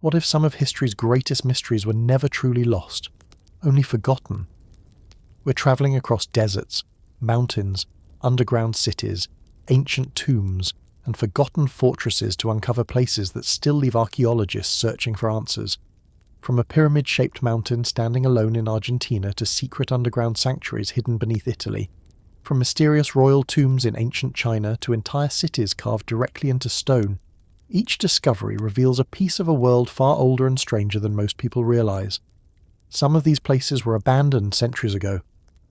What if some of history's greatest mysteries were never truly lost, only forgotten? We're travelling across deserts, mountains, underground cities, ancient tombs, and forgotten fortresses to uncover places that still leave archaeologists searching for answers. From a pyramid-shaped mountain standing alone in Argentina to secret underground sanctuaries hidden beneath Italy, from mysterious royal tombs in ancient China to entire cities carved directly into stone, each discovery reveals a piece of a world far older and stranger than most people realise. Some of these places were abandoned centuries ago.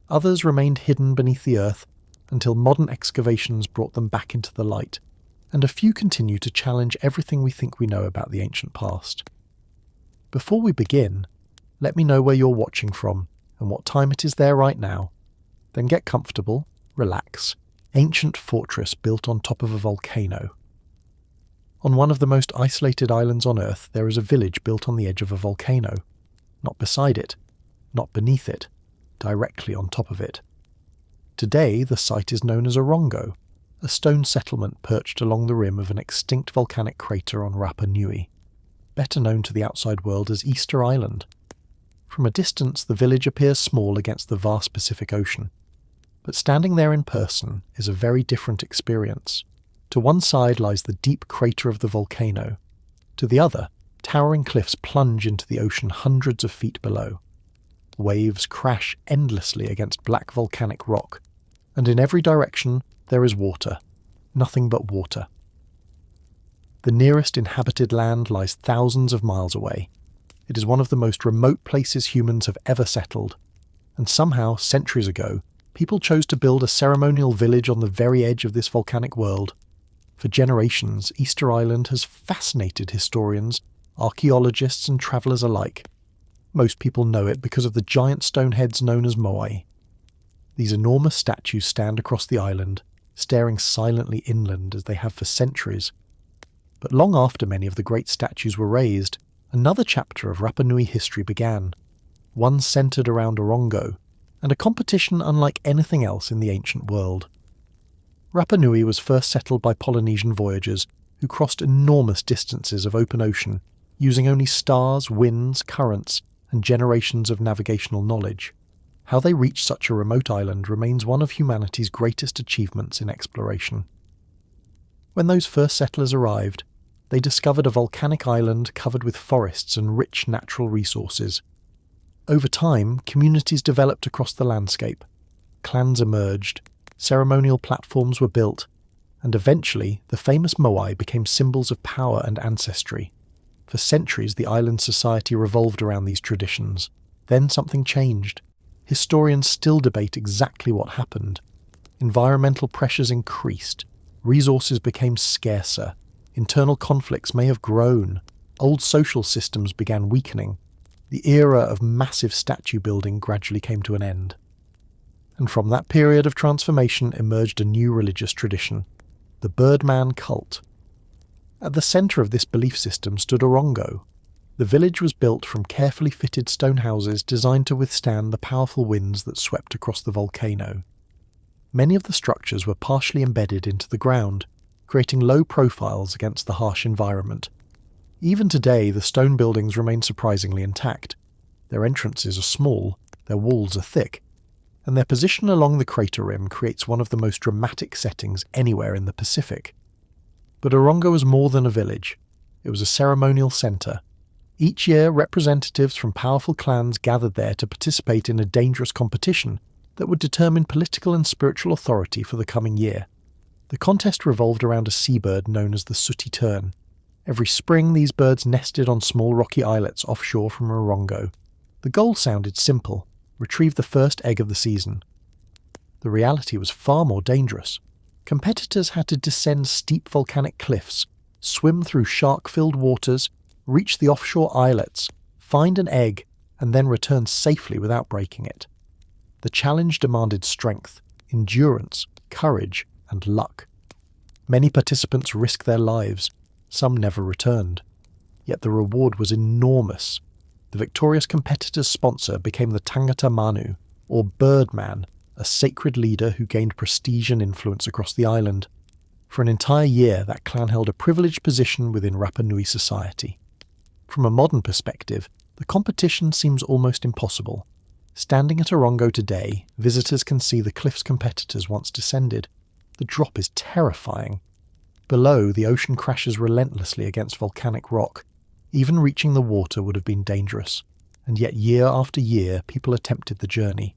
Others remained hidden beneath the earth until modern excavations brought them back into the light, and a few continue to challenge everything we think we know about the ancient past. Before we begin, let me know where you're watching from and what time it is there right now. Then get comfortable, relax. Ancient fortress built on top of a volcano. On one of the most isolated islands on Earth, there is a village built on the edge of a volcano. Not beside it, not beneath it, directly on top of it. Today, the site is known as Orongo, a stone settlement perched along the rim of an extinct volcanic crater on Rapa Nui, better known to the outside world as Easter Island. From a distance, the village appears small against the vast Pacific Ocean. But standing there in person is a very different experience. To one side lies the deep crater of the volcano. To the other, towering cliffs plunge into the ocean hundreds of feet below. Waves crash endlessly against black volcanic rock, and in every direction there is water, nothing but water. The nearest inhabited land lies thousands of miles away. It is one of the most remote places humans have ever settled, and somehow, centuries ago, people chose to build a ceremonial village on the very edge of this volcanic world. For generations, Easter Island has fascinated historians, archaeologists and travellers alike. Most people know it because of the giant stone heads known as moai. These enormous statues stand across the island, staring silently inland as they have for centuries. But long after many of the great statues were raised, another chapter of Rapa Nui history began, one centred around Orongo, and a competition unlike anything else in the ancient world. Rapa Nui was first settled by Polynesian voyagers who crossed enormous distances of open ocean, using only stars, winds, currents, and generations of navigational knowledge. How they reached such a remote island remains one of humanity's greatest achievements in exploration. When those first settlers arrived, they discovered a volcanic island covered with forests and rich natural resources. Over time, communities developed across the landscape. Clans emerged, ceremonial platforms were built, and eventually the famous moai became symbols of power and ancestry. For centuries, the island's society revolved around these traditions. Then something changed. Historians still debate exactly what happened. Environmental pressures increased. Resources became scarcer. Internal conflicts may have grown. Old social systems began weakening. The era of massive statue building gradually came to an end. And from that period of transformation emerged a new religious tradition, the Birdman cult. At the centre of this belief system stood Orongo. The village was built from carefully fitted stone houses designed to withstand the powerful winds that swept across the volcano. Many of the structures were partially embedded into the ground, creating low profiles against the harsh environment. Even today, the stone buildings remain surprisingly intact. Their entrances are small, their walls are thick, and their position along the crater rim creates one of the most dramatic settings anywhere in the Pacific. But Orongo was more than a village. It was a ceremonial centre. Each year, representatives from powerful clans gathered there to participate in a dangerous competition that would determine political and spiritual authority for the coming year. The contest revolved around a seabird known as the sooty tern. Every spring, these birds nested on small rocky islets offshore from Orongo. The goal sounded simple: retrieve the first egg of the season. The reality was far more dangerous. Competitors had to descend steep volcanic cliffs, swim through shark-filled waters, reach the offshore islets, find an egg, and then return safely without breaking it. The challenge demanded strength, endurance, courage, and luck. Many participants risked their lives. Some never returned. Yet the reward was enormous. The victorious competitor's sponsor became the Tangata Manu, or Birdman, a sacred leader who gained prestige and influence across the island. For an entire year, that clan held a privileged position within Rapa Nui society. From a modern perspective, the competition seems almost impossible. Standing at Orongo today, visitors can see the cliffs competitors once descended. The drop is terrifying. Below, the ocean crashes relentlessly against volcanic rock. Even reaching the water would have been dangerous. And yet year after year, people attempted the journey.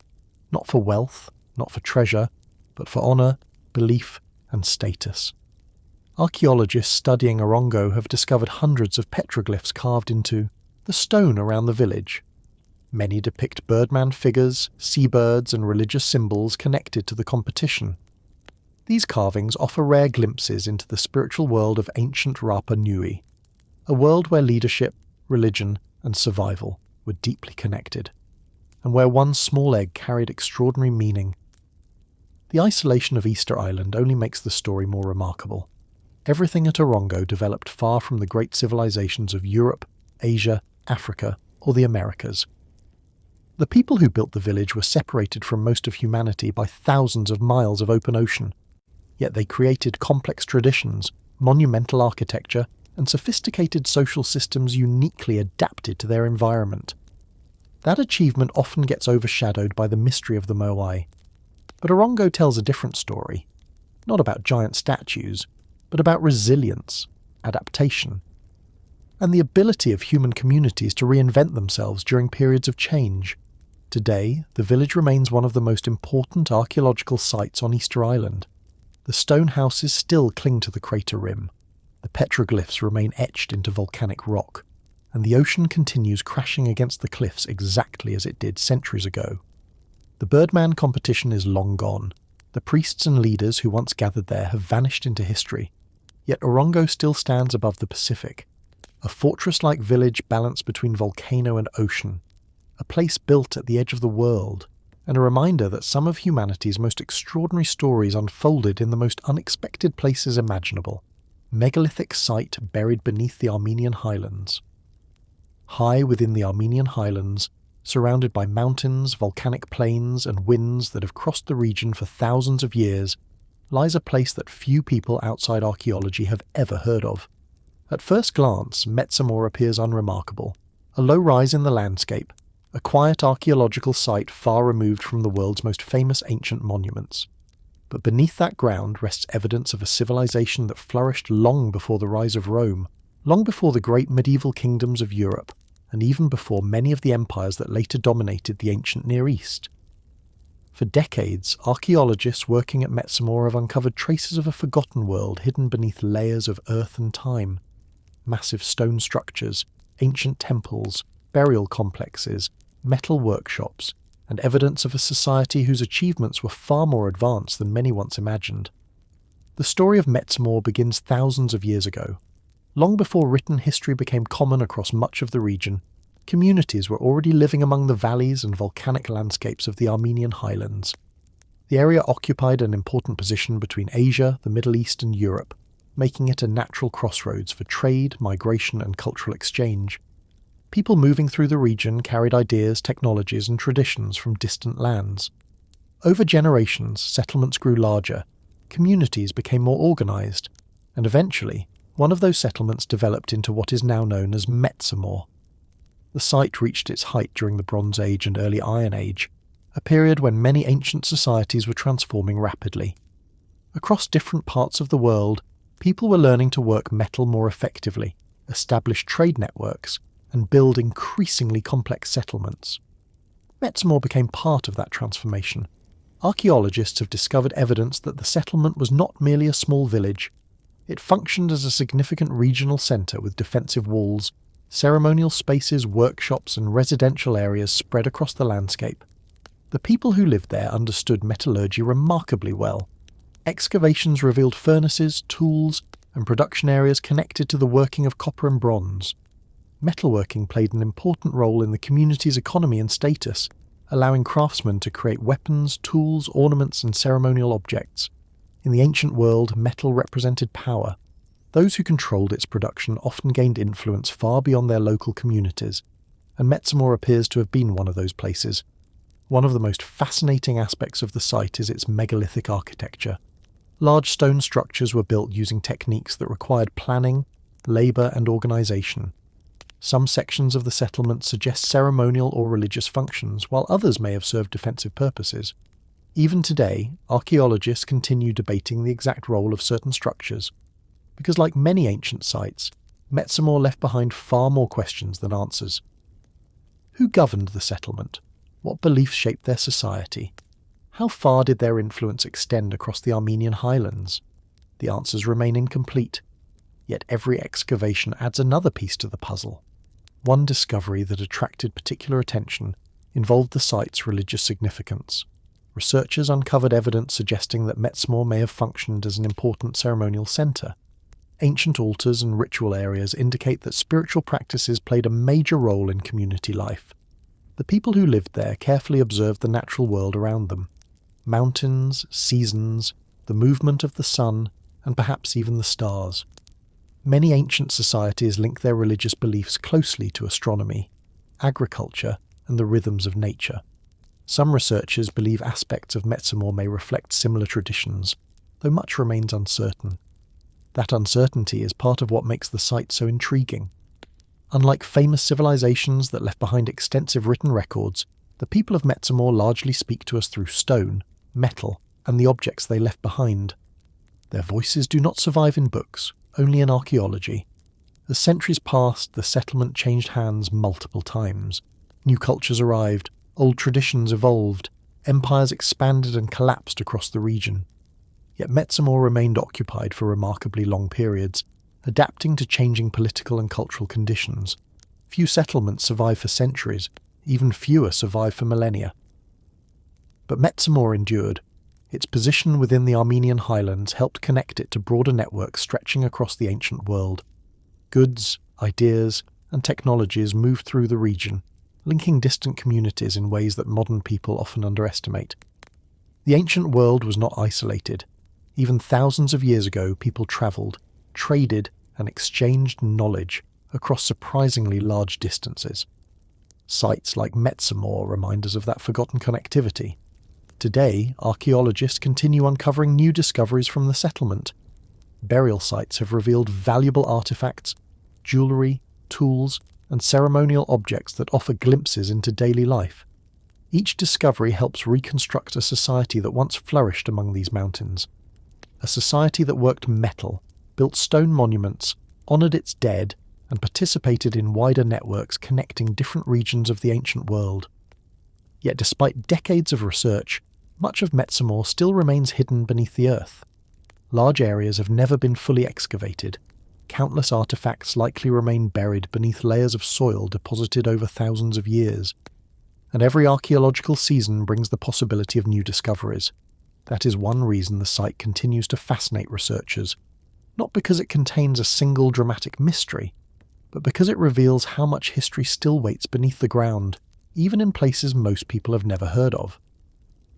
Not for wealth, not for treasure, but for honour, belief, and status. Archaeologists studying Orongo have discovered hundreds of petroglyphs carved into the stone around the village. Many depict birdman figures, seabirds, and religious symbols connected to the competition. These carvings offer rare glimpses into the spiritual world of ancient Rapa Nui, a world where leadership, religion, and survival were deeply connected, and where one small egg carried extraordinary meaning. The isolation of Easter Island only makes the story more remarkable. Everything at Orongo developed far from the great civilizations of Europe, Asia, Africa, or the Americas. The people who built the village were separated from most of humanity by thousands of miles of open ocean, yet they created complex traditions, monumental architecture, and sophisticated social systems uniquely adapted to their environment. That achievement often gets overshadowed by the mystery of the Moai. But Orongo tells a different story, not about giant statues, but about resilience, adaptation, and the ability of human communities to reinvent themselves during periods of change. Today, the village remains one of the most important archaeological sites on Easter Island. The stone houses still cling to the crater rim, the petroglyphs remain etched into volcanic rock, and the ocean continues crashing against the cliffs exactly as it did centuries ago. The Birdman competition is long gone. The priests and leaders who once gathered there have vanished into history. Yet Orongo still stands above the Pacific, a fortress-like village balanced between volcano and ocean, a place built at the edge of the world, and a reminder that some of humanity's most extraordinary stories unfolded in the most unexpected places imaginable. Megalithic site buried beneath the Armenian highlands. High within the Armenian highlands, surrounded by mountains, volcanic plains, and winds that have crossed the region for thousands of years, lies a place that few people outside archaeology have ever heard of. At first glance, Metsamor appears unremarkable, a low rise in the landscape, a quiet archaeological site far removed from the world's most famous ancient monuments. But beneath that ground rests evidence of a civilization that flourished long before the rise of Rome, long before the great medieval kingdoms of Europe, and even before many of the empires that later dominated the ancient Near East. For decades, archaeologists working at Metsamor have uncovered traces of a forgotten world hidden beneath layers of earth and time. Massive stone structures, ancient temples, burial complexes, metal workshops, and evidence of a society whose achievements were far more advanced than many once imagined. The story of Metsamor begins thousands of years ago. Long before written history became common across much of the region, communities were already living among the valleys and volcanic landscapes of the Armenian highlands. The area occupied an important position between Asia, the Middle East, and Europe, making it a natural crossroads for trade, migration, and cultural exchange. People moving through the region carried ideas, technologies, and traditions from distant lands. Over generations, settlements grew larger, communities became more organized, and eventually, one of those settlements developed into what is now known as Metsamor. The site reached its height during the Bronze Age and early Iron Age, a period when many ancient societies were transforming rapidly. Across different parts of the world, people were learning to work metal more effectively, establish trade networks, and build increasingly complex settlements. Metsamor became part of that transformation. Archaeologists have discovered evidence that the settlement was not merely a small village. It functioned as a significant regional centre with defensive walls, ceremonial spaces, workshops, and residential areas spread across the landscape. The people who lived there understood metallurgy remarkably well. Excavations revealed furnaces, tools, and production areas connected to the working of copper and bronze. Metalworking played an important role in the community's economy and status, allowing craftsmen to create weapons, tools, ornaments, and ceremonial objects. In the ancient world, metal represented power. Those who controlled its production often gained influence far beyond their local communities, and Metsamor appears to have been one of those places. One of the most fascinating aspects of the site is its megalithic architecture. Large stone structures were built using techniques that required planning, labour, and organisation. Some sections of the settlement suggest ceremonial or religious functions, while others may have served defensive purposes. Even today, archaeologists continue debating the exact role of certain structures, because like many ancient sites, Metsamor left behind far more questions than answers. Who governed the settlement? What beliefs shaped their society? How far did their influence extend across the Armenian highlands? The answers remain incomplete, yet every excavation adds another piece to the puzzle. One discovery that attracted particular attention involved the site's religious significance. Researchers uncovered evidence suggesting that Metsamor may have functioned as an important ceremonial centre. Ancient altars and ritual areas indicate that spiritual practices played a major role in community life. The people who lived there carefully observed the natural world around them. Mountains, seasons, the movement of the sun, and perhaps even the stars. Many ancient societies link their religious beliefs closely to astronomy, agriculture, and the rhythms of nature. Some researchers believe aspects of Metsamor may reflect similar traditions, though much remains uncertain. That uncertainty is part of what makes the site so intriguing. Unlike famous civilizations that left behind extensive written records, the people of Metsamor largely speak to us through stone, metal, and the objects they left behind. Their voices do not survive in books, only in archaeology. As centuries passed, the settlement changed hands multiple times. New cultures arrived, old traditions evolved, empires expanded and collapsed across the region. Yet Metsamor remained occupied for remarkably long periods, adapting to changing political and cultural conditions. Few settlements survive for centuries, even fewer survive for millennia. But Metsamor endured. Its position within the Armenian highlands helped connect it to broader networks stretching across the ancient world. Goods, ideas, and technologies moved through the region, linking distant communities in ways that modern people often underestimate. The ancient world was not isolated. Even thousands of years ago, people travelled, traded, and exchanged knowledge across surprisingly large distances. Sites like Metsamor remind us of that forgotten connectivity. Today, archaeologists continue uncovering new discoveries from the settlement. Burial sites have revealed valuable artifacts, jewellery, tools, and ceremonial objects that offer glimpses into daily life. Each discovery helps reconstruct a society that once flourished among these mountains. A society that worked metal, built stone monuments, honoured its dead, and participated in wider networks connecting different regions of the ancient world. Yet despite decades of research, much of Metsamor still remains hidden beneath the earth. Large areas have never been fully excavated. Countless artifacts likely remain buried beneath layers of soil deposited over thousands of years. And every archaeological season brings the possibility of new discoveries. That is one reason the site continues to fascinate researchers, not because it contains a single dramatic mystery, but because it reveals how much history still waits beneath the ground, even in places most people have never heard of.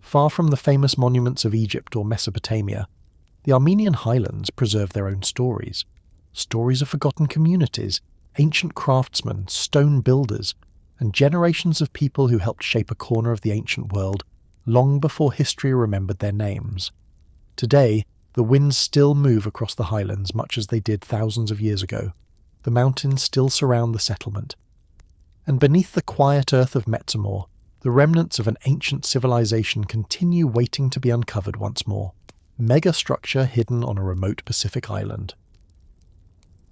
Far from the famous monuments of Egypt or Mesopotamia, the Armenian highlands preserve their own stories. Stories of forgotten communities, ancient craftsmen, stone builders, and generations of people who helped shape a corner of the ancient world long before history remembered their names. Today, the winds still move across the highlands much as they did thousands of years ago. The mountains still surround the settlement. And beneath the quiet earth of Metsamor, the remnants of an ancient civilization continue waiting to be uncovered once more. Megastructure hidden on a remote Pacific island.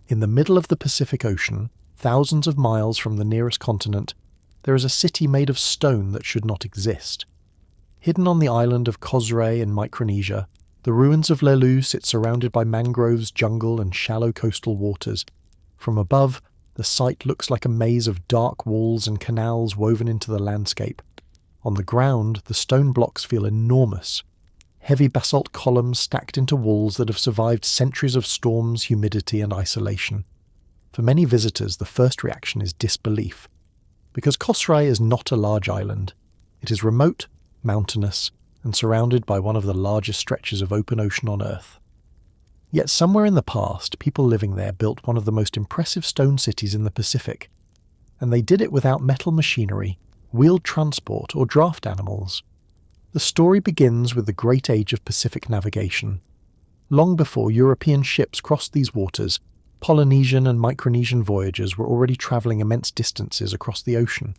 In the middle of the Pacific Ocean, thousands of miles from the nearest continent, there is a city made of stone that should not exist. Hidden on the island of Khosrae in Micronesia, the ruins of Lelu sit surrounded by mangroves, jungle, and shallow coastal waters. From above, the site looks like a maze of dark walls and canals woven into the landscape. On the ground, the stone blocks feel enormous. Heavy basalt columns stacked into walls that have survived centuries of storms, humidity, and isolation. For many visitors, the first reaction is disbelief. Because Khosrae is not a large island. It is remote, mountainous, and surrounded by one of the largest stretches of open ocean on Earth. Yet somewhere in the past, people living there built one of the most impressive stone cities in the Pacific. And they did it without metal machinery, wheeled transport, or draft animals. The story begins with the great age of Pacific navigation. Long before European ships crossed these waters, Polynesian and Micronesian voyagers were already travelling immense distances across the ocean.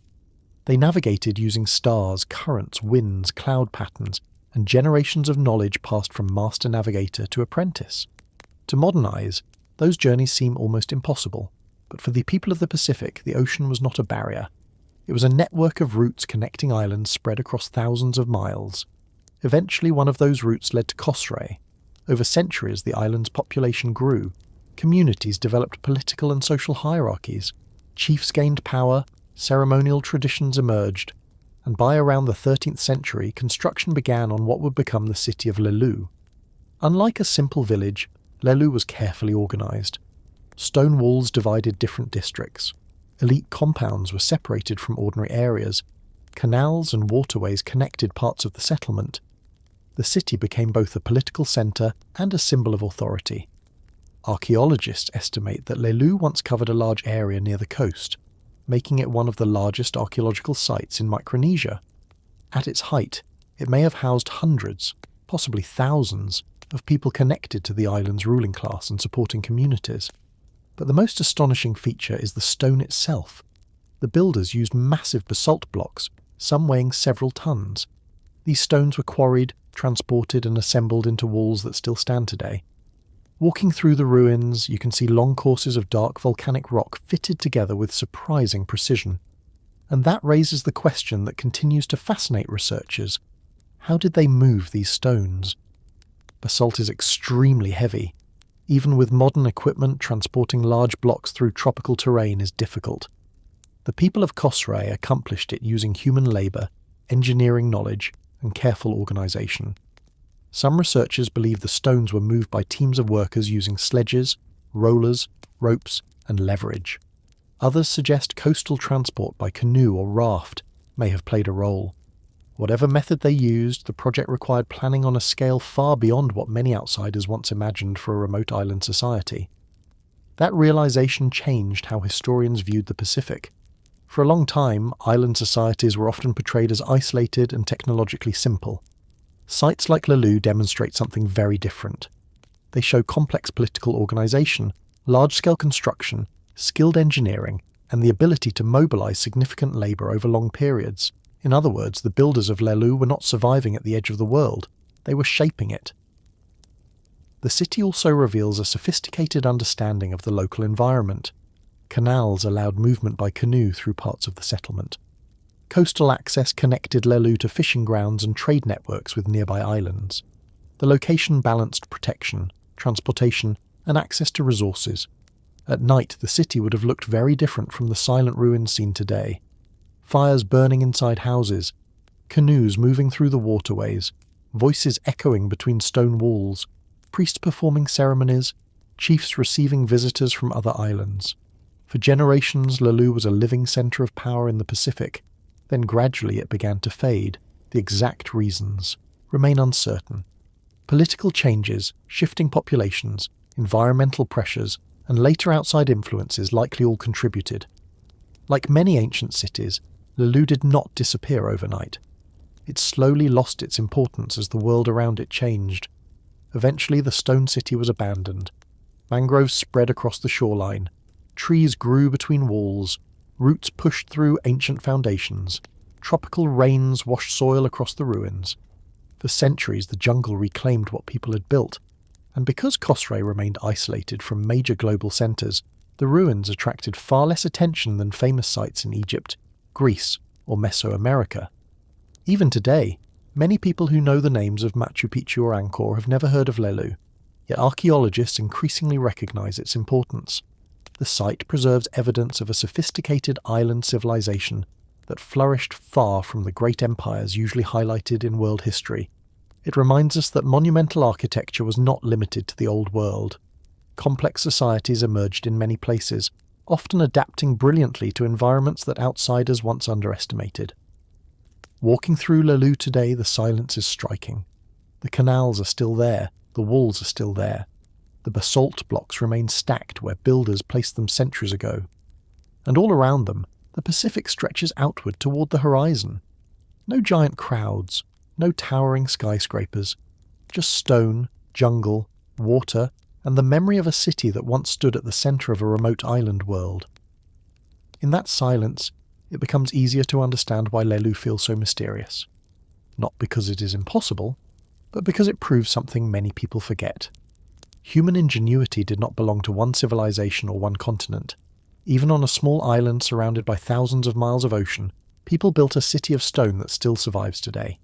They navigated using stars, currents, winds, cloud patterns, and generations of knowledge passed from master navigator to apprentice. To modern eyes, those journeys seem almost impossible, but for the people of the Pacific, the ocean was not a barrier. It was a network of routes connecting islands spread across thousands of miles. Eventually, one of those routes led to Kosrae. Over centuries, the island's population grew. Communities developed political and social hierarchies. Chiefs gained power, ceremonial traditions emerged, and by around the 13th century, construction began on what would become the city of Lelou. Unlike a simple village, Lelou was carefully organised. Stone walls divided different districts. Elite compounds were separated from ordinary areas. Canals and waterways connected parts of the settlement. The city became both a political centre and a symbol of authority. Archaeologists estimate that Lelou once covered a large area near the coast, making it one of the largest archaeological sites in Micronesia. At its height, it may have housed hundreds, possibly thousands, of people connected to the island's ruling class and supporting communities. But the most astonishing feature is the stone itself. The builders used massive basalt blocks, some weighing several tons. These stones were quarried, transported and assembled into walls that still stand today. Walking through the ruins, you can see long courses of dark volcanic rock fitted together with surprising precision. And that raises the question that continues to fascinate researchers. How did they move these stones? Basalt is extremely heavy. Even with modern equipment, transporting large blocks through tropical terrain is difficult. The people of Kosrae accomplished it using human labour, engineering knowledge, and careful organisation. Some researchers believe the stones were moved by teams of workers using sledges, rollers, ropes, and leverage. Others suggest coastal transport by canoe or raft may have played a role. Whatever method they used, the project required planning on a scale far beyond what many outsiders once imagined for a remote island society. That realization changed how historians viewed the Pacific. For a long time, island societies were often portrayed as isolated and technologically simple. Sites like Lelou demonstrate something very different. They show complex political organization, large-scale construction, skilled engineering, and the ability to mobilize significant labor over long periods. In other words, the builders of Lelou were not surviving at the edge of the world, they were shaping it. The city also reveals a sophisticated understanding of the local environment. Canals allowed movement by canoe through parts of the settlement. Coastal access connected Lelou to fishing grounds and trade networks with nearby islands. The location balanced protection, transportation, and access to resources. At night, the city would have looked very different from the silent ruins seen today. Fires burning inside houses, canoes moving through the waterways, voices echoing between stone walls, priests performing ceremonies, chiefs receiving visitors from other islands. For generations, Lelou was a living centre of power in the Pacific. Then gradually it began to fade. The exact reasons remain uncertain. Political changes, shifting populations, environmental pressures, and later outside influences likely all contributed. Like many ancient cities, Lelou did not disappear overnight. It slowly lost its importance as the world around it changed. Eventually the stone city was abandoned. Mangroves spread across the shoreline. Trees grew between walls. Roots pushed through ancient foundations. Tropical rains washed soil across the ruins. For centuries the jungle reclaimed what people had built. And because Kosrae remained isolated from major global centres, the ruins attracted far less attention than famous sites in Egypt, Greece, or Mesoamerica. Even today, many people who know the names of Machu Picchu or Angkor have never heard of Lelou, yet archaeologists increasingly recognise its importance. The site preserves evidence of a sophisticated island civilization that flourished far from the great empires usually highlighted in world history. It reminds us that monumental architecture was not limited to the Old World. Complex societies emerged in many places, often adapting brilliantly to environments that outsiders once underestimated. Walking through Lelou today, the silence is striking. The canals are still there, the walls are still there. The basalt blocks remain stacked where builders placed them centuries ago. And all around them, the Pacific stretches outward toward the horizon. No giant crowds, no towering skyscrapers, just stone, jungle, water, and the memory of a city that once stood at the centre of a remote island world. In that silence, it becomes easier to understand why Lelou feels so mysterious. Not because it is impossible, but because it proves something many people forget. Human ingenuity did not belong to one civilization or one continent. Even on a small island surrounded by thousands of miles of ocean, people built a city of stone that still survives today.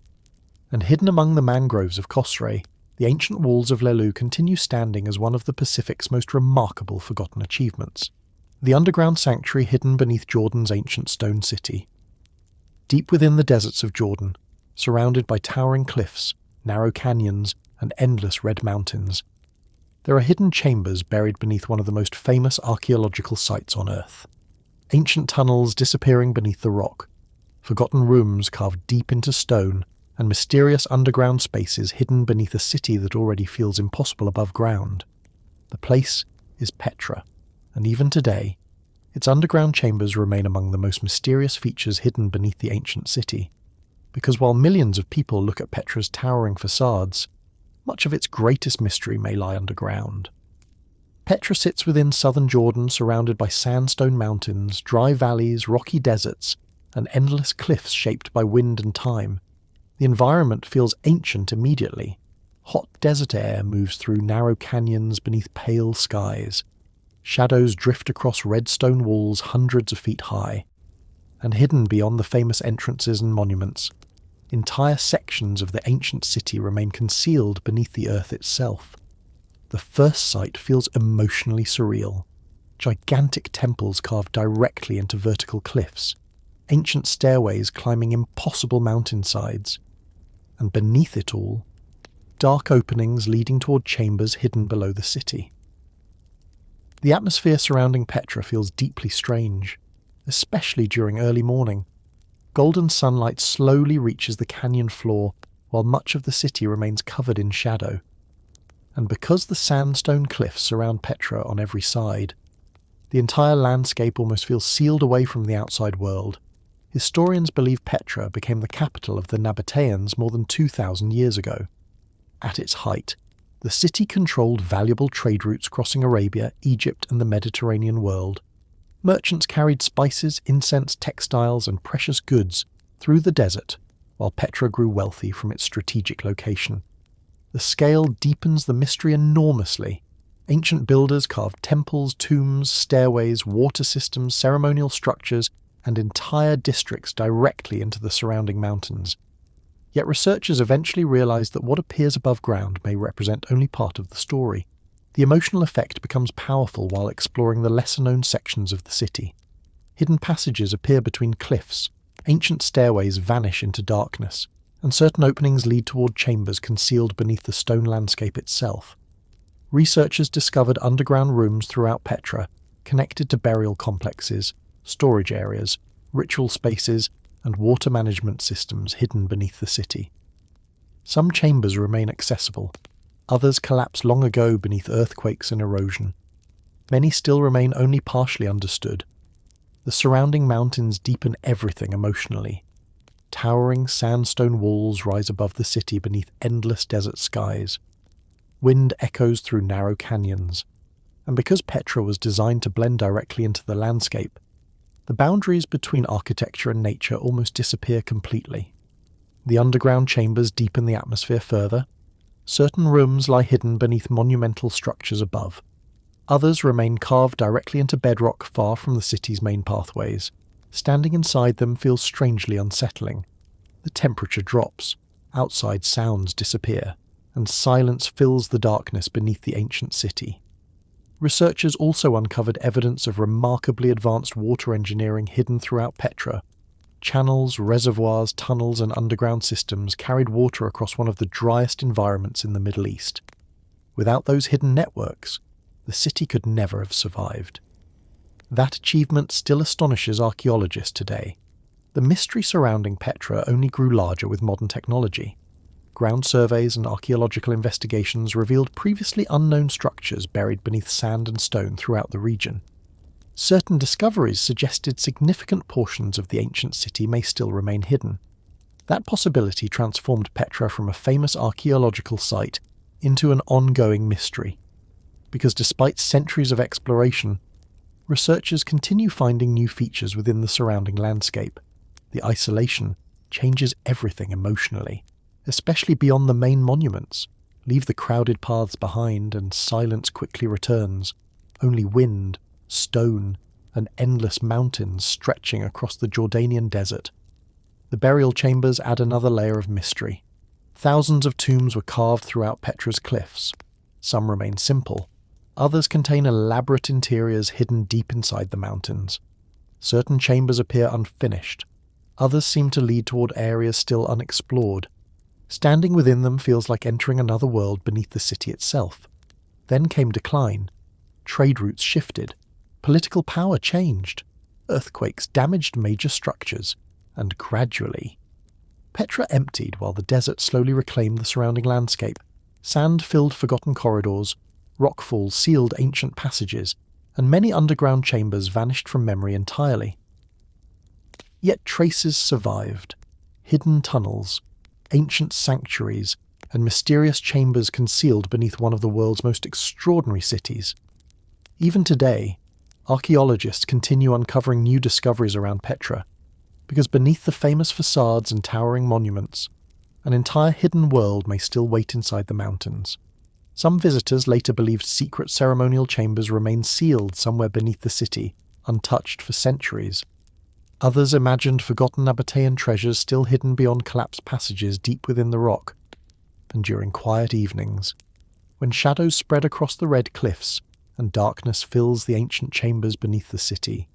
And hidden among the mangroves of Khosrae, the ancient walls of Lelou continue standing as one of the Pacific's most remarkable forgotten achievements. The underground sanctuary hidden beneath Jordan's ancient stone city. Deep within the deserts of Jordan, surrounded by towering cliffs, narrow canyons, and endless red mountains, there are hidden chambers buried beneath one of the most famous archaeological sites on Earth. Ancient tunnels disappearing beneath the rock, forgotten rooms carved deep into stone, and mysterious underground spaces hidden beneath a city that already feels impossible above ground. The place is Petra, and even today, its underground chambers remain among the most mysterious features hidden beneath the ancient city. Because while millions of people look at Petra's towering facades, much of its greatest mystery may lie underground. Petra sits within southern Jordan, surrounded by sandstone mountains, dry valleys, rocky deserts, and endless cliffs shaped by wind and time. The environment feels ancient immediately. Hot desert air moves through narrow canyons beneath pale skies. Shadows drift across red stone walls hundreds of feet high. And hidden beyond the famous entrances and monuments, entire sections of the ancient city remain concealed beneath the earth itself. The first sight feels emotionally surreal. Gigantic temples carved directly into vertical cliffs, ancient stairways climbing impossible mountainsides, and beneath it all, dark openings leading toward chambers hidden below the city. The atmosphere surrounding Petra feels deeply strange, especially during early morning. Golden sunlight slowly reaches the canyon floor while much of the city remains covered in shadow. And because the sandstone cliffs surround Petra on every side, the entire landscape almost feels sealed away from the outside world. Historians believe Petra became the capital of the Nabateans more than 2,000 years ago. At its height, the city controlled valuable trade routes crossing Arabia, Egypt, and the Mediterranean world. Merchants carried spices, incense, textiles, and precious goods through the desert, while Petra grew wealthy from its strategic location. The scale deepens the mystery enormously. Ancient builders carved temples, tombs, stairways, water systems, ceremonial structures, and entire districts directly into the surrounding mountains. Yet researchers eventually realized that what appears above ground may represent only part of the story. The emotional effect becomes powerful while exploring the lesser-known sections of the city. Hidden passages appear between cliffs, ancient stairways vanish into darkness, and certain openings lead toward chambers concealed beneath the stone landscape itself. Researchers discovered underground rooms throughout Petra, connected to burial complexes, storage areas, ritual spaces, and water management systems hidden beneath the city. Some chambers remain accessible. Others collapsed long ago beneath earthquakes and erosion. Many still remain only partially understood. The surrounding mountains deepen everything emotionally. Towering sandstone walls rise above the city beneath endless desert skies. Wind echoes through narrow canyons. And because Petra was designed to blend directly into the landscape, the boundaries between architecture and nature almost disappear completely. The underground chambers deepen the atmosphere further. Certain rooms lie hidden beneath monumental structures above. Others remain carved directly into bedrock far from the city's main pathways. Standing inside them feels strangely unsettling. The temperature drops, outside sounds disappear, and silence fills the darkness beneath the ancient city. Researchers also uncovered evidence of remarkably advanced water engineering hidden throughout Petra. Channels, reservoirs, tunnels, and underground systems carried water across one of the driest environments in the Middle East. Without those hidden networks, the city could never have survived. That achievement still astonishes archaeologists today. The mystery surrounding Petra only grew larger with modern technology. Ground surveys and archaeological investigations revealed previously unknown structures buried beneath sand and stone throughout the region. Certain discoveries suggested significant portions of the ancient city may still remain hidden. That possibility transformed Petra from a famous archaeological site into an ongoing mystery. because despite centuries of exploration, researchers continue finding new features within the surrounding landscape. The isolation changes everything emotionally, especially beyond the main monuments. Leave the crowded paths behind and silence quickly returns. Only wind, stone, and endless mountains stretching across the Jordanian desert. The burial chambers add another layer of mystery. Thousands of tombs were carved throughout Petra's cliffs. Some remain simple. Others contain elaborate interiors hidden deep inside the mountains. Certain chambers appear unfinished. Others seem to lead toward areas still unexplored. Standing within them feels like entering another world beneath the city itself. Then came decline. Trade routes shifted. Political power changed. Earthquakes damaged major structures. And gradually, Petra emptied while the desert slowly reclaimed the surrounding landscape. Sand filled forgotten corridors, rockfalls sealed ancient passages, and many underground chambers vanished from memory entirely. Yet traces survived. Hidden tunnels, ancient sanctuaries, and mysterious chambers concealed beneath one of the world's most extraordinary cities. Even today, archaeologists continue uncovering new discoveries around Petra, because beneath the famous facades and towering monuments, an entire hidden world may still wait inside the mountains. Some visitors later believed secret ceremonial chambers remain sealed somewhere beneath the city, untouched for centuries. Others imagined forgotten Nabatean treasures still hidden beyond collapsed passages deep within the rock. And during quiet evenings, when shadows spread across the red cliffs and darkness fills the ancient chambers beneath the city,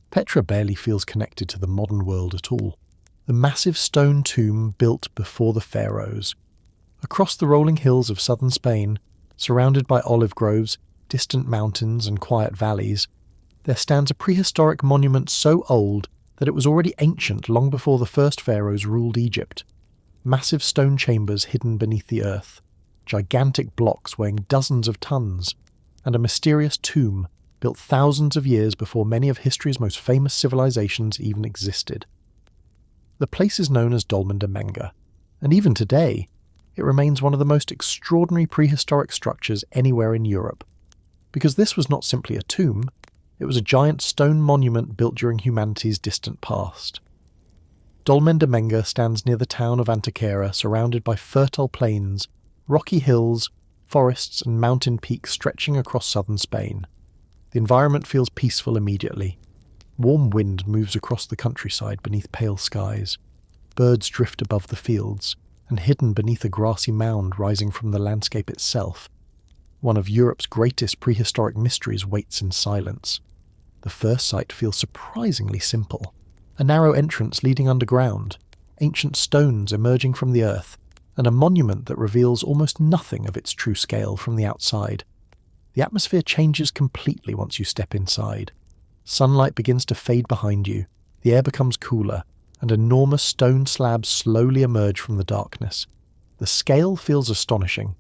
Petra barely feels connected to the modern world at all. The massive stone tomb built before the pharaohs. Across the rolling hills of southern Spain, surrounded by olive groves, distant mountains and quiet valleys, there stands a prehistoric monument so old that it was already ancient long before the first pharaohs ruled Egypt. Massive stone chambers hidden beneath the earth, gigantic blocks weighing dozens of tons, and a mysterious tomb built thousands of years before many of history's most famous civilizations even existed. The place is known as Dolmen de Menga, and even today, it remains one of the most extraordinary prehistoric structures anywhere in Europe. Because this was not simply a tomb, it was a giant stone monument built during humanity's distant past. Dolmen de Menga stands near the town of Antequera, surrounded by fertile plains, rocky hills, forests and mountain peaks stretching across southern Spain. The environment feels peaceful immediately. Warm wind moves across the countryside beneath pale skies. Birds drift above the fields, and hidden beneath a grassy mound rising from the landscape itself, one of Europe's greatest prehistoric mysteries waits in silence. The first sight feels surprisingly simple. A narrow entrance leading underground, ancient stones emerging from the earth, and a monument that reveals almost nothing of its true scale from the outside. The atmosphere changes completely once you step inside. Sunlight begins to fade behind you, the air becomes cooler, and enormous stone slabs slowly emerge from the darkness. The scale feels astonishing.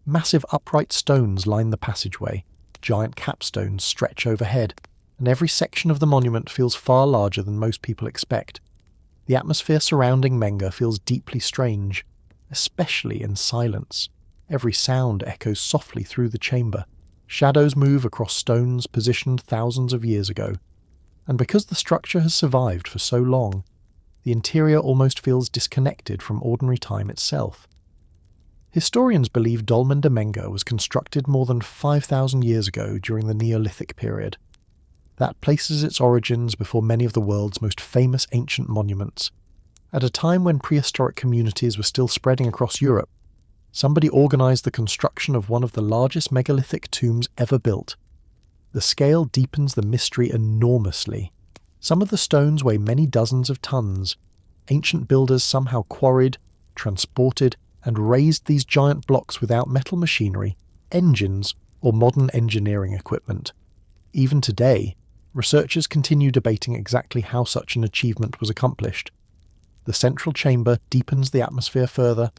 Massive upright stones line the passageway, giant capstones stretch overhead, and every section of the monument feels far larger than most people expect. The atmosphere surrounding Menga feels deeply strange, especially in silence. Every sound echoes softly through the chamber. Shadows move across stones positioned thousands of years ago, and because the structure has survived for so long, the interior almost feels disconnected from ordinary time itself. Historians believe Dolmen de Menga was constructed more than 5,000 years ago during the Neolithic period. That places its origins before many of the world's most famous ancient monuments. At a time when prehistoric communities were still spreading across Europe, somebody organized the construction of one of the largest megalithic tombs ever built. The scale deepens the mystery enormously. Some of the stones weigh many dozens of tons. Ancient builders somehow quarried, transported, and raised these giant blocks without metal machinery, engines, or modern engineering equipment. Even today, researchers continue debating exactly how such an achievement was accomplished. The central chamber deepens the atmosphere further.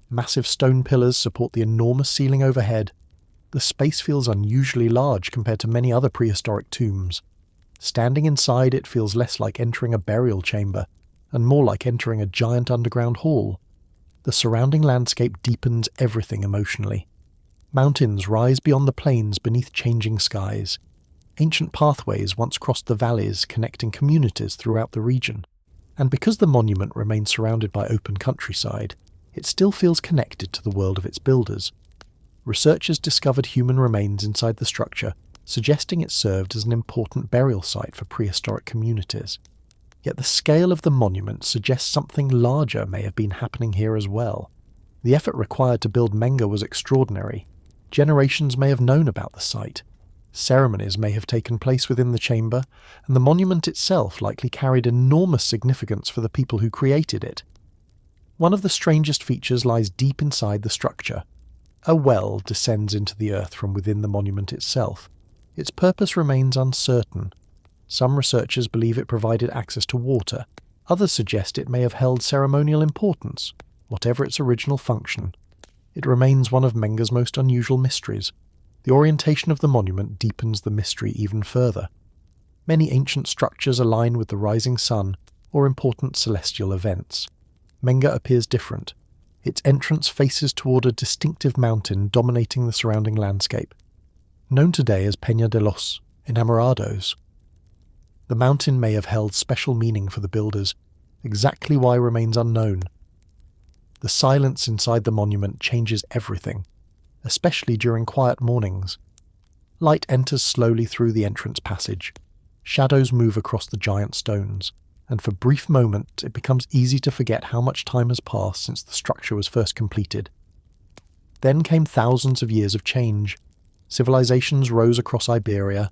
Massive stone pillars support the enormous ceiling overhead. The space feels unusually large compared to many other prehistoric tombs. Standing inside, it feels less like entering a burial chamber, and more like entering a giant underground hall. The surrounding landscape deepens everything emotionally. Mountains rise beyond the plains beneath changing skies. Ancient pathways once crossed the valleys connecting communities throughout the region. And because the monument remains surrounded by open countryside, it still feels connected to the world of its builders. Researchers discovered human remains inside the structure, suggesting it served as an important burial site for prehistoric communities. Yet the scale of the monument suggests something larger may have been happening here as well. The effort required to build Menga was extraordinary. Generations may have known about the site. Ceremonies may have taken place within the chamber, and the monument itself likely carried enormous significance for the people who created it. One of the strangest features lies deep inside the structure. A well descends into the earth from within the monument itself. Its purpose remains uncertain. Some researchers believe it provided access to water. Others suggest it may have held ceremonial importance, whatever its original function. It remains one of Menga's most unusual mysteries. The orientation of the monument deepens the mystery even further. Many ancient structures align with the rising sun or important celestial events. Menga appears different. Its entrance faces toward a distinctive mountain dominating the surrounding landscape, known today as Peña de los Enamorados. The mountain may have held special meaning for the builders. Exactly why remains unknown. The silence inside the monument changes everything, especially during quiet mornings. Light enters slowly through the entrance passage. Shadows move across the giant stones, and for brief moments it becomes easy to forget how much time has passed since the structure was first completed. Then came thousands of years of change. Civilizations rose across Iberia,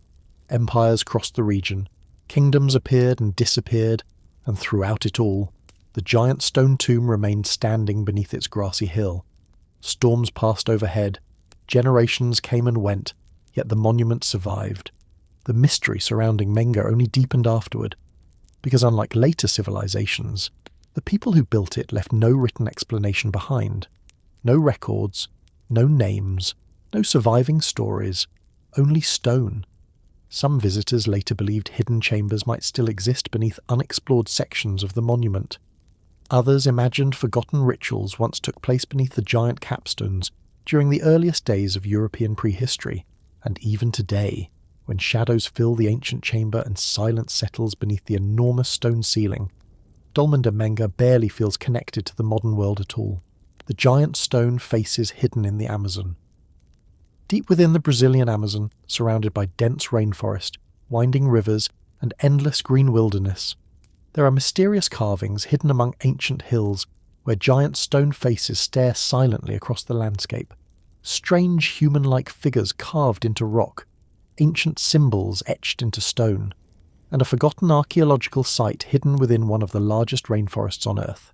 empires crossed the region, kingdoms appeared and disappeared, and throughout it all, the giant stone tomb remained standing beneath its grassy hill. Storms passed overhead, generations came and went, yet the monument survived. The mystery surrounding Menga only deepened afterward, because unlike later civilizations, the people who built it left no written explanation behind. No records, no names, no surviving stories, only stone. Some visitors later believed hidden chambers might still exist beneath unexplored sections of the monument. Others imagined forgotten rituals once took place beneath the giant capstones during the earliest days of European prehistory, and even today, when shadows fill the ancient chamber and silence settles beneath the enormous stone ceiling, Dolmen de Menga barely feels connected to the modern world at all. The giant stone faces hidden in the Amazon. Deep within the Brazilian Amazon, surrounded by dense rainforest, winding rivers, and endless green wilderness, there are mysterious carvings hidden among ancient hills where giant stone faces stare silently across the landscape. Strange human-like figures carved into rock, ancient symbols etched into stone, and a forgotten archaeological site hidden within one of the largest rainforests on Earth.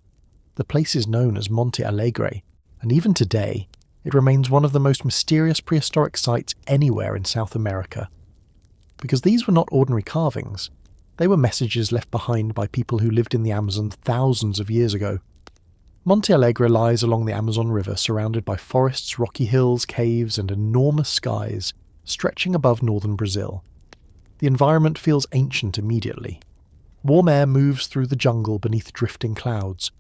The place is known as Monte Alegre, and even today, it remains one of the most mysterious prehistoric sites anywhere in South America. Because these were not ordinary carvings, they were messages left behind by people who lived in the Amazon thousands of years ago. Monte Alegre lies along the Amazon River, surrounded by forests, rocky hills, caves, and enormous skies stretching above northern Brazil. The environment feels ancient immediately. Warm air moves through the jungle beneath drifting clouds.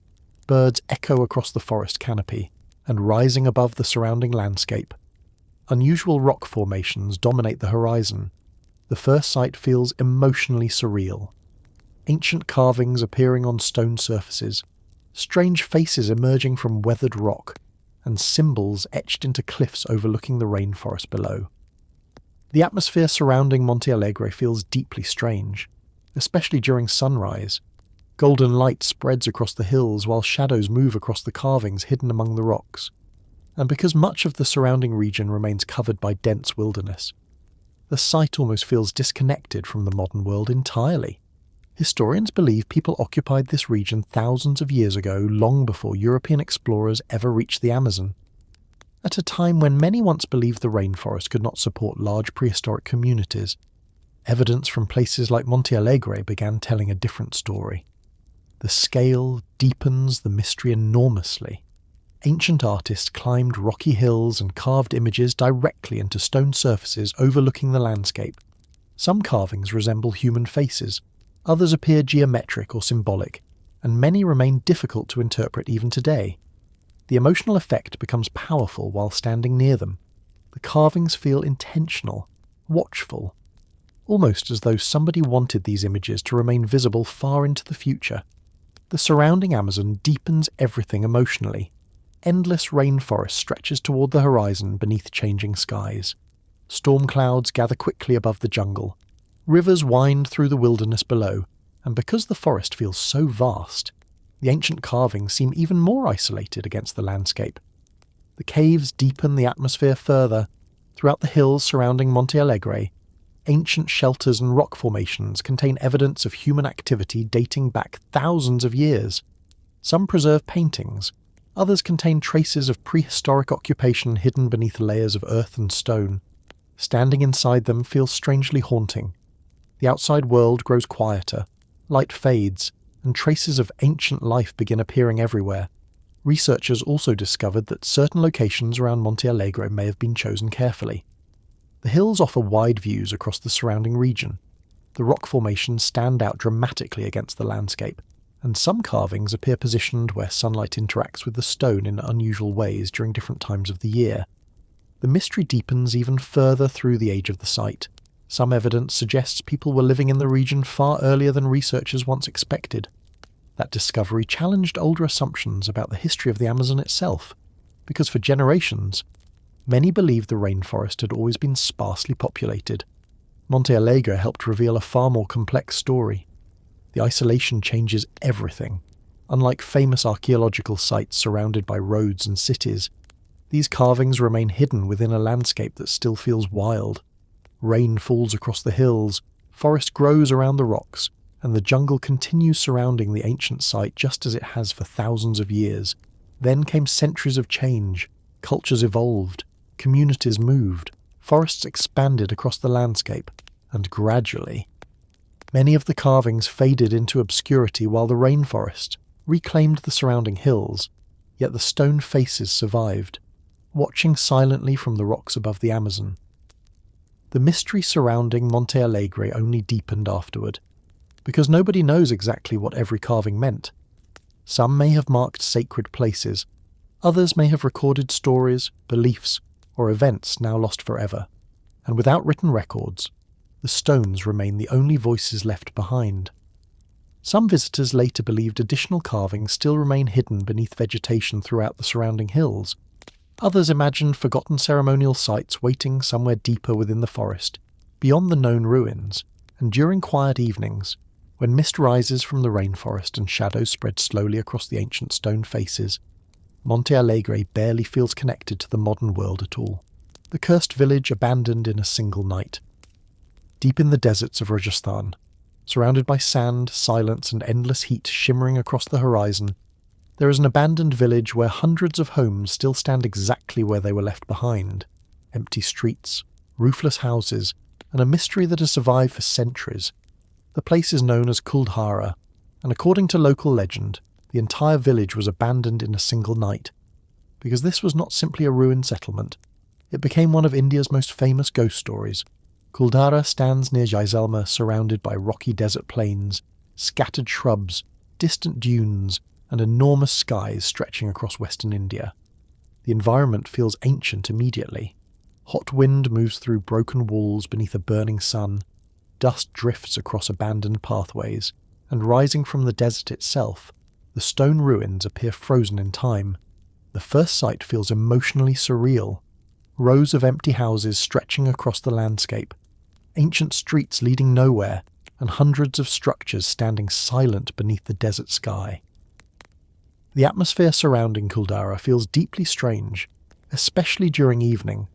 Birds echo across the forest canopy, and rising above the surrounding landscape, unusual rock formations dominate the horizon. The first sight feels emotionally surreal. Ancient carvings appearing on stone surfaces, strange faces emerging from weathered rock, and symbols etched into cliffs overlooking the rainforest below. The atmosphere surrounding Monte Alegre feels deeply strange, especially during sunrise. Golden light spreads across the hills while shadows move across the carvings hidden among the rocks. And because much of the surrounding region remains covered by dense wilderness, the site almost feels disconnected from the modern world entirely. Historians believe people occupied this region thousands of years ago, long before European explorers ever reached the Amazon. At a time when many once believed the rainforest could not support large prehistoric communities, evidence from places like Monte Alegre began telling a different story. The scale deepens the mystery enormously. Ancient artists climbed rocky hills and carved images directly into stone surfaces overlooking the landscape. Some carvings resemble human faces, others appear geometric or symbolic, and many remain difficult to interpret even today. The emotional effect becomes powerful while standing near them. The carvings feel intentional, watchful, almost as though somebody wanted these images to remain visible far into the future. The surrounding Amazon deepens everything emotionally. Endless rainforest stretches toward the horizon beneath changing skies. Storm clouds gather quickly above the jungle. Rivers wind through the wilderness below, and because the forest feels so vast, the ancient carvings seem even more isolated against the landscape. The caves deepen the atmosphere further. Throughout the hills surrounding Monte Alegre, ancient shelters and rock formations contain evidence of human activity dating back thousands of years. Some preserve paintings, others contain traces of prehistoric occupation hidden beneath layers of earth and stone. Standing inside them feels strangely haunting. The outside world grows quieter, light fades, and traces of ancient life begin appearing everywhere. Researchers also discovered that certain locations around Monte Alegre may have been chosen carefully. The hills offer wide views across the surrounding region. The rock formations stand out dramatically against the landscape, and some carvings appear positioned where sunlight interacts with the stone in unusual ways during different times of the year. The mystery deepens even further through the age of the site. Some evidence suggests people were living in the region far earlier than researchers once expected. That discovery challenged older assumptions about the history of the Amazon itself, because for generations, many believed the rainforest had always been sparsely populated. Monte Alegre helped reveal a far more complex story. The isolation changes everything. Unlike famous archaeological sites surrounded by roads and cities, these carvings remain hidden within a landscape that still feels wild. Rain falls across the hills, forest grows around the rocks, and the jungle continues surrounding the ancient site just as it has for thousands of years. Then came centuries of change. Cultures evolved, communities moved, forests expanded across the landscape, and gradually, many of the carvings faded into obscurity while the rainforest reclaimed the surrounding hills, yet the stone faces survived, watching silently from the rocks above the Amazon. The mystery surrounding Monte Alegre only deepened afterward, because nobody knows exactly what every carving meant. Some may have marked sacred places, others may have recorded stories, beliefs, or events now lost forever, and without written records, the stones remain the only voices left behind. Some visitors later believed additional carvings still remain hidden beneath vegetation throughout the surrounding hills. Others imagined forgotten ceremonial sites waiting somewhere deeper within the forest, beyond the known ruins, and during quiet evenings, when mist rises from the rainforest and shadows spread slowly across the ancient stone faces, Monte Alegre barely feels connected to the modern world at all. The cursed village abandoned in a single night. Deep in the deserts of Rajasthan, surrounded by sand, silence, and endless heat shimmering across the horizon, there is an abandoned village where hundreds of homes still stand exactly where they were left behind. Empty streets, roofless houses, and a mystery that has survived for centuries. The place is known as Kuldhara, and according to local legend, the entire village was abandoned in a single night. Because this was not simply a ruined settlement, it became one of India's most famous ghost stories. Kuldhara stands near Jaisalmer, surrounded by rocky desert plains, scattered shrubs, distant dunes, and enormous skies stretching across western India. The environment feels ancient immediately. Hot wind moves through broken walls beneath a burning sun, dust drifts across abandoned pathways, and rising from the desert itself, the stone ruins appear frozen in time. The first sight feels emotionally surreal. Rows of empty houses stretching across the landscape, ancient streets leading nowhere, and hundreds of structures standing silent beneath the desert sky. The atmosphere surrounding Kuldhara feels deeply strange, especially during evening.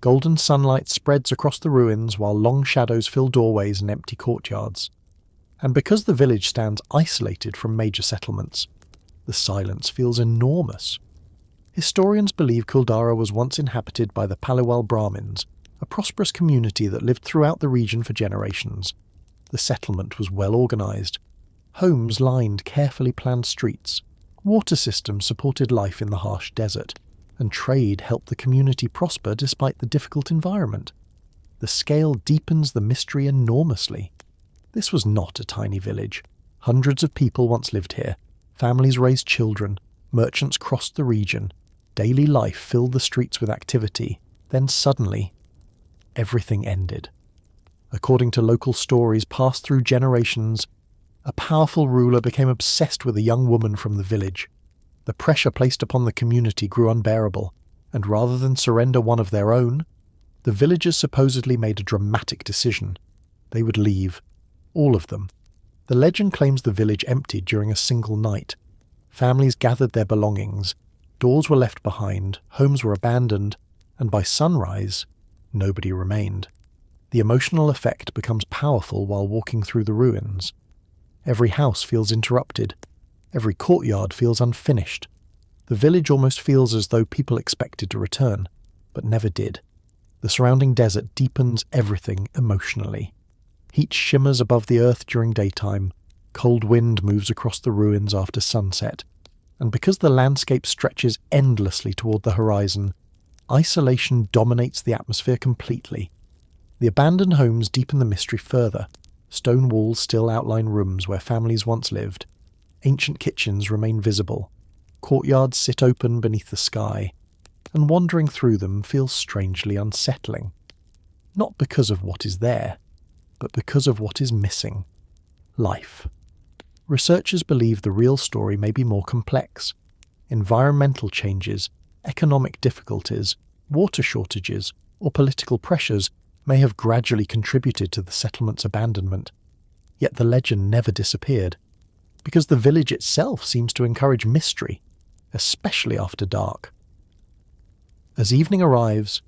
Golden sunlight spreads across the ruins while long shadows fill doorways and empty courtyards. And because the village stands isolated from major settlements, the silence feels enormous. Historians believe Kuldhara was once inhabited by the Paliwal Brahmins, a prosperous community that lived throughout the region for generations. The settlement was well organised. Homes lined carefully planned streets. Water systems supported life in the harsh desert, and trade helped the community prosper despite the difficult environment. The scale deepens the mystery enormously. This was not a tiny village. Hundreds of people once lived here. Families raised children. Merchants crossed the region. Daily life filled the streets with activity. Then suddenly, everything ended. According to local stories passed through generations, a powerful ruler became obsessed with a young woman from the village. The pressure placed upon the community grew unbearable, and rather than surrender one of their own, the villagers supposedly made a dramatic decision. They would leave. All of them. The legend claims the village emptied during a single night. Families gathered their belongings, doors were left behind, homes were abandoned, and by sunrise, nobody remained. The emotional effect becomes powerful while walking through the ruins. Every house feels interrupted. Every courtyard feels unfinished. The village almost feels as though people expected to return, but never did. The surrounding desert deepens everything emotionally. Heat shimmers above the earth during daytime, cold wind moves across the ruins after sunset, and because the landscape stretches endlessly toward the horizon, isolation dominates the atmosphere completely. The abandoned homes deepen the mystery further. Stone walls still outline rooms where families once lived. Ancient kitchens remain visible. Courtyards sit open beneath the sky, and wandering through them feels strangely unsettling. Not because of what is there, but because of what is missing. Life. Researchers believe the real story may be more complex. Environmental changes, economic difficulties, water shortages, or political pressures may have gradually contributed to the settlement's abandonment. Yet the legend never disappeared, because the village itself seems to encourage mystery, especially after dark. As evening arrives,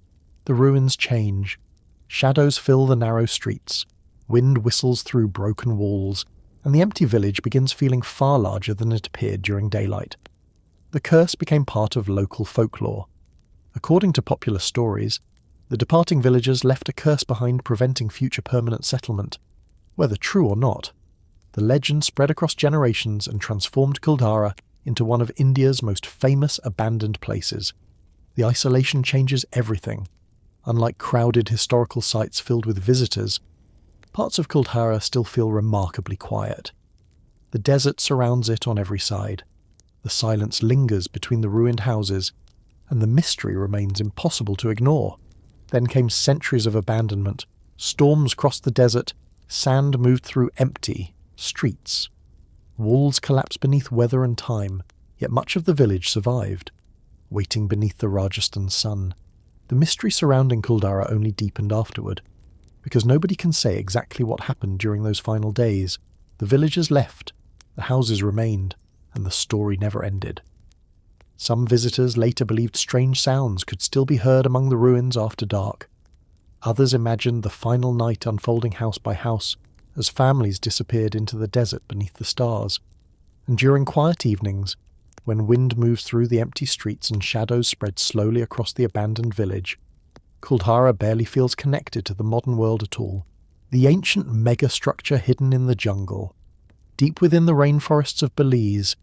the ruins change. Shadows fill the narrow streets, wind whistles through broken walls, and the empty village begins feeling far larger than it appeared during daylight. The curse became part of local folklore. According to popular stories, the departing villagers left a curse behind preventing future permanent settlement. Whether true or not, the legend spread across generations and transformed Kuldara into one of India's most famous abandoned places. The isolation changes everything. Unlike crowded historical sites filled with visitors, parts of Kuldara still feel remarkably quiet. The desert surrounds it on every side. The silence lingers between the ruined houses, and the mystery remains impossible to ignore. Then came centuries of abandonment. Storms crossed the desert, sand moved through empty streets. Walls collapsed beneath weather and time, yet much of the village survived. Waiting beneath the Rajasthan sun, the mystery surrounding Kuldara only deepened afterward. Because nobody can say exactly what happened during those final days, the villagers left, the houses remained, and the story never ended. Some visitors later believed strange sounds could still be heard among the ruins after dark. Others imagined the final night unfolding house by house as families disappeared into the desert beneath the stars. And during quiet evenings, when wind moves through the empty streets and shadows spread slowly across the abandoned village, Kuldara barely feels connected to the modern world at all. The ancient megastructure hidden in the jungle, deep within the rainforests of Belize,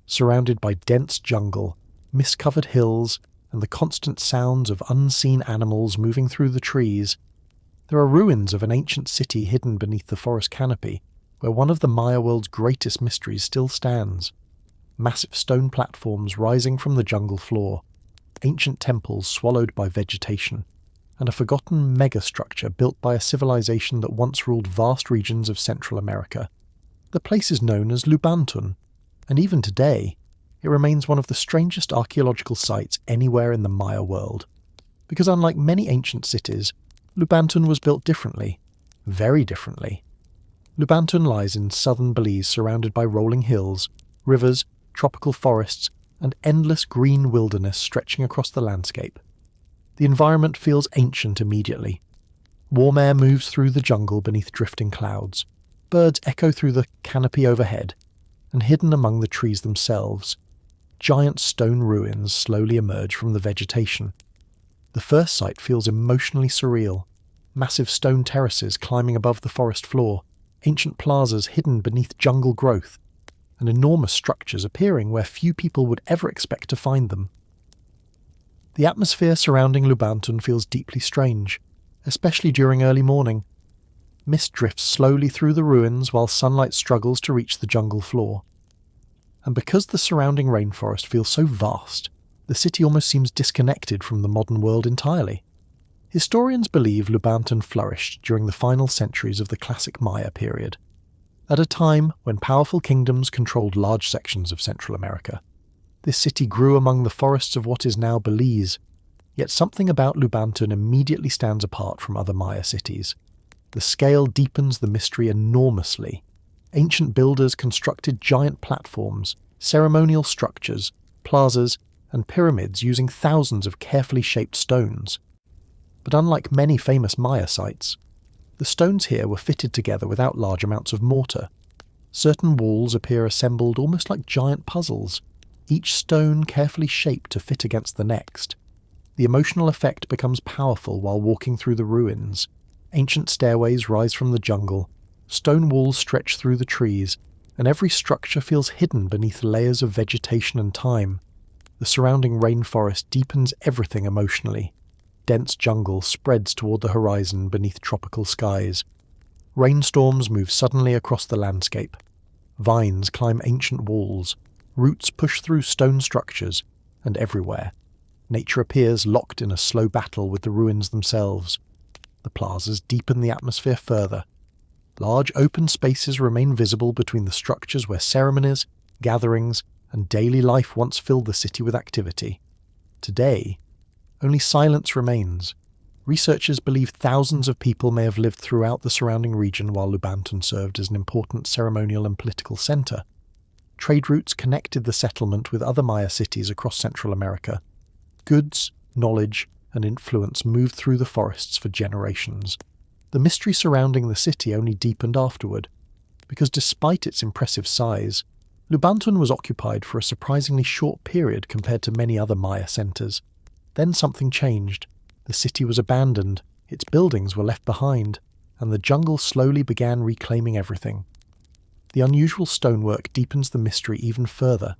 surrounded by dense jungle, mist-covered hills, and the constant sounds of unseen animals moving through the trees, there are ruins of an ancient city hidden beneath the forest canopy, where one of the Maya world's greatest mysteries still stands. Massive stone platforms rising from the jungle floor, ancient temples swallowed by vegetation, and a forgotten megastructure built by a civilization that once ruled vast regions of Central America. The place is known as Lubantun, and even today, it remains one of the strangest archaeological sites anywhere in the Maya world. Because unlike many ancient cities, Lubantun was built differently, very differently. Lubantun lies in southern Belize, surrounded by rolling hills, rivers, tropical forests, and endless green wilderness stretching across the landscape. The environment feels ancient immediately. Warm air moves through the jungle beneath drifting clouds. Birds echo through the canopy overhead, and hidden among the trees themselves, giant stone ruins slowly emerge from the vegetation. The first sight feels emotionally surreal. Massive stone terraces climbing above the forest floor, ancient plazas hidden beneath jungle growth, and enormous structures appearing where few people would ever expect to find them. The atmosphere surrounding Lubantun feels deeply strange, especially during early morning. Mist drifts slowly through the ruins while sunlight struggles to reach the jungle floor. And because the surrounding rainforest feels so vast, the city almost seems disconnected from the modern world entirely. Historians believe Lubantun flourished during the final centuries of the classic Maya period, at a time when powerful kingdoms controlled large sections of Central America. This city grew among the forests of what is now Belize, yet something about Lubantun immediately stands apart from other Maya cities. The scale deepens the mystery enormously. Ancient builders constructed giant platforms, ceremonial structures, plazas, and pyramids using thousands of carefully shaped stones. But unlike many famous Maya sites, the stones here were fitted together without large amounts of mortar. Certain walls appear assembled almost like giant puzzles, each stone carefully shaped to fit against the next. The emotional effect becomes powerful while walking through the ruins. Ancient stairways rise from the jungle, stone walls stretch through the trees, and every structure feels hidden beneath layers of vegetation and time. The surrounding rainforest deepens everything emotionally. Dense jungle spreads toward the horizon beneath tropical skies. Rainstorms move suddenly across the landscape. Vines climb ancient walls. Roots push through stone structures, and everywhere, nature appears locked in a slow battle with the ruins themselves. The plazas deepen the atmosphere further. Large open spaces remain visible between the structures where ceremonies, gatherings, and daily life once filled the city with activity. Today, only silence remains. Researchers believe thousands of people may have lived throughout the surrounding region while Lubantun served as an important ceremonial and political center. Trade routes connected the settlement with other Maya cities across Central America. Goods, knowledge, and influence moved through the forests for generations. The mystery surrounding the city only deepened afterward, because despite its impressive size, Lubantun was occupied for a surprisingly short period compared to many other Maya centers. Then something changed. The city was abandoned, its buildings were left behind, and the jungle slowly began reclaiming everything. The unusual stonework deepens the mystery even further.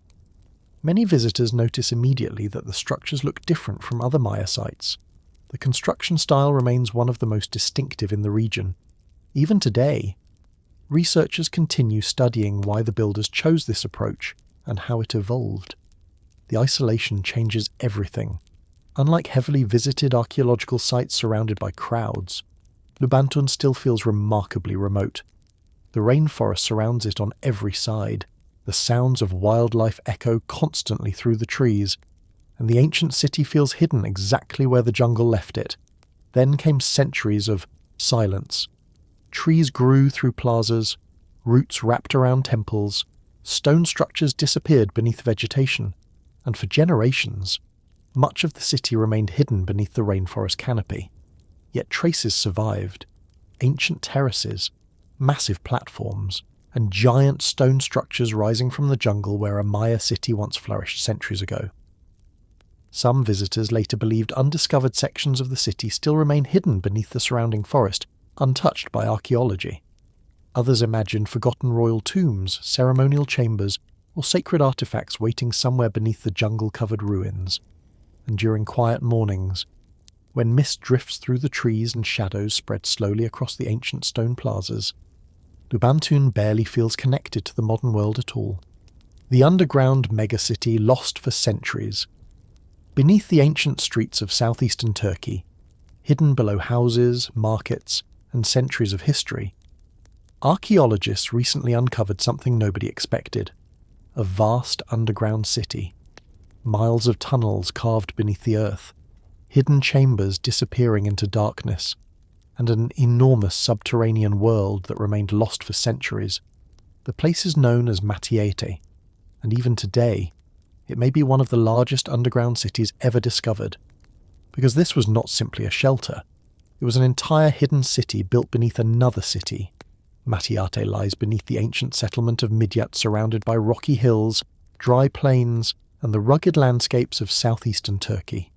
Many visitors notice immediately that the structures look different from other Maya sites. The construction style remains one of the most distinctive in the region. Even today, researchers continue studying why the builders chose this approach and how it evolved. The isolation changes everything. Unlike heavily visited archaeological sites surrounded by crowds, Lubantun still feels remarkably remote. The rainforest surrounds it on every side. The sounds of wildlife echo constantly through the trees, and the ancient city feels hidden exactly where the jungle left it. Then came centuries of silence. Trees grew through plazas, roots wrapped around temples, stone structures disappeared beneath vegetation, and for generations, much of the city remained hidden beneath the rainforest canopy. Yet traces survived. Ancient terraces, massive platforms, and giant stone structures rising from the jungle where a Maya city once flourished centuries ago. Some visitors later believed undiscovered sections of the city still remain hidden beneath the surrounding forest, untouched by archaeology. Others imagined forgotten royal tombs, ceremonial chambers, or sacred artifacts waiting somewhere beneath the jungle-covered ruins. And during quiet mornings, when mist drifts through the trees and shadows spread slowly across the ancient stone plazas, Lubantun barely feels connected to the modern world at all. The underground megacity lost for centuries. Beneath the ancient streets of southeastern Turkey, hidden below houses, markets, and centuries of history, archaeologists recently uncovered something nobody expected: a vast underground city. Miles of tunnels carved beneath the earth, hidden chambers disappearing into darkness, and an enormous subterranean world that remained lost for centuries. The place is known as Matiete, and even today, it may be one of the largest underground cities ever discovered. Because this was not simply a shelter, it was an entire hidden city built beneath another city. Matiate lies beneath the ancient settlement of Midyat, surrounded by rocky hills, dry plains, and the rugged landscapes of southeastern Turkey.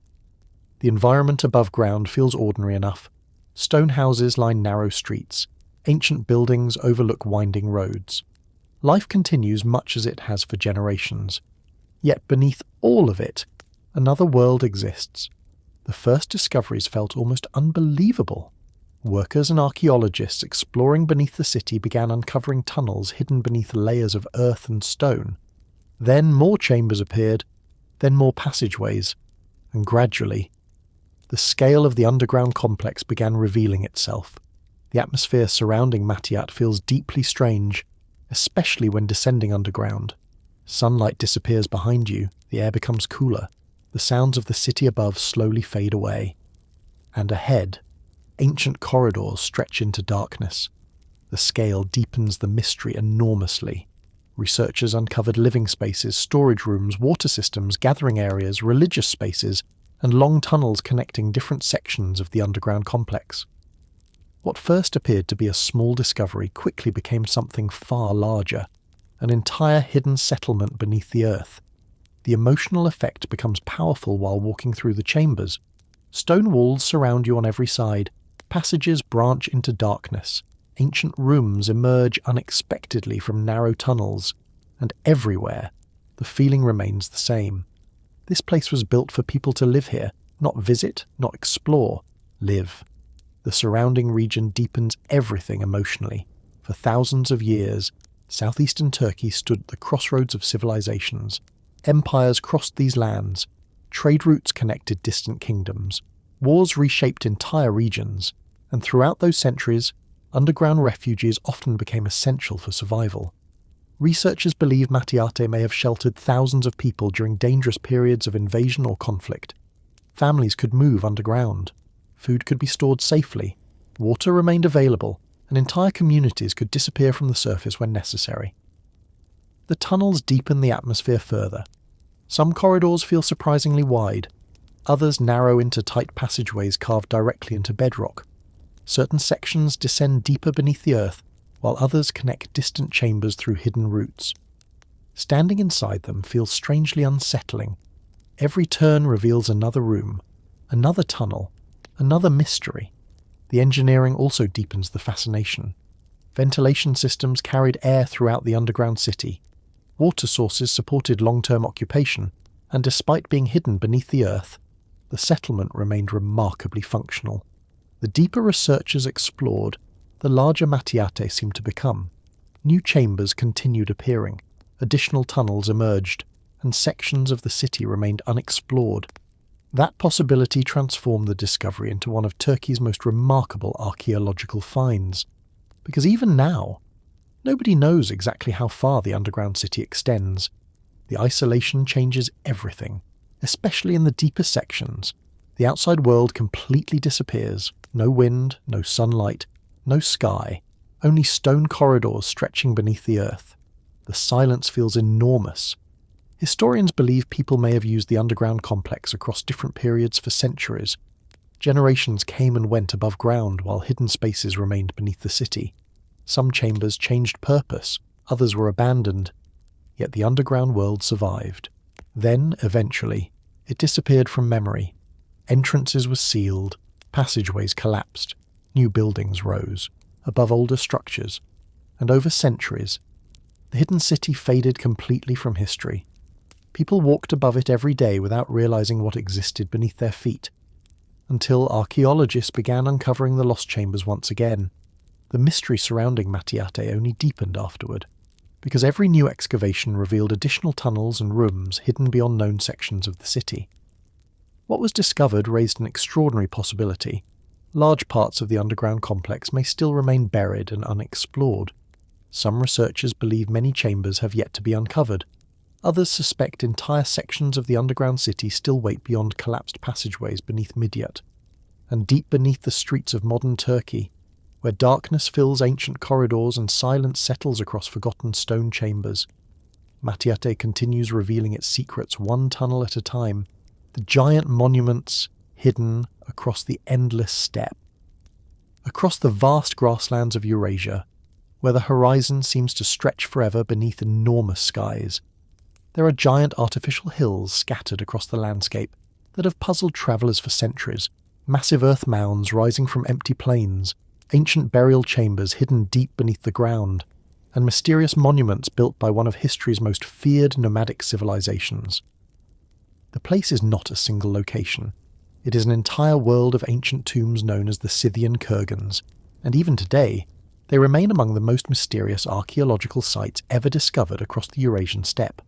The environment above ground feels ordinary enough. Stone houses line narrow streets. Ancient buildings overlook winding roads. Life continues much as it has for generations. Yet beneath all of it, another world exists. The first discoveries felt almost unbelievable. Workers and archaeologists exploring beneath the city began uncovering tunnels hidden beneath layers of earth and stone. Then more chambers appeared, then more passageways, and gradually, the scale of the underground complex began revealing itself. The atmosphere surrounding Matiat feels deeply strange, especially when descending underground. Sunlight disappears behind you, the air becomes cooler, the sounds of the city above slowly fade away. And ahead, ancient corridors stretch into darkness. The scale deepens the mystery enormously. Researchers uncovered living spaces, storage rooms, water systems, gathering areas, religious spaces, and long tunnels connecting different sections of the underground complex. What first appeared to be a small discovery quickly became something far larger, an entire hidden settlement beneath the earth. The emotional effect becomes powerful while walking through the chambers. Stone walls surround you on every side, passages branch into darkness, ancient rooms emerge unexpectedly from narrow tunnels, and everywhere, the feeling remains the same. This place was built for people to live here, not visit, not explore, live. The surrounding region deepens everything emotionally. For thousands of years, southeastern Turkey stood at the crossroads of civilizations. Empires crossed these lands, trade routes connected distant kingdoms, wars reshaped entire regions, and throughout those centuries, underground refuges often became essential for survival. Researchers believe Matiate may have sheltered thousands of people during dangerous periods of invasion or conflict. Families could move underground, food could be stored safely, water remained available, and entire communities could disappear from the surface when necessary. The tunnels deepen the atmosphere further. Some corridors feel surprisingly wide, others narrow into tight passageways carved directly into bedrock. Certain sections descend deeper beneath the earth, while others connect distant chambers through hidden routes. Standing inside them feels strangely unsettling. Every turn reveals another room, another tunnel, another mystery. The engineering also deepens the fascination. Ventilation systems carried air throughout the underground city. Water sources supported long-term occupation, and despite being hidden beneath the earth, the settlement remained remarkably functional. The deeper researchers explored, the larger Matiate seemed to become. New chambers continued appearing, additional tunnels emerged, and sections of the city remained unexplored. That possibility transformed the discovery into one of Turkey's most remarkable archaeological finds. Because even now, nobody knows exactly how far the underground city extends. The isolation changes everything, especially in the deeper sections. The outside world completely disappears. No wind, no sunlight, no sky, only stone corridors stretching beneath the earth. The silence feels enormous. Historians believe people may have used the underground complex across different periods for centuries. Generations came and went above ground while hidden spaces remained beneath the city. Some chambers changed purpose, others were abandoned, yet the underground world survived. Then, eventually, it disappeared from memory. Entrances were sealed, passageways collapsed, new buildings rose, above older structures, and over centuries, the hidden city faded completely from history. People walked above it every day without realizing what existed beneath their feet, until archaeologists began uncovering the lost chambers once again. The mystery surrounding Matiate only deepened afterward, because every new excavation revealed additional tunnels and rooms hidden beyond known sections of the city. What was discovered raised an extraordinary possibility. Large parts of the underground complex may still remain buried and unexplored. Some researchers believe many chambers have yet to be uncovered. Others suspect entire sections of the underground city still wait beyond collapsed passageways beneath Midyat. And deep beneath the streets of modern Turkey, where darkness fills ancient corridors and silence settles across forgotten stone chambers, Matiate continues revealing its secrets one tunnel at a time, the giant monuments hidden across the endless steppe. Across the vast grasslands of Eurasia, where the horizon seems to stretch forever beneath enormous skies, there are giant artificial hills scattered across the landscape that have puzzled travellers for centuries, massive earth mounds rising from empty plains, ancient burial chambers hidden deep beneath the ground, and mysterious monuments built by one of history's most feared nomadic civilizations. The place is not a single location. It is an entire world of ancient tombs known as the Scythian Kurgans, and even today, they remain among the most mysterious archaeological sites ever discovered across the Eurasian steppe.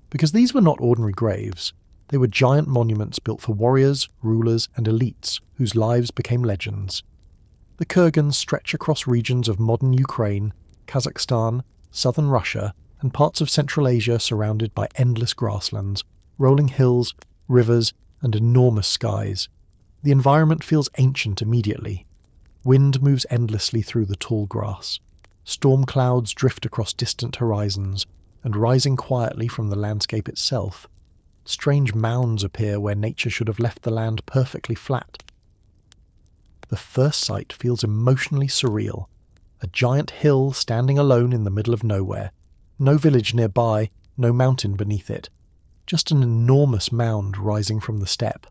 Because these were not ordinary graves, They were giant monuments built for warriors, rulers, and elites whose lives became legends. The kurgans stretch across regions of modern Ukraine, Kazakhstan, southern Russia, and parts of Central Asia surrounded by endless grasslands, rolling hills, rivers, and enormous skies. The environment feels ancient immediately. Wind moves endlessly through the tall grass. Storm clouds drift across distant horizons, and rising quietly from the landscape itself, strange mounds appear where nature should have left the land perfectly flat. The first sight feels emotionally surreal. A giant hill standing alone in the middle of nowhere. No village nearby, no mountain beneath it. Just an enormous mound rising from the steppe.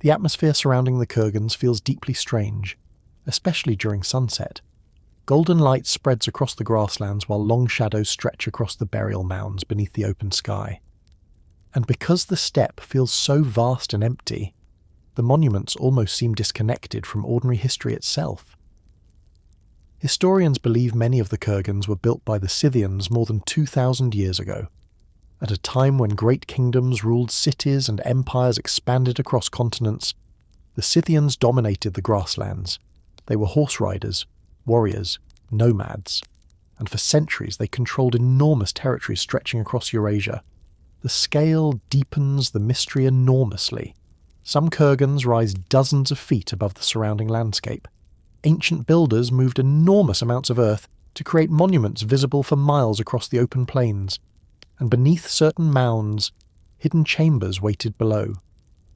The atmosphere surrounding the kurgans feels deeply strange, especially during sunset. Golden light spreads across the grasslands while long shadows stretch across the burial mounds beneath the open sky. And because the steppe feels so vast and empty, the monuments almost seem disconnected from ordinary history itself. Historians believe many of the kurgans were built by the Scythians more than 2,000 years ago. At a time when great kingdoms ruled cities and empires expanded across continents, the Scythians dominated the grasslands. They were horse riders, warriors, nomads, and for centuries they controlled enormous territories stretching across Eurasia. The scale deepens the mystery enormously. Some kurgans rise dozens of feet above the surrounding landscape. Ancient builders moved enormous amounts of earth to create monuments visible for miles across the open plains, and beneath certain mounds, hidden chambers waited below.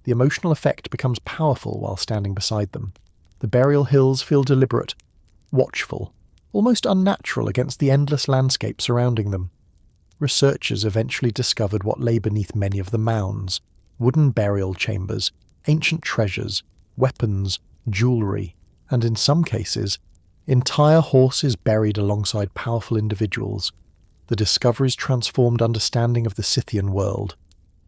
The emotional effect becomes powerful while standing beside them. The burial hills feel deliberate, watchful, almost unnatural against the endless landscape surrounding them. Researchers eventually discovered what lay beneath many of the mounds: wooden burial chambers, ancient treasures, weapons, jewellery, and in some cases, entire horses buried alongside powerful individuals. The discoveries transformed understanding of the Scythian world.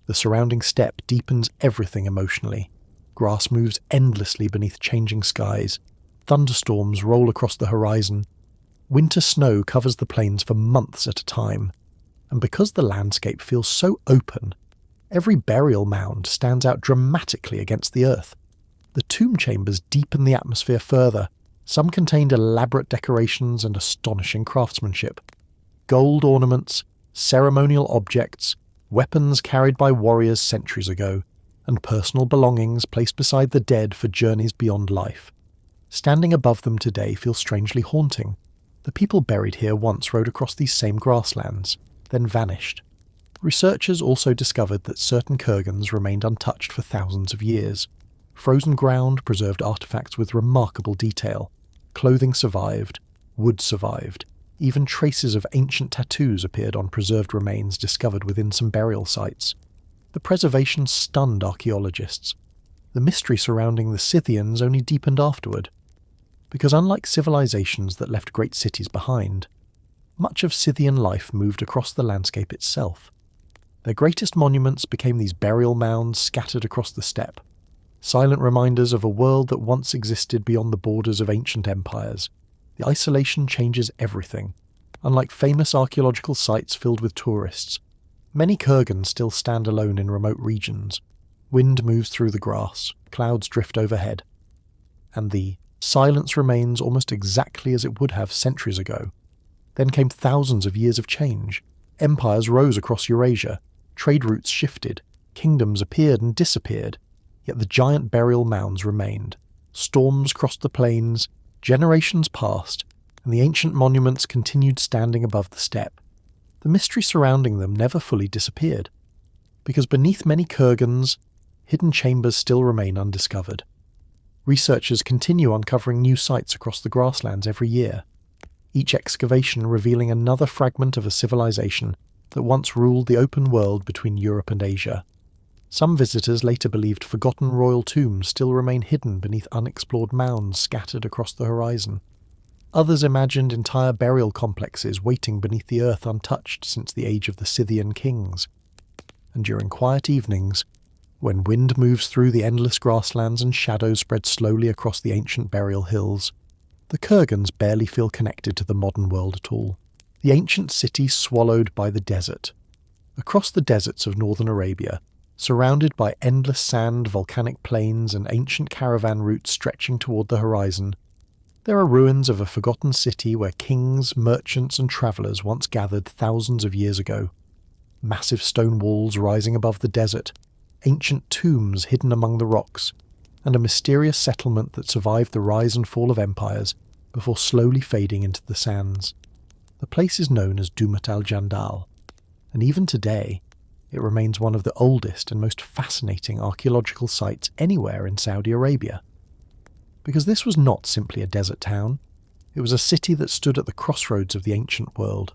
The surrounding steppe deepens everything emotionally. Grass moves endlessly beneath changing skies. Thunderstorms roll across the horizon. Winter snow covers the plains for months at a time. And because the landscape feels so open, every burial mound stands out dramatically against the earth. The tomb chambers deepen the atmosphere further. Some contained elaborate decorations and astonishing craftsmanship. Gold ornaments, ceremonial objects, weapons carried by warriors centuries ago, and personal belongings placed beside the dead for journeys beyond life. Standing above them today feels strangely haunting. The people buried here once rode across these same grasslands, then vanished. Researchers also discovered that certain kurgans remained untouched for thousands of years. Frozen ground preserved artifacts with remarkable detail. Clothing survived, wood survived. Even traces of ancient tattoos appeared on preserved remains discovered within some burial sites. The preservation stunned archaeologists. The mystery surrounding the Scythians only deepened afterward. Because unlike civilizations that left great cities behind, much of Scythian life moved across the landscape itself. Their greatest monuments became these burial mounds scattered across the steppe, silent reminders of a world that once existed beyond the borders of ancient empires. The isolation changes everything. Unlike famous archaeological sites filled with tourists, many kurgans still stand alone in remote regions. Wind moves through the grass, clouds drift overhead, and the silence remains almost exactly as it would have centuries ago. Then came thousands of years of change. Empires rose across Eurasia, trade routes shifted, kingdoms appeared and disappeared, yet the giant burial mounds remained. Storms crossed the plains, generations passed, and the ancient monuments continued standing above the steppe. The mystery surrounding them never fully disappeared, because beneath many kurgans, hidden chambers still remain undiscovered. Researchers continue uncovering new sites across the grasslands every year, each excavation revealing another fragment of a civilization that once ruled the open world between Europe and Asia. Some visitors later believed forgotten royal tombs still remain hidden beneath unexplored mounds scattered across the horizon. Others imagined entire burial complexes waiting beneath the earth untouched since the age of the Scythian kings. And during quiet evenings, when wind moves through the endless grasslands and shadows spread slowly across the ancient burial hills, the kurgans barely feel connected to the modern world at all. The ancient city swallowed by the desert. Across the deserts of northern Arabia, Surrounded by endless sand, volcanic plains, and ancient caravan routes stretching toward the horizon, there are ruins of a forgotten city where kings, merchants, and travellers once gathered thousands of years ago. Massive stone walls rising above the desert, ancient tombs hidden among the rocks, and a mysterious settlement that survived the rise and fall of empires before slowly fading into the sands. The place is known as Dumat al-Jandal, and even today, it remains one of the oldest and most fascinating archaeological sites anywhere in Saudi Arabia. Because this was not simply a desert town, it was a city that stood at the crossroads of the ancient world.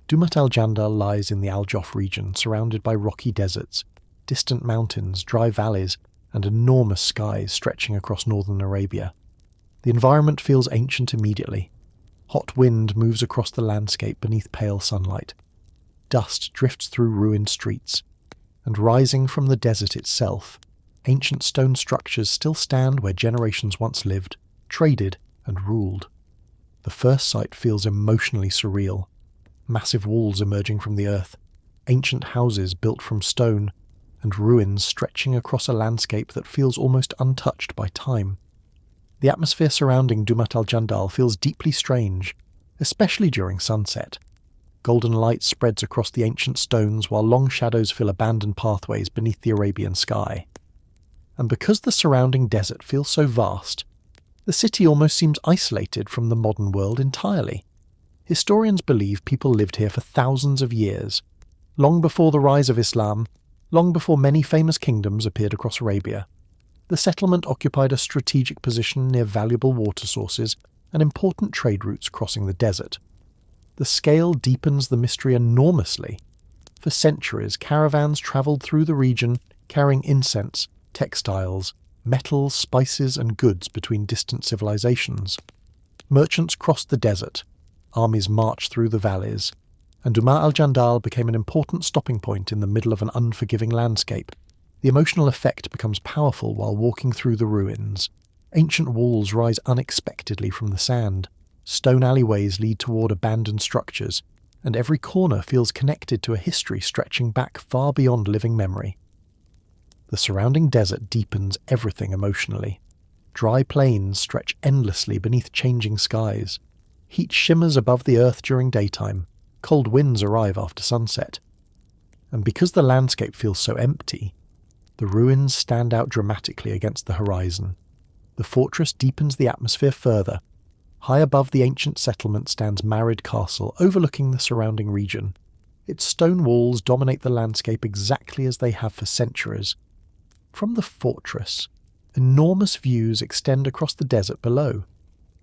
Dumat al-Jandal lies in the Al Jof region, surrounded by rocky deserts, distant mountains, dry valleys, and enormous skies stretching across northern Arabia. The environment feels ancient immediately. Hot wind moves across the landscape beneath pale sunlight. Dust drifts through ruined streets, and rising from the desert itself, ancient stone structures still stand where generations once lived, traded, and ruled. The first sight feels emotionally surreal. Massive walls emerging from the earth, ancient houses built from stone, and ruins stretching across a landscape that feels almost untouched by time. The atmosphere surrounding Dumat al-Jandal feels deeply strange, especially during sunset. Golden light spreads across the ancient stones while long shadows fill abandoned pathways beneath the Arabian sky. And because the surrounding desert feels so vast, the city almost seems isolated from the modern world entirely. Historians believe people lived here for thousands of years, long before the rise of Islam, long before many famous kingdoms appeared across Arabia. The settlement occupied a strategic position near valuable water sources and important trade routes crossing the desert. The scale deepens the mystery enormously. For centuries, caravans travelled through the region carrying incense, textiles, metals, spices, and goods between distant civilizations. Merchants crossed the desert, armies marched through the valleys, and Dumat al-Jandal became an important stopping point in the middle of an unforgiving landscape. The emotional effect becomes powerful while walking through the ruins. Ancient walls rise unexpectedly from the sand. Stone alleyways lead toward abandoned structures, and every corner feels connected to a history stretching back far beyond living memory. The surrounding desert deepens everything emotionally. Dry plains stretch endlessly beneath changing skies. Heat shimmers above the earth during daytime. Cold winds arrive after sunset. And because the landscape feels so empty, the ruins stand out dramatically against the horizon. The fortress deepens the atmosphere further. High above the ancient settlement stands Marid Castle, overlooking the surrounding region. Its stone walls dominate the landscape exactly as they have for centuries. From the fortress, enormous views extend across the desert below.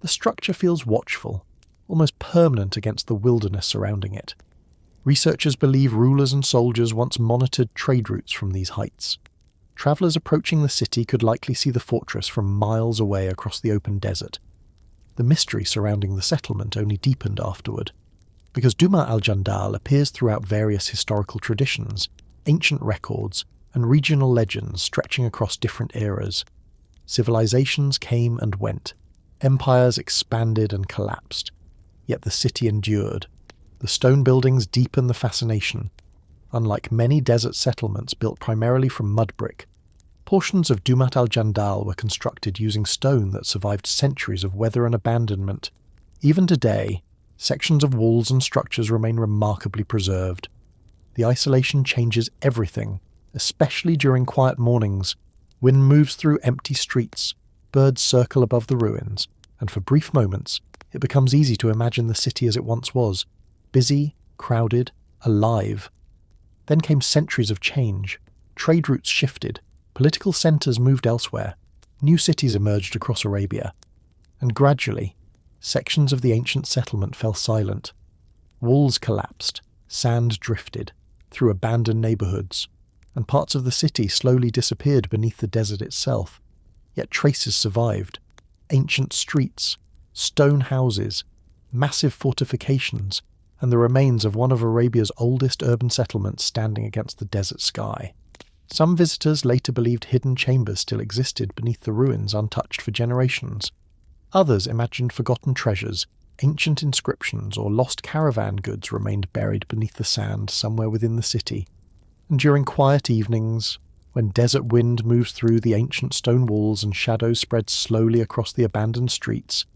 The structure feels watchful, almost permanent against the wilderness surrounding it. Researchers believe rulers and soldiers once monitored trade routes from these heights. Travellers approaching the city could likely see the fortress from miles away across the open desert. The mystery surrounding the settlement only deepened afterward, because Dumat al-Jandal appears throughout various historical traditions, ancient records, and regional legends stretching across different eras. Civilizations came and went. Empires expanded and collapsed. Yet the city endured. The stone buildings deepen the fascination. Unlike many desert settlements built primarily from mud brick, portions of Dumat al-Jandal were constructed using stone that survived centuries of weather and abandonment. Even today, sections of walls and structures remain remarkably preserved. The isolation changes everything, especially during quiet mornings. Wind moves through empty streets, birds circle above the ruins, and for brief moments, it becomes easy to imagine the city as it once was, busy, crowded, alive. Then came centuries of change. Trade routes shifted, political centres moved elsewhere, new cities emerged across Arabia, and gradually, sections of the ancient settlement fell silent. Walls collapsed, sand drifted through abandoned neighbourhoods, and parts of the city slowly disappeared beneath the desert itself. Yet traces survived. Ancient streets, stone houses, massive fortifications, and the remains of one of Arabia's oldest urban settlements standing against the desert sky. Some visitors later believed hidden chambers still existed beneath the ruins untouched for generations. Others imagined forgotten treasures, ancient inscriptions, or lost caravan goods remained buried beneath the sand somewhere within the city. And during quiet evenings, when desert wind moves through the ancient stone walls and shadows spread slowly across the abandoned streets,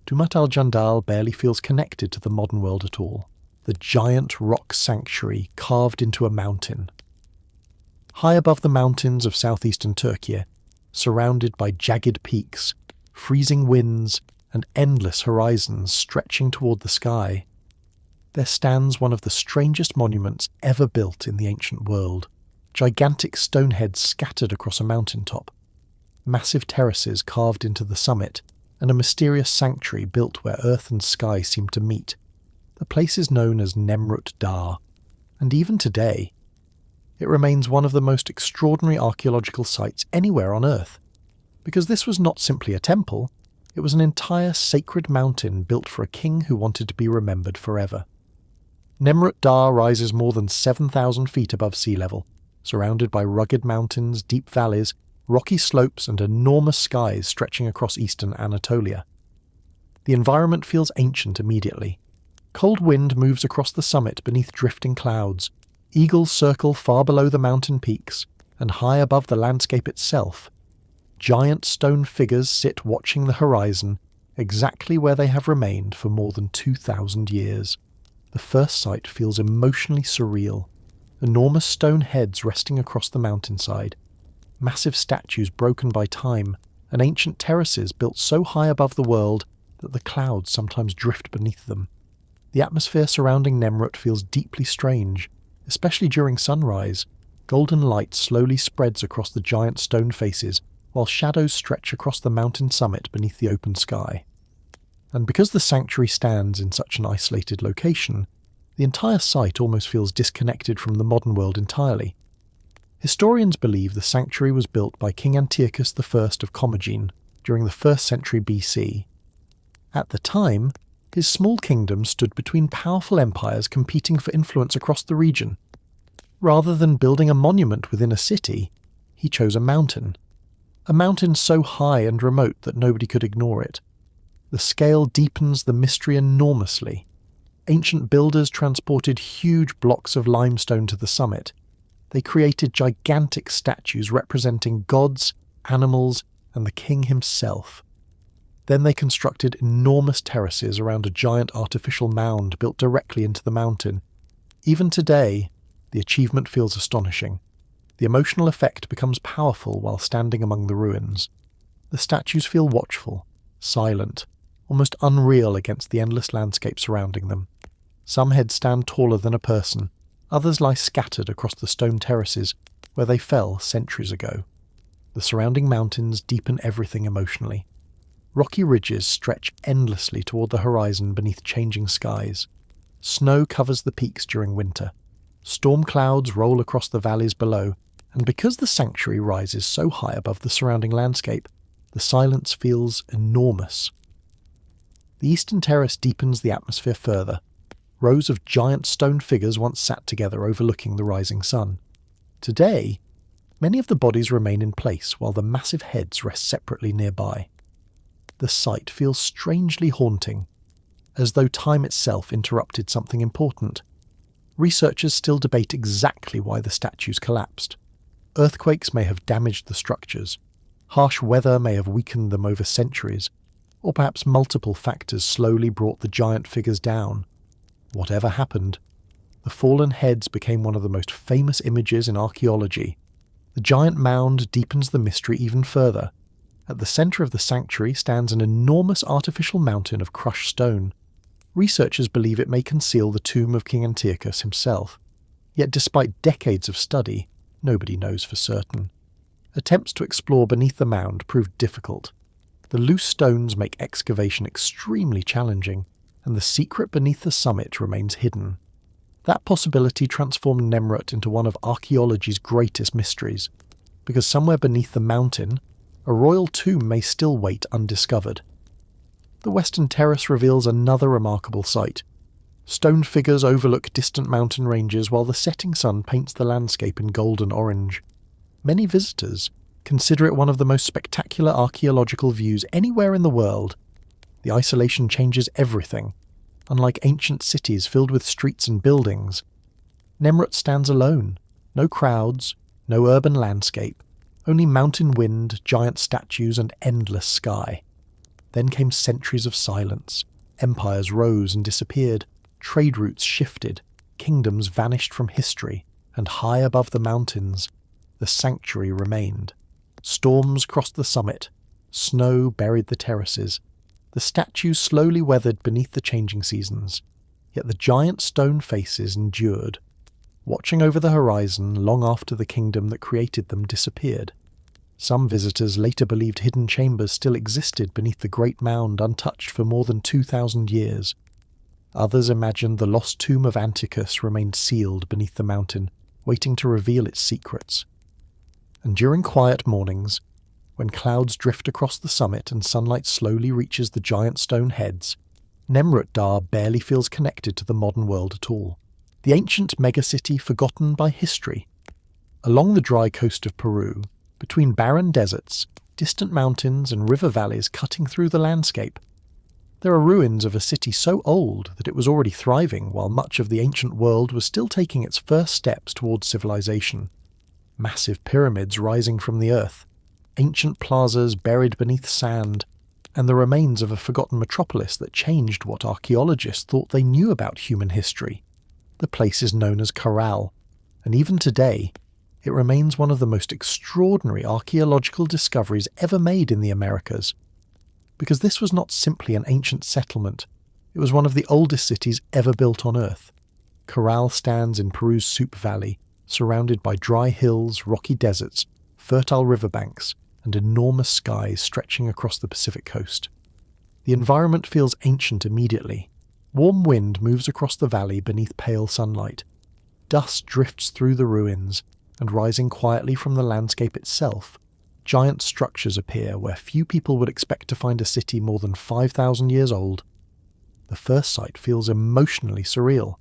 Dumat al-Jandal barely feels connected to the modern world at all. The giant rock sanctuary carved into a mountain. High above the mountains of southeastern Turkey, surrounded by jagged peaks, freezing winds, and endless horizons stretching toward the sky, there stands one of the strangest monuments ever built in the ancient world. Gigantic stone heads scattered across a mountaintop, massive terraces carved into the summit, and a mysterious sanctuary built where earth and sky seem to meet. The place is known as Nemrut Dağ, and even today, it remains one of the most extraordinary archaeological sites anywhere on Earth, because this was not simply a temple, it was an entire sacred mountain built for a king who wanted to be remembered forever. Nemrut Dağ rises more than 7,000 feet above sea level, surrounded by rugged mountains, deep valleys, rocky slopes, and enormous skies stretching across eastern Anatolia. The environment feels ancient immediately. Cold wind moves across the summit beneath drifting clouds. Eagles circle far below the mountain peaks, and high above the landscape itself, giant stone figures sit watching the horizon, exactly where they have remained for more than 2,000 years. The first sight feels emotionally surreal. Enormous stone heads resting across the mountainside, massive statues broken by time, and ancient terraces built so high above the world that the clouds sometimes drift beneath them. The atmosphere surrounding Nemrut feels deeply strange, especially during sunrise. Golden light slowly spreads across the giant stone faces, while shadows stretch across the mountain summit beneath the open sky. And because the sanctuary stands in such an isolated location, the entire site almost feels disconnected from the modern world entirely. Historians believe the sanctuary was built by King Antiochus I of Commagene during the 1st century BC. At the time, his small kingdom stood between powerful empires competing for influence across the region. Rather than building a monument within a city, he chose a mountain so high and remote that nobody could ignore it. The scale deepens the mystery enormously. Ancient builders transported huge blocks of limestone to the summit. They created gigantic statues representing gods, animals, and the king himself. Then they constructed enormous terraces around a giant artificial mound built directly into the mountain. Even today, the achievement feels astonishing. The emotional effect becomes powerful while standing among the ruins. The statues feel watchful, silent, almost unreal against the endless landscape surrounding them. Some heads stand taller than a person, others lie scattered across the stone terraces where they fell centuries ago. The surrounding mountains deepen everything emotionally. Rocky ridges stretch endlessly toward the horizon beneath changing skies. Snow covers the peaks during winter. Storm clouds roll across the valleys below, and because the sanctuary rises so high above the surrounding landscape, the silence feels enormous. The eastern terrace deepens the atmosphere further. Rows of giant stone figures once sat together overlooking the rising sun. Today, many of the bodies remain in place while the massive heads rest separately nearby. The sight feels strangely haunting, as though time itself interrupted something important. Researchers still debate exactly why the statues collapsed. Earthquakes may have damaged the structures, harsh weather may have weakened them over centuries, or perhaps multiple factors slowly brought the giant figures down. Whatever happened, the fallen heads became one of the most famous images in archaeology. The giant mound deepens the mystery even further. At the centre of the sanctuary stands an enormous artificial mountain of crushed stone. Researchers believe it may conceal the tomb of King Antiochus himself. Yet despite decades of study, nobody knows for certain. Attempts to explore beneath the mound proved difficult. The loose stones make excavation extremely challenging, and the secret beneath the summit remains hidden. That possibility transformed Nemrut into one of archaeology's greatest mysteries, because somewhere beneath the mountain, a royal tomb may still wait undiscovered. The western terrace reveals another remarkable sight. Stone figures overlook distant mountain ranges while the setting sun paints the landscape in golden orange. Many visitors consider it one of the most spectacular archaeological views anywhere in the world. The isolation changes everything. Unlike ancient cities filled with streets and buildings, Nemrut stands alone. No crowds, No urban landscape, only mountain wind, giant statues, and endless sky. Then came centuries of silence. Empires rose and disappeared, trade routes shifted, kingdoms vanished from history, and high above the mountains, the sanctuary remained. Storms crossed the summit, snow buried the terraces. The statues slowly weathered beneath the changing seasons, yet the giant stone faces endured, watching over the horizon long after the kingdom that created them disappeared. Some visitors later believed hidden chambers still existed beneath the great mound untouched for more than 2,000 years. Others imagined the lost tomb of Antichus remained sealed beneath the mountain, waiting to reveal its secrets. And during quiet mornings, when clouds drift across the summit and sunlight slowly reaches the giant stone heads, Nemrut Dar barely feels connected to the modern world at all. The ancient megacity forgotten by history. Along the dry coast of Peru, between barren deserts, distant mountains and river valleys cutting through the landscape, there are ruins of a city so old that it was already thriving while much of the ancient world was still taking its first steps towards civilization. Massive pyramids rising from the earth, ancient plazas buried beneath sand, and the remains of a forgotten metropolis that changed what archaeologists thought they knew about human history. The place is known as Corral, and even today, it remains one of the most extraordinary archaeological discoveries ever made in the Americas. Because this was not simply an ancient settlement, it was one of the oldest cities ever built on Earth. Corral stands in Peru's Soup Valley, surrounded by dry hills, rocky deserts, fertile riverbanks, and enormous skies stretching across the Pacific coast. The environment feels ancient immediately. Warm wind moves across the valley beneath pale sunlight. Dust drifts through the ruins, and rising quietly from the landscape itself, giant structures appear where few people would expect to find a city more than 5,000 years old. The first sight feels emotionally surreal.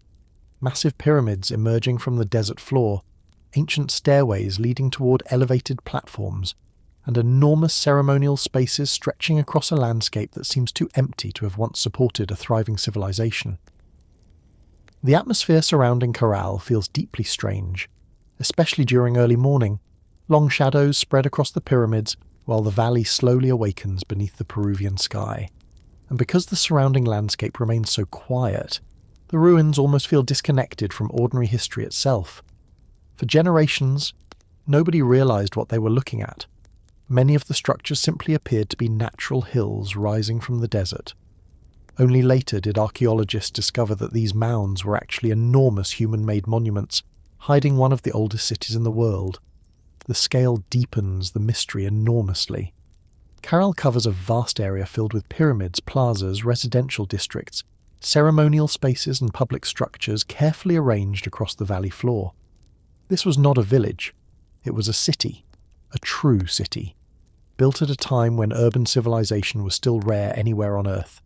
Massive pyramids emerging from the desert floor, ancient stairways leading toward elevated platforms, and enormous ceremonial spaces stretching across a landscape that seems too empty to have once supported a thriving civilization. The atmosphere surrounding Corral feels deeply strange, especially during early morning. Long shadows spread across the pyramids while the valley slowly awakens beneath the Peruvian sky. And because the surrounding landscape remains so quiet, the ruins almost feel disconnected from ordinary history itself. For generations, nobody realized what they were looking at. Many of the structures simply appeared to be natural hills rising from the desert. Only later did archaeologists discover that these mounds were actually enormous human-made monuments, hiding one of the oldest cities in the world. The scale deepens the mystery enormously. Corral covers a vast area filled with pyramids, plazas, residential districts, ceremonial spaces and public structures carefully arranged across the valley floor. This was not a village. It was a city, a true city, built at a time when urban civilization was still rare anywhere on Earth.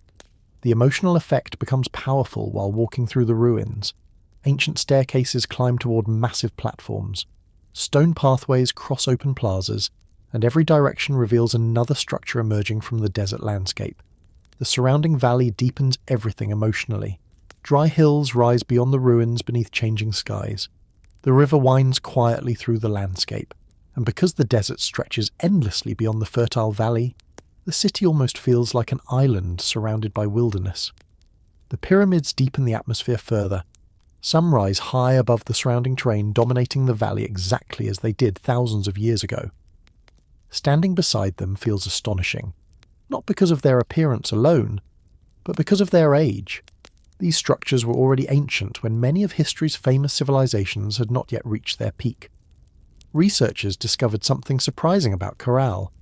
The emotional effect becomes powerful while walking through the ruins. Ancient staircases climb toward massive platforms. Stone pathways cross open plazas, and every direction reveals another structure emerging from the desert landscape. The surrounding valley deepens everything emotionally. Dry hills rise beyond the ruins beneath changing skies. The river winds quietly through the landscape, and because the desert stretches endlessly beyond the fertile valley, the city almost feels like an island surrounded by wilderness. The pyramids deepen the atmosphere further. Some rise high above the surrounding terrain, dominating the valley exactly as they did thousands of years ago. Standing beside them feels astonishing, not because of their appearance alone, but because of their age. These structures were already ancient when many of history's famous civilizations had not yet reached their peak. Researchers discovered something surprising about Corral.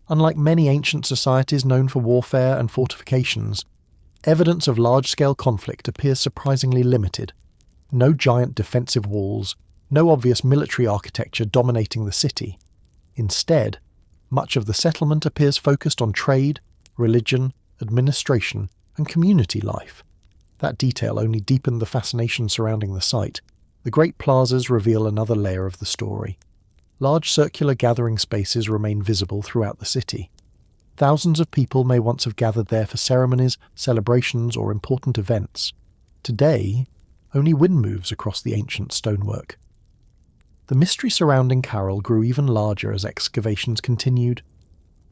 Unlike many ancient societies known for warfare and fortifications, evidence of large-scale conflict appears surprisingly limited. No giant defensive walls, no obvious military architecture dominating the city. Instead, much of the settlement appears focused on trade, religion, administration, and community life. That detail only deepened the fascination surrounding the site. The great plazas reveal another layer of the story. Large circular gathering spaces remain visible throughout the city. Thousands of people may once have gathered there for ceremonies, celebrations, or important events. Today, only wind moves across the ancient stonework. The mystery surrounding Caral grew even larger as excavations continued.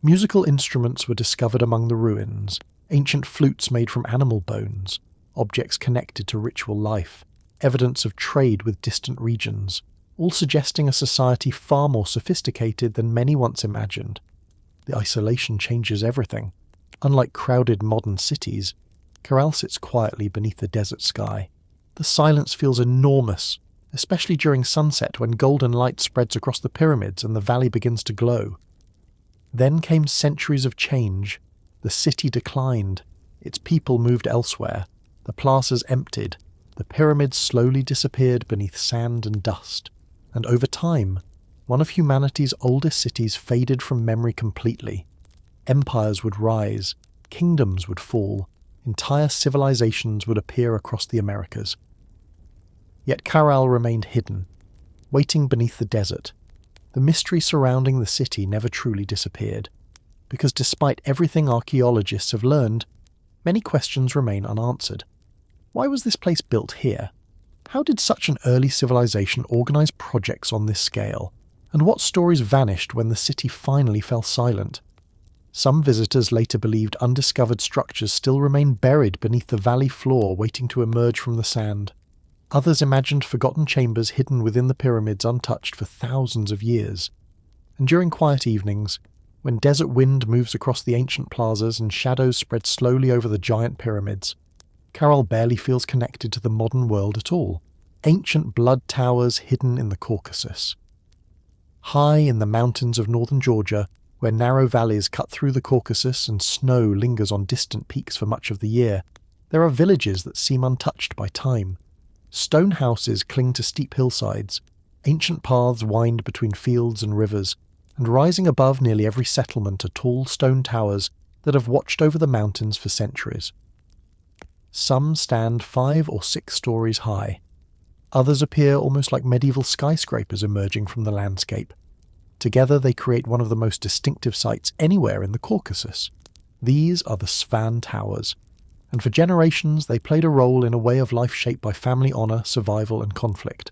Musical instruments were discovered among the ruins, ancient flutes made from animal bones, objects connected to ritual life, evidence of trade with distant regions, all suggesting a society far more sophisticated than many once imagined. The isolation changes everything. Unlike crowded modern cities, Caral sits quietly beneath the desert sky. The silence feels enormous, especially during sunset when golden light spreads across the pyramids and the valley begins to glow. Then came centuries of change. The city declined, its people moved elsewhere, the plazas emptied, the pyramids slowly disappeared beneath sand and dust, and over time, one of humanity's oldest cities faded from memory completely. Empires would rise, kingdoms would fall, entire civilizations would appear across the Americas. Yet Caral remained hidden, waiting beneath the desert. The mystery surrounding the city never truly disappeared, because despite everything archaeologists have learned, many questions remain unanswered. Why was this place built here? How did such an early civilization organize projects on this scale? And what stories vanished when the city finally fell silent? Some visitors later believed undiscovered structures still remain buried beneath the valley floor waiting to emerge from the sand. Others imagined forgotten chambers hidden within the pyramids untouched for thousands of years. And during quiet evenings, when desert wind moves across the ancient plazas and shadows spread slowly over the giant pyramids, Caral barely feels connected to the modern world at all. Ancient blood towers hidden in the Caucasus. High in the mountains of northern Georgia, where narrow valleys cut through the Caucasus and snow lingers on distant peaks for much of the year, there are villages that seem untouched by time. Stone houses cling to steep hillsides, ancient paths wind between fields and rivers, and rising above nearly every settlement are tall stone towers that have watched over the mountains for centuries. Some stand 5 or 6 stories high. Others appear almost like medieval skyscrapers emerging from the landscape. Together they create one of the most distinctive sights anywhere in the Caucasus. These are the Svan Towers, and for generations they played a role in a way of life shaped by family honour, survival and conflict.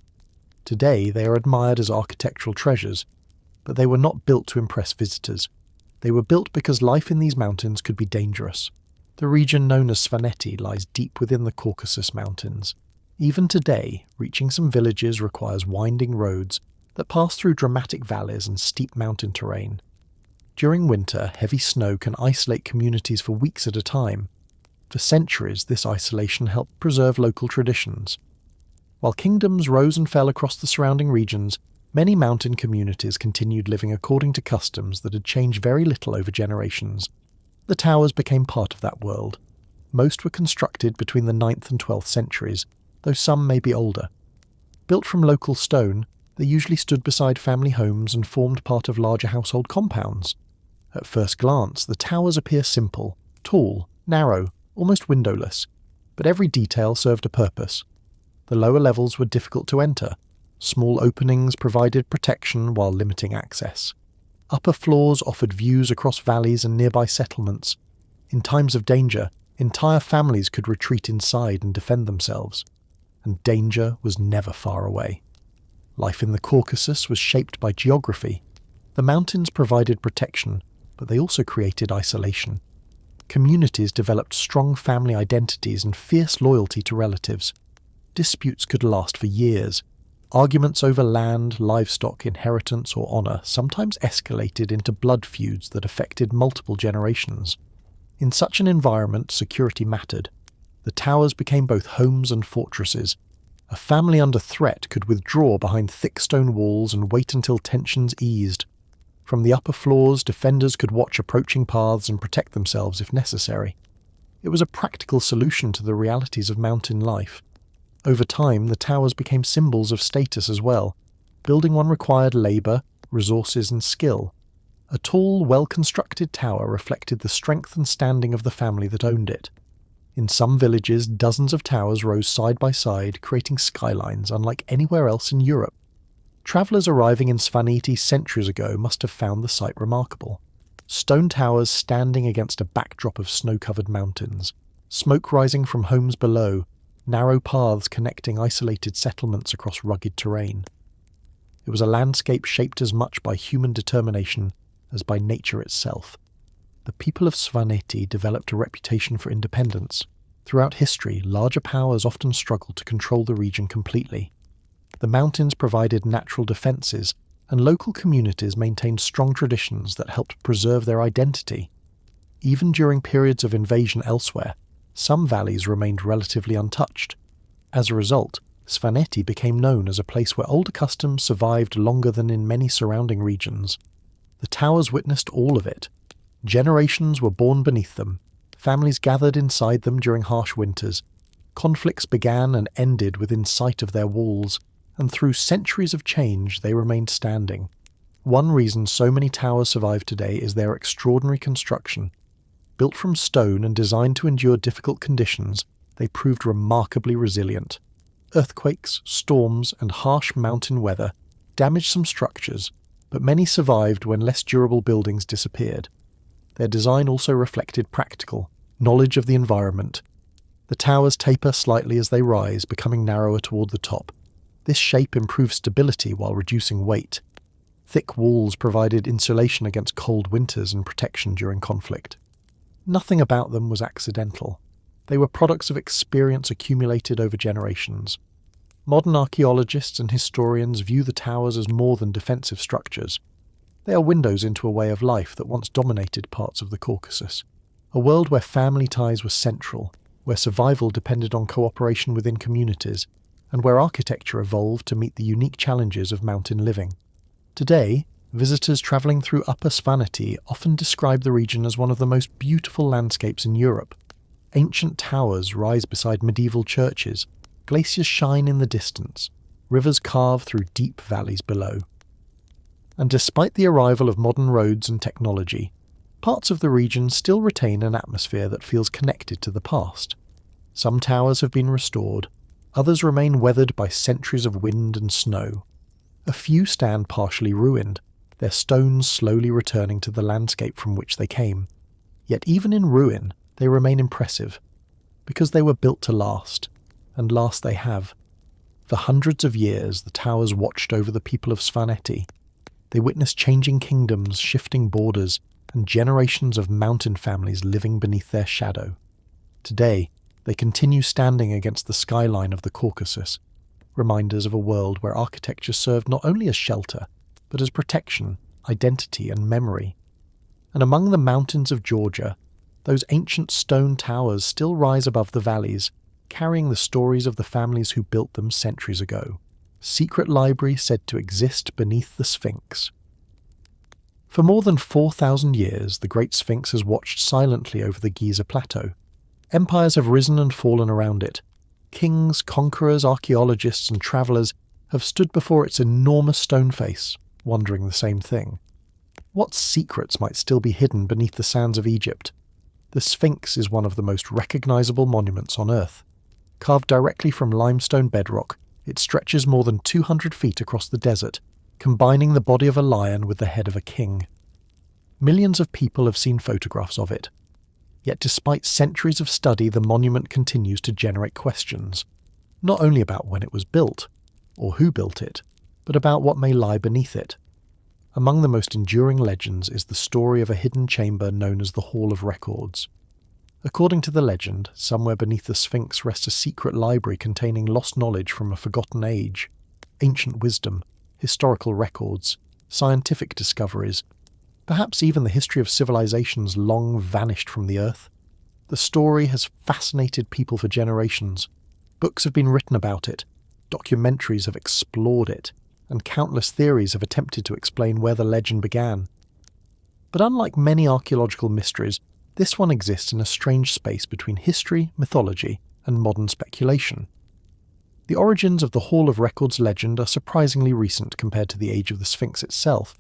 Today they are admired as architectural treasures, but they were not built to impress visitors. They were built because life in these mountains could be dangerous. The region known as Svaneti lies deep within the Caucasus Mountains. Even today, reaching some villages requires winding roads that pass through dramatic valleys and steep mountain terrain. During winter, heavy snow can isolate communities for weeks at a time. For centuries, this isolation helped preserve local traditions. While kingdoms rose and fell across the surrounding regions, many mountain communities continued living according to customs that had changed very little over generations. The towers became part of that world. Most were constructed between the 9th and 12th centuries, though some may be older. Built from local stone, they usually stood beside family homes and formed part of larger household compounds. At first glance, the towers appear simple, tall, narrow, almost windowless, but every detail served a purpose. The lower levels were difficult to enter. Small openings provided protection while limiting access. Upper floors offered views across valleys and nearby settlements. In times of danger, entire families could retreat inside and defend themselves. And danger was never far away. Life in the Caucasus was shaped by geography. The mountains provided protection, but they also created isolation. Communities developed strong family identities and fierce loyalty to relatives. Disputes could last for years. Arguments over land, livestock, inheritance, or honour sometimes escalated into blood feuds that affected multiple generations. In such an environment, security mattered. The towers became both homes and fortresses. A family under threat could withdraw behind thick stone walls and wait until tensions eased. From the upper floors, defenders could watch approaching paths and protect themselves if necessary. It was a practical solution to the realities of mountain life. Over time, the towers became symbols of status as well. Building one required labour, resources and skill. A tall, well-constructed tower reflected the strength and standing of the family that owned it. In some villages, dozens of towers rose side by side, creating skylines unlike anywhere else in Europe. Travellers arriving in Svaneti centuries ago must have found the sight remarkable. Stone towers standing against a backdrop of snow-covered mountains, smoke rising from homes below, narrow paths connecting isolated settlements across rugged terrain. It was a landscape shaped as much by human determination as by nature itself. The people of Svaneti developed a reputation for independence. Throughout history, larger powers often struggled to control the region completely. The mountains provided natural defences, and local communities maintained strong traditions that helped preserve their identity. Even during periods of invasion elsewhere, some valleys remained relatively untouched. As a result, Svaneti became known as a place where older customs survived longer than in many surrounding regions. The towers witnessed all of it. Generations were born beneath them, families gathered inside them during harsh winters, conflicts began and ended within sight of their walls, and through centuries of change they remained standing. One reason so many towers survive today is their extraordinary construction. Built from stone and designed to endure difficult conditions, they proved remarkably resilient. Earthquakes, storms, and harsh mountain weather damaged some structures, but many survived when less durable buildings disappeared. Their design also reflected practical knowledge of the environment. The towers taper slightly as they rise, becoming narrower toward the top. This shape improved stability while reducing weight. Thick walls provided insulation against cold winters and protection during conflict. Nothing about them was accidental. They were products of experience accumulated over generations. Modern archaeologists and historians view the towers as more than defensive structures. They are windows into a way of life that once dominated parts of the Caucasus. A world where family ties were central, where survival depended on cooperation within communities, and where architecture evolved to meet the unique challenges of mountain living. Today, visitors travelling through Upper Svaneti often describe the region as one of the most beautiful landscapes in Europe. Ancient towers rise beside medieval churches, glaciers shine in the distance, rivers carve through deep valleys below. And despite the arrival of modern roads and technology, parts of the region still retain an atmosphere that feels connected to the past. Some towers have been restored, others remain weathered by centuries of wind and snow. A few stand partially ruined, their stones slowly returning to the landscape from which they came. Yet even in ruin, they remain impressive, because they were built to last, and last they have. For hundreds of years, the towers watched over the people of Svaneti. They witnessed changing kingdoms, shifting borders, and generations of mountain families living beneath their shadow. Today, they continue standing against the skyline of the Caucasus, reminders of a world where architecture served not only as shelter, but as protection, identity, and memory. And among the mountains of Georgia, those ancient stone towers still rise above the valleys, carrying the stories of the families who built them centuries ago. Secret library said to exist beneath the Sphinx. For more than 4,000 years, the Great Sphinx has watched silently over the Giza Plateau. Empires have risen and fallen around it. Kings, conquerors, archaeologists, and travellers have stood before its enormous stone face, wondering the same thing. What secrets might still be hidden beneath the sands of Egypt? The Sphinx is one of the most recognisable monuments on Earth. Carved directly from limestone bedrock, it stretches more than 200 feet across the desert, combining the body of a lion with the head of a king. Millions of people have seen photographs of it. Yet despite centuries of study, the monument continues to generate questions, not only about when it was built, or who built it, but about what may lie beneath it. Among the most enduring legends is the story of a hidden chamber known as the Hall of Records. According to the legend, somewhere beneath the Sphinx rests a secret library containing lost knowledge from a forgotten age, ancient wisdom, historical records, scientific discoveries, perhaps even the history of civilizations long vanished from the earth. The story has fascinated people for generations. Books have been written about it, documentaries have explored it, and countless theories have attempted to explain where the legend began. But unlike many archaeological mysteries, this one exists in a strange space between history, mythology, and modern speculation. The origins of the Hall of Records legend are surprisingly recent compared to the age of the Sphinx itself.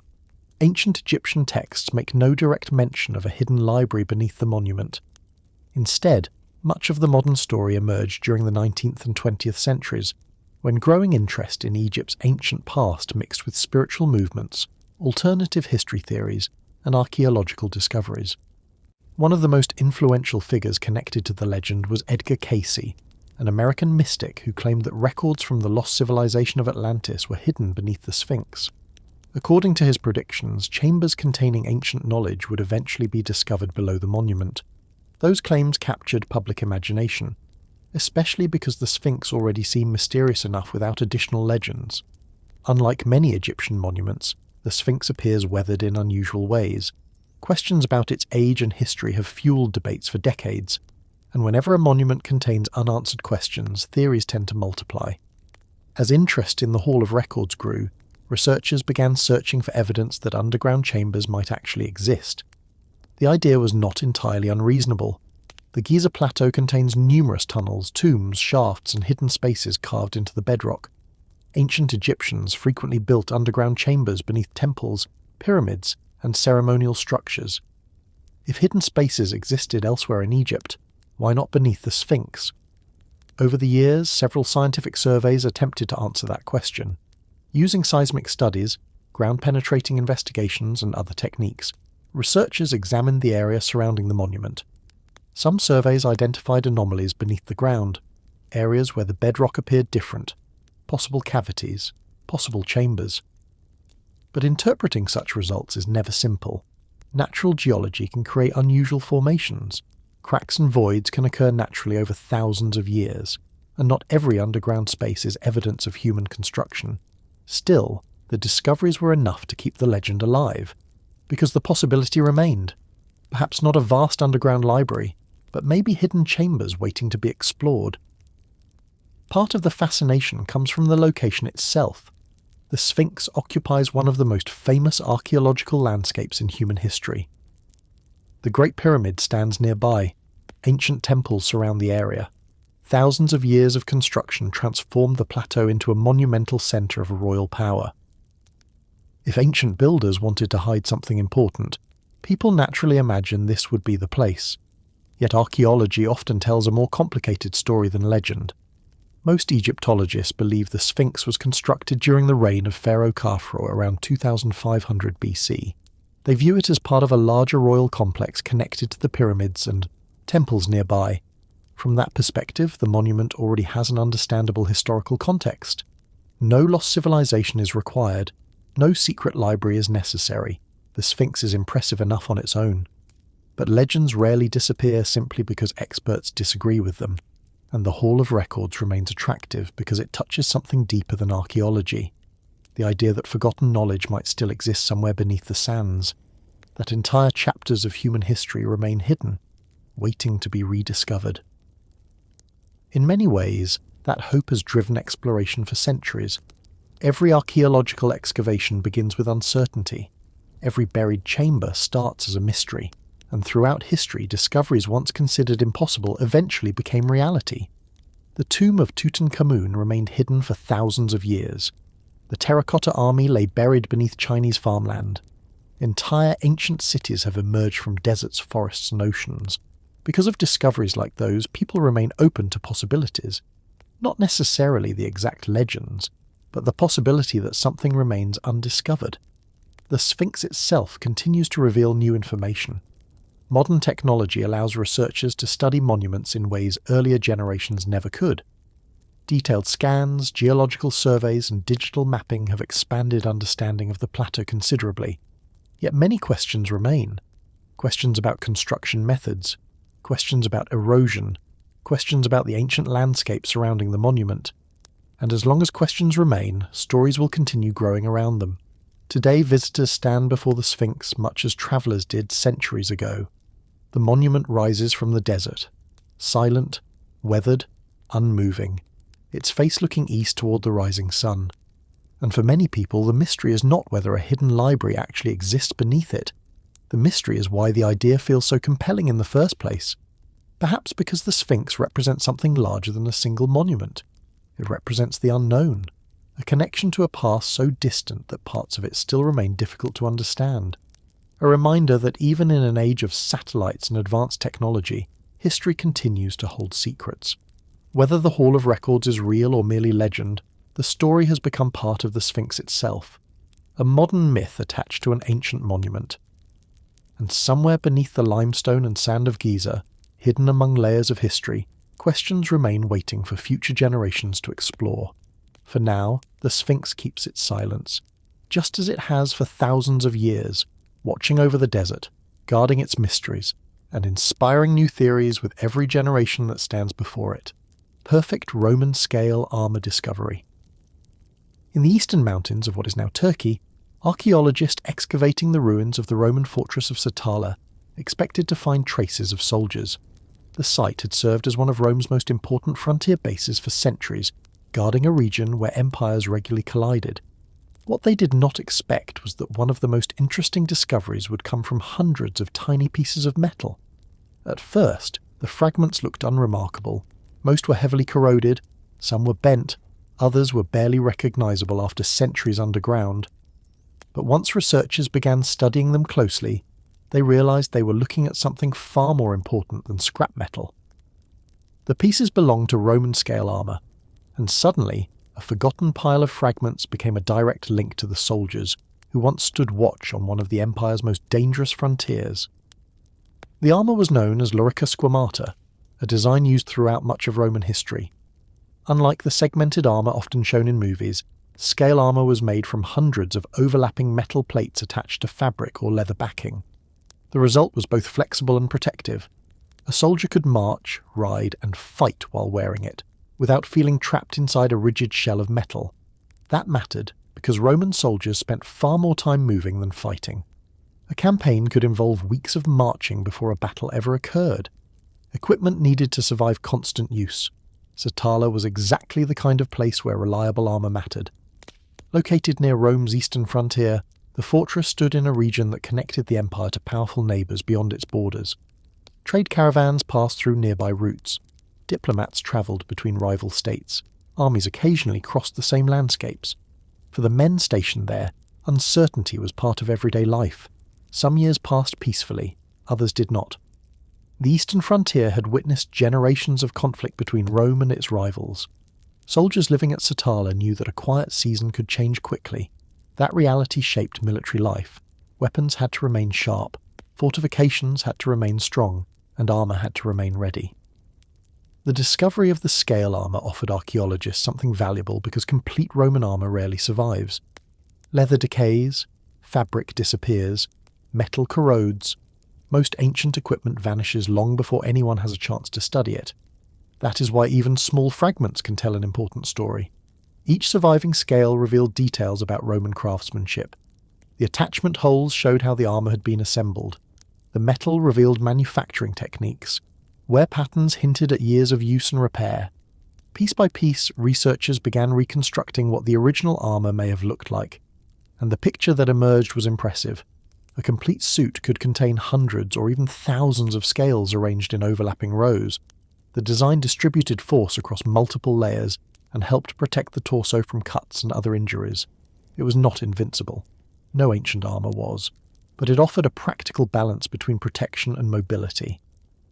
Ancient Egyptian texts make no direct mention of a hidden library beneath the monument. Instead, much of the modern story emerged during the 19th and 20th centuries, when growing interest in Egypt's ancient past mixed with spiritual movements, alternative history theories, and archaeological discoveries. One of the most influential figures connected to the legend was Edgar Cayce, an American mystic who claimed that records from the lost civilization of Atlantis were hidden beneath the Sphinx. According to his predictions, chambers containing ancient knowledge would eventually be discovered below the monument. Those claims captured public imagination, especially because the Sphinx already seemed mysterious enough without additional legends. Unlike many Egyptian monuments, the Sphinx appears weathered in unusual ways. Questions about its age and history have fueled debates for decades, and whenever a monument contains unanswered questions, theories tend to multiply. As interest in the Hall of Records grew, researchers began searching for evidence that underground chambers might actually exist. The idea was not entirely unreasonable. The Giza Plateau contains numerous tunnels, tombs, shafts, and hidden spaces carved into the bedrock. Ancient Egyptians frequently built underground chambers beneath temples, pyramids, and ceremonial structures. If hidden spaces existed elsewhere in Egypt, why not beneath the Sphinx? Over the years, several scientific surveys attempted to answer that question. Using seismic studies, ground-penetrating investigations, and other techniques, researchers examined the area surrounding the monument. Some surveys identified anomalies beneath the ground, areas where the bedrock appeared different, possible cavities, possible chambers. But interpreting such results is never simple. Natural geology can create unusual formations. Cracks and voids can occur naturally over thousands of years, and not every underground space is evidence of human construction. Still, the discoveries were enough to keep the legend alive, because the possibility remained. Perhaps not a vast underground library, but maybe hidden chambers waiting to be explored. Part of the fascination comes from the location itself. The Sphinx occupies one of the most famous archaeological landscapes in human history. The Great Pyramid stands nearby. Ancient temples surround the area. Thousands of years of construction transformed the plateau into a monumental centre of royal power. If ancient builders wanted to hide something important, people naturally imagined this would be the place. Yet archaeology often tells a more complicated story than legend. Most Egyptologists believe the Sphinx was constructed during the reign of Pharaoh Khafre around 2500 BC. They view it as part of a larger royal complex connected to the pyramids and temples nearby. From that perspective, the monument already has an understandable historical context. No lost civilization is required. No secret library is necessary. The Sphinx is impressive enough on its own. But legends rarely disappear simply because experts disagree with them, and the Hall of Records remains attractive because it touches something deeper than archaeology. The idea that forgotten knowledge might still exist somewhere beneath the sands, that entire chapters of human history remain hidden, waiting to be rediscovered. In many ways, that hope has driven exploration for centuries. Every archaeological excavation begins with uncertainty. Every buried chamber starts as a mystery, and throughout history, discoveries once considered impossible eventually became reality. The tomb of Tutankhamun remained hidden for thousands of years. The terracotta army lay buried beneath Chinese farmland. Entire ancient cities have emerged from deserts, forests, and oceans. Because of discoveries like those, people remain open to possibilities. Not necessarily the exact legends, but the possibility that something remains undiscovered. The Sphinx itself continues to reveal new information. Modern technology allows researchers to study monuments in ways earlier generations never could. Detailed scans, geological surveys, and digital mapping have expanded understanding of the plateau considerably. Yet many questions remain. Questions about construction methods, questions about erosion, questions about the ancient landscape surrounding the monument. And as long as questions remain, stories will continue growing around them. Today, visitors stand before the Sphinx much as travellers did centuries ago. The monument rises from the desert, silent, weathered, unmoving, its face looking east toward the rising sun. And for many people, the mystery is not whether a hidden library actually exists beneath it. The mystery is why the idea feels so compelling in the first place. Perhaps because the Sphinx represents something larger than a single monument. It represents the unknown, a connection to a past so distant that parts of it still remain difficult to understand. A reminder that even in an age of satellites and advanced technology, history continues to hold secrets. Whether the Hall of Records is real or merely legend, the story has become part of the Sphinx itself, a modern myth attached to an ancient monument. And somewhere beneath the limestone and sand of Giza, hidden among layers of history, questions remain waiting for future generations to explore. For now, the Sphinx keeps its silence, just as it has for thousands of years, watching over the desert, guarding its mysteries, and inspiring new theories with every generation that stands before it. Perfect Roman-scale armour discovery. In the eastern mountains of what is now Turkey, archaeologists excavating the ruins of the Roman fortress of Satala expected to find traces of soldiers. The site had served as one of Rome's most important frontier bases for centuries, guarding a region where empires regularly collided. What they did not expect was that one of the most interesting discoveries would come from hundreds of tiny pieces of metal. At first, the fragments looked unremarkable. Most were heavily corroded, some were bent, others were barely recognizable after centuries underground. But once researchers began studying them closely, they realized they were looking at something far more important than scrap metal. The pieces belonged to Roman-scale armour, and suddenly, a forgotten pile of fragments became a direct link to the soldiers who once stood watch on one of the Empire's most dangerous frontiers. The armour was known as lorica squamata, a design used throughout much of Roman history. Unlike the segmented armour often shown in movies, scale armour was made from hundreds of overlapping metal plates attached to fabric or leather backing. The result was both flexible and protective. A soldier could march, ride, and fight while wearing it, without feeling trapped inside a rigid shell of metal. That mattered because Roman soldiers spent far more time moving than fighting. A campaign could involve weeks of marching before a battle ever occurred. Equipment needed to survive constant use. Satala was exactly the kind of place where reliable armour mattered. Located near Rome's eastern frontier, the fortress stood in a region that connected the empire to powerful neighbours beyond its borders. Trade caravans passed through nearby routes. Diplomats travelled between rival states. Armies occasionally crossed the same landscapes. For the men stationed there, uncertainty was part of everyday life. Some years passed peacefully, others did not. The eastern frontier had witnessed generations of conflict between Rome and its rivals. Soldiers living at Satala knew that a quiet season could change quickly. That reality shaped military life. Weapons had to remain sharp, fortifications had to remain strong, and armour had to remain ready. The discovery of the scale armour offered archaeologists something valuable because complete Roman armour rarely survives. Leather decays, fabric disappears, metal corrodes. Most ancient equipment vanishes long before anyone has a chance to study it. That is why even small fragments can tell an important story. Each surviving scale revealed details about Roman craftsmanship. The attachment holes showed how the armour had been assembled. The metal revealed manufacturing techniques. Wear patterns hinted at years of use and repair. Piece by piece, researchers began reconstructing what the original armour may have looked like. And the picture that emerged was impressive. A complete suit could contain hundreds or even thousands of scales arranged in overlapping rows. The design distributed force across multiple layers and helped protect the torso from cuts and other injuries. It was not invincible. No ancient armour was. But it offered a practical balance between protection and mobility.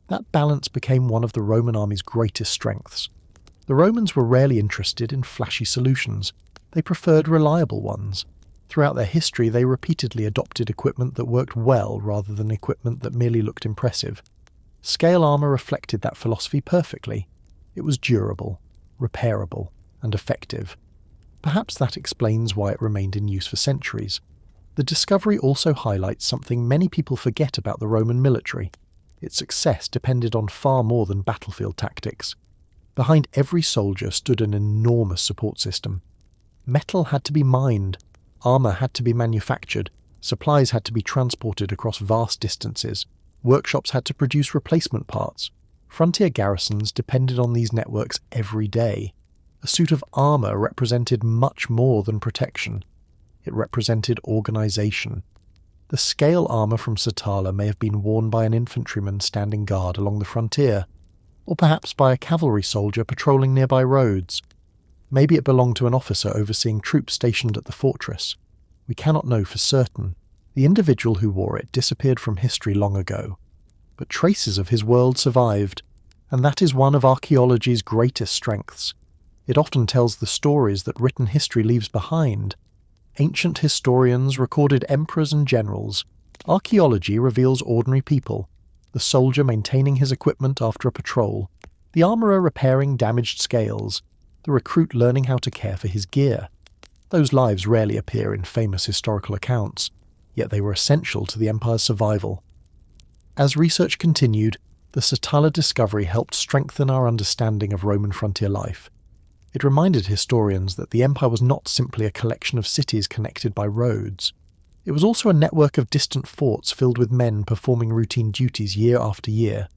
That balance became one of the Roman army's greatest strengths. The Romans were rarely interested in flashy solutions. They preferred reliable ones. Throughout their history, they repeatedly adopted equipment that worked well rather than equipment that merely looked impressive. Scale armour reflected that philosophy perfectly. It was durable, repairable, and effective. Perhaps that explains why it remained in use for centuries. The discovery also highlights something many people forget about the Roman military. Its success depended on far more than battlefield tactics. Behind every soldier stood an enormous support system. Metal had to be mined, armour had to be manufactured, supplies had to be transported across vast distances, workshops had to produce replacement parts. Frontier garrisons depended on these networks every day. A suit of armour represented much more than protection. It represented organisation. The scale armour from Satala may have been worn by an infantryman standing guard along the frontier, or perhaps by a cavalry soldier patrolling nearby roads. Maybe it belonged to an officer overseeing troops stationed at the fortress. We cannot know for certain. The individual who wore it disappeared from history long ago. But traces of his world survived, and that is one of archaeology's greatest strengths. It often tells the stories that written history leaves behind. Ancient historians recorded emperors and generals. Archaeology reveals ordinary people, the soldier maintaining his equipment after a patrol, The armourer repairing damaged scales, the recruit learning how to care for his gear. Those lives rarely appear in famous historical accounts, yet they were essential to the empire's survival. As research continued, the Satala discovery helped strengthen our understanding of Roman frontier life. It reminded historians that the empire was not simply a collection of cities connected by roads. It was also a network of distant forts filled with men performing routine duties year after year,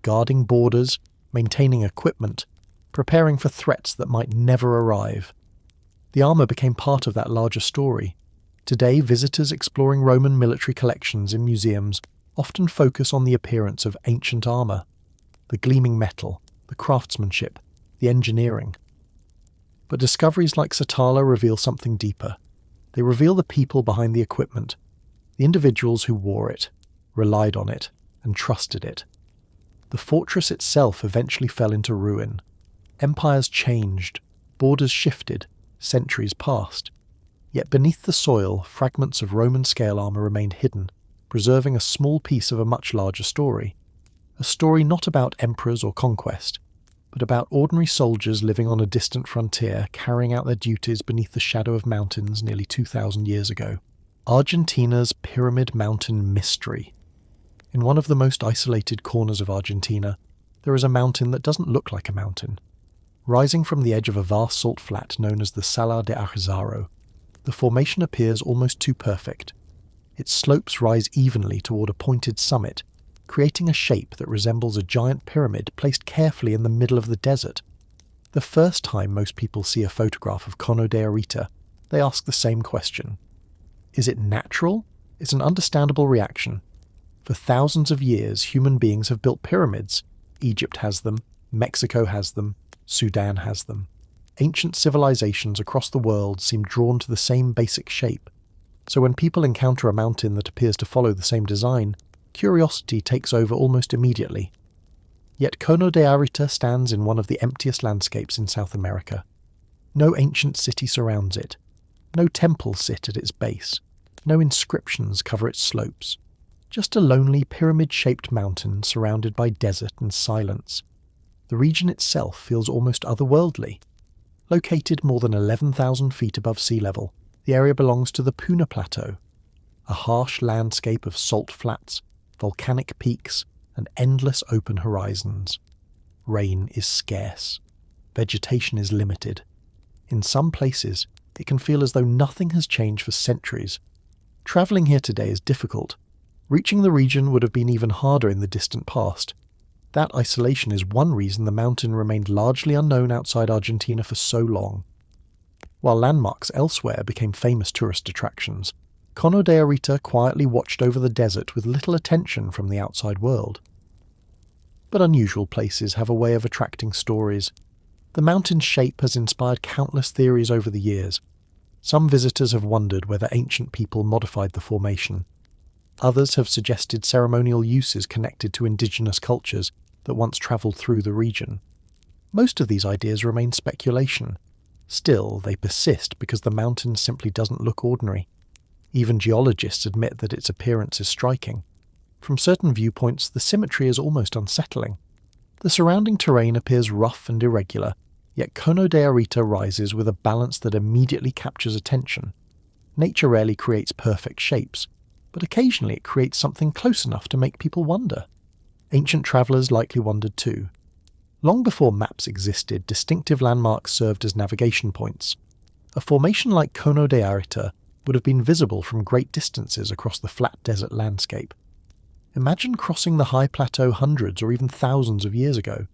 guarding borders, maintaining equipment, preparing for threats that might never arrive. The armour became part of that larger story. Today, visitors exploring Roman military collections in museums often focus on the appearance of ancient armour, the gleaming metal, the craftsmanship, the engineering. But discoveries like Satala reveal something deeper. They reveal the people behind the equipment, the individuals who wore it, relied on it, and trusted it. The fortress itself eventually fell into ruin. Empires changed, borders shifted, centuries passed. Yet beneath the soil, fragments of Roman scale armour remained hidden, preserving a small piece of a much larger story. A story not about emperors or conquest, but about ordinary soldiers living on a distant frontier, carrying out their duties beneath the shadow of mountains nearly 2,000 years ago. Argentina's Pyramid Mountain Mystery. In one of the most isolated corners of Argentina, there is a mountain that doesn't look like a mountain. Rising from the edge of a vast salt flat known as the Salar de Ajezaro, the formation appears almost too perfect. Its slopes rise evenly toward a pointed summit, creating a shape that resembles a giant pyramid placed carefully in the middle of the desert. The first time most people see a photograph of Cono de Arita, they ask the same question. Is it natural? It's an understandable reaction. For thousands of years, human beings have built pyramids. Egypt has them, Mexico has them, Sudan has them. Ancient civilizations across the world seem drawn to the same basic shape. So when people encounter a mountain that appears to follow the same design, curiosity takes over almost immediately. Yet Cono de Arita stands in one of the emptiest landscapes in South America. No ancient city surrounds it. No temples sit at its base. No inscriptions cover its slopes. Just a lonely pyramid-shaped mountain surrounded by desert and silence. The region itself feels almost otherworldly. Located more than 11,000 feet above sea level, the area belongs to the Puna Plateau, a harsh landscape of salt flats, volcanic peaks, and endless open horizons. Rain is scarce. Vegetation is limited. In some places, it can feel as though nothing has changed for centuries. Travelling here today is difficult. Reaching the region would have been even harder in the distant past. That isolation is one reason the mountain remained largely unknown outside Argentina for so long. While landmarks elsewhere became famous tourist attractions, Cono de Arita quietly watched over the desert with little attention from the outside world. But unusual places have a way of attracting stories. The mountain's shape has inspired countless theories over the years. Some visitors have wondered whether ancient people modified the formation. Others have suggested ceremonial uses connected to indigenous cultures that once travelled through the region. Most of these ideas remain speculation. Still, they persist because the mountain simply doesn't look ordinary. Even geologists admit that its appearance is striking. From certain viewpoints, the symmetry is almost unsettling. The surrounding terrain appears rough and irregular, yet Cono de Arita rises with a balance that immediately captures attention. Nature rarely creates perfect shapes, but occasionally it creates something close enough to make people wonder. Ancient travellers likely wondered too. Long before maps existed, distinctive landmarks served as navigation points. A formation like Cono de Arita would have been visible from great distances across the flat desert landscape. Imagine crossing the high plateau hundreds or even thousands of years ago.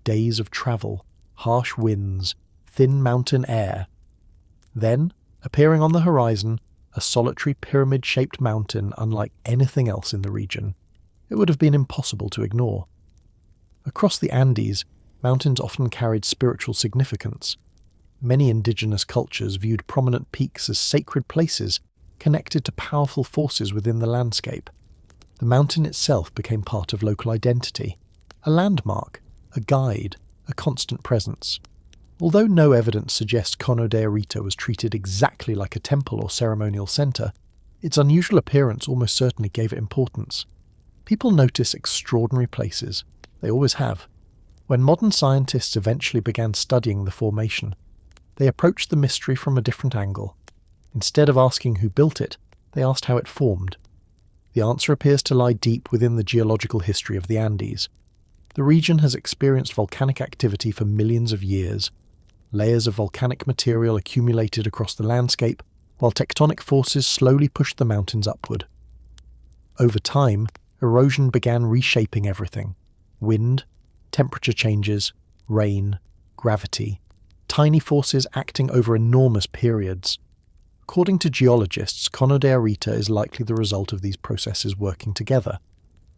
Days of travel, harsh winds, thin mountain air. Then, appearing on the horizon, a solitary pyramid-shaped mountain unlike anything else in the region. It would have been impossible to ignore. Across the Andes, mountains often carried spiritual significance. Many indigenous cultures viewed prominent peaks as sacred places connected to powerful forces within the landscape. The mountain itself became part of local identity, a landmark, a guide, a constant presence. Although no evidence suggests Cono de Arita was treated exactly like a temple or ceremonial centre, its unusual appearance almost certainly gave it importance. People notice extraordinary places. They always have. When modern scientists eventually began studying the formation, they approached the mystery from a different angle. Instead of asking who built it, they asked how it formed. The answer appears to lie deep within the geological history of the Andes. The region has experienced volcanic activity for millions of years. Layers of volcanic material accumulated across the landscape, while tectonic forces slowly pushed the mountains upward. Over time, erosion began reshaping everything. Wind, temperature changes, rain, gravity, tiny forces acting over enormous periods. According to geologists, Cono de Arita is likely the result of these processes working together.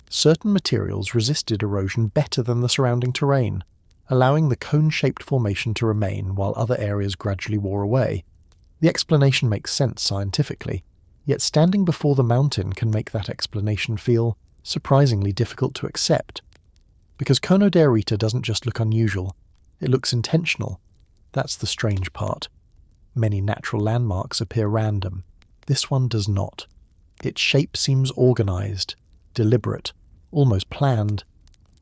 Certain materials resisted erosion better than the surrounding terrain, allowing the cone-shaped formation to remain while other areas gradually wore away. The explanation makes sense scientifically, yet standing before the mountain can make that explanation feel surprisingly difficult to accept. Because Cono de Arita doesn't just look unusual, it looks intentional. That's the strange part. Many natural landmarks appear random. This one does not. Its shape seems organized, deliberate, almost planned,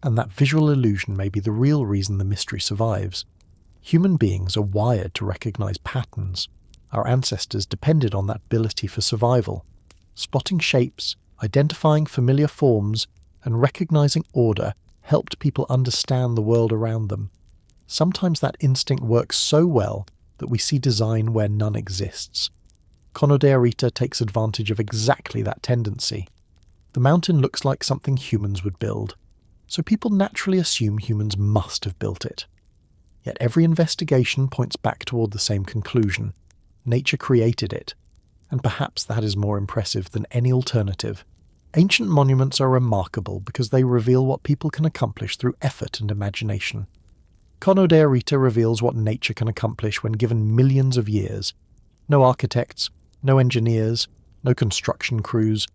and that visual illusion may be the real reason the mystery survives. Human beings are wired to recognize patterns. Our ancestors depended on that ability for survival. Spotting shapes, identifying familiar forms, and recognizing order helped people understand the world around them. Sometimes that instinct works so well that we see design where none exists. Cono de Arita takes advantage of exactly that tendency. The mountain looks like something humans would build, so people naturally assume humans must have built it. Yet every investigation points back toward the same conclusion. Nature created it, and perhaps that is more impressive than any alternative. Ancient monuments are remarkable because they reveal what people can accomplish through effort and imagination. Cono de Arita reveals what nature can accomplish when given millions of years. No architects, no engineers, no construction crews,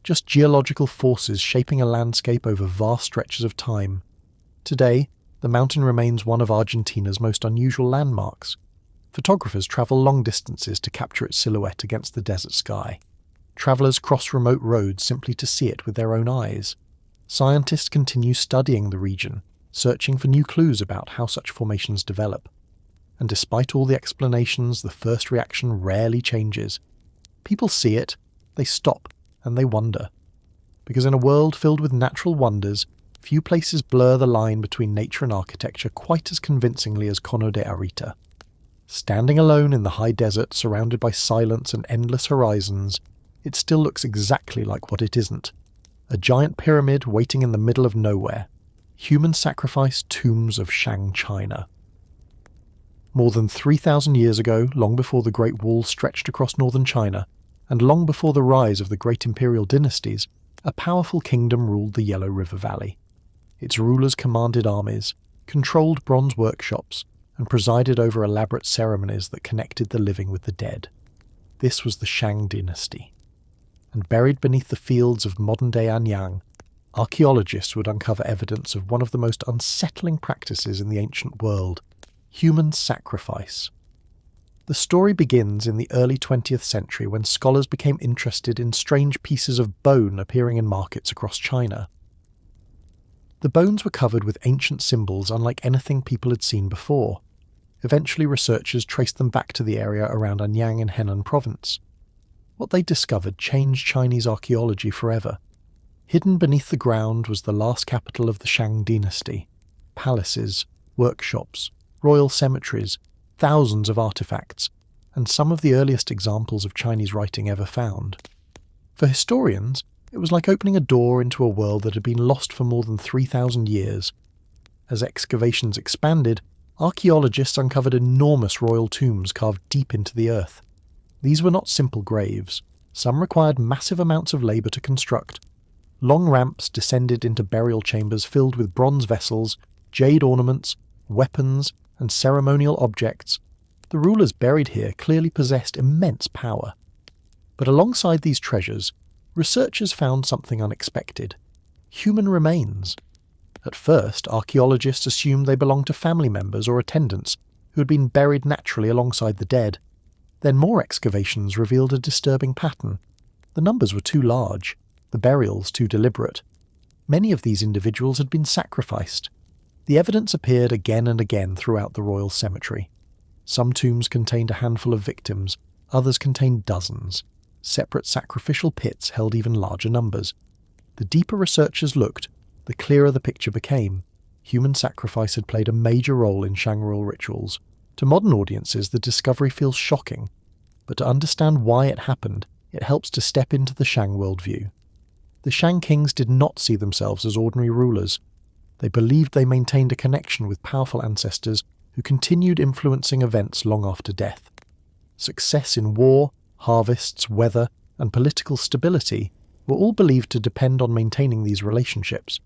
just geological forces shaping a landscape over vast stretches of time. Today, the mountain remains one of Argentina's most unusual landmarks. Photographers travel long distances to capture its silhouette against the desert sky. Travelers cross remote roads simply to see it with their own eyes. Scientists continue studying the region, searching for new clues about how such formations develop. And despite all the explanations, the first reaction rarely changes. People see it, they stop, and they wonder. Because in a world filled with natural wonders, few places blur the line between nature and architecture quite as convincingly as Cono de Arita. Standing alone in the high desert, surrounded by silence and endless horizons, it still looks exactly like what it isn't. A giant pyramid waiting in the middle of nowhere. Human sacrifice tombs of Shang China. More than 3,000 years ago, long before the Great Wall stretched across northern China, and long before the rise of the great imperial dynasties, a powerful kingdom ruled the Yellow River Valley. Its rulers commanded armies, controlled bronze workshops, and presided over elaborate ceremonies that connected the living with the dead. This was the Shang dynasty. And buried beneath the fields of modern-day Anyang, archaeologists would uncover evidence of one of the most unsettling practices in the ancient world: human sacrifice. The story begins in the early 20th century when scholars became interested in strange pieces of bone appearing in markets across China. The bones were covered with ancient symbols unlike anything people had seen before. Eventually researchers traced them back to the area around Anyang in Henan province. What they discovered changed Chinese archaeology forever. Hidden beneath the ground was the last capital of the Shang dynasty. Palaces, workshops, royal cemeteries, thousands of artifacts, and some of the earliest examples of Chinese writing ever found. For historians, it was like opening a door into a world that had been lost for more than 3,000 years. As excavations expanded, archaeologists uncovered enormous royal tombs carved deep into the earth. These were not simple graves. Some required massive amounts of labour to construct. Long ramps descended into burial chambers filled with bronze vessels, jade ornaments, weapons, and ceremonial objects. The rulers buried here clearly possessed immense power. But alongside these treasures, researchers found something unexpected: human remains. At first, archaeologists assumed they belonged to family members or attendants who had been buried naturally alongside the dead. Then more excavations revealed a disturbing pattern. The numbers were too large, the burials too deliberate. Many of these individuals had been sacrificed. The evidence appeared again and again throughout the royal cemetery. Some tombs contained a handful of victims, others contained dozens. Separate sacrificial pits held even larger numbers. The deeper researchers looked, the clearer the picture became. Human sacrifice had played a major role in Shang royal rituals. To modern audiences, the discovery feels shocking, but to understand why it happened, it helps to step into the Shang worldview. The Shang kings did not see themselves as ordinary rulers. They believed they maintained a connection with powerful ancestors who continued influencing events long after death. Success in war, harvests, weather, and political stability were all believed to depend on maintaining these relationships.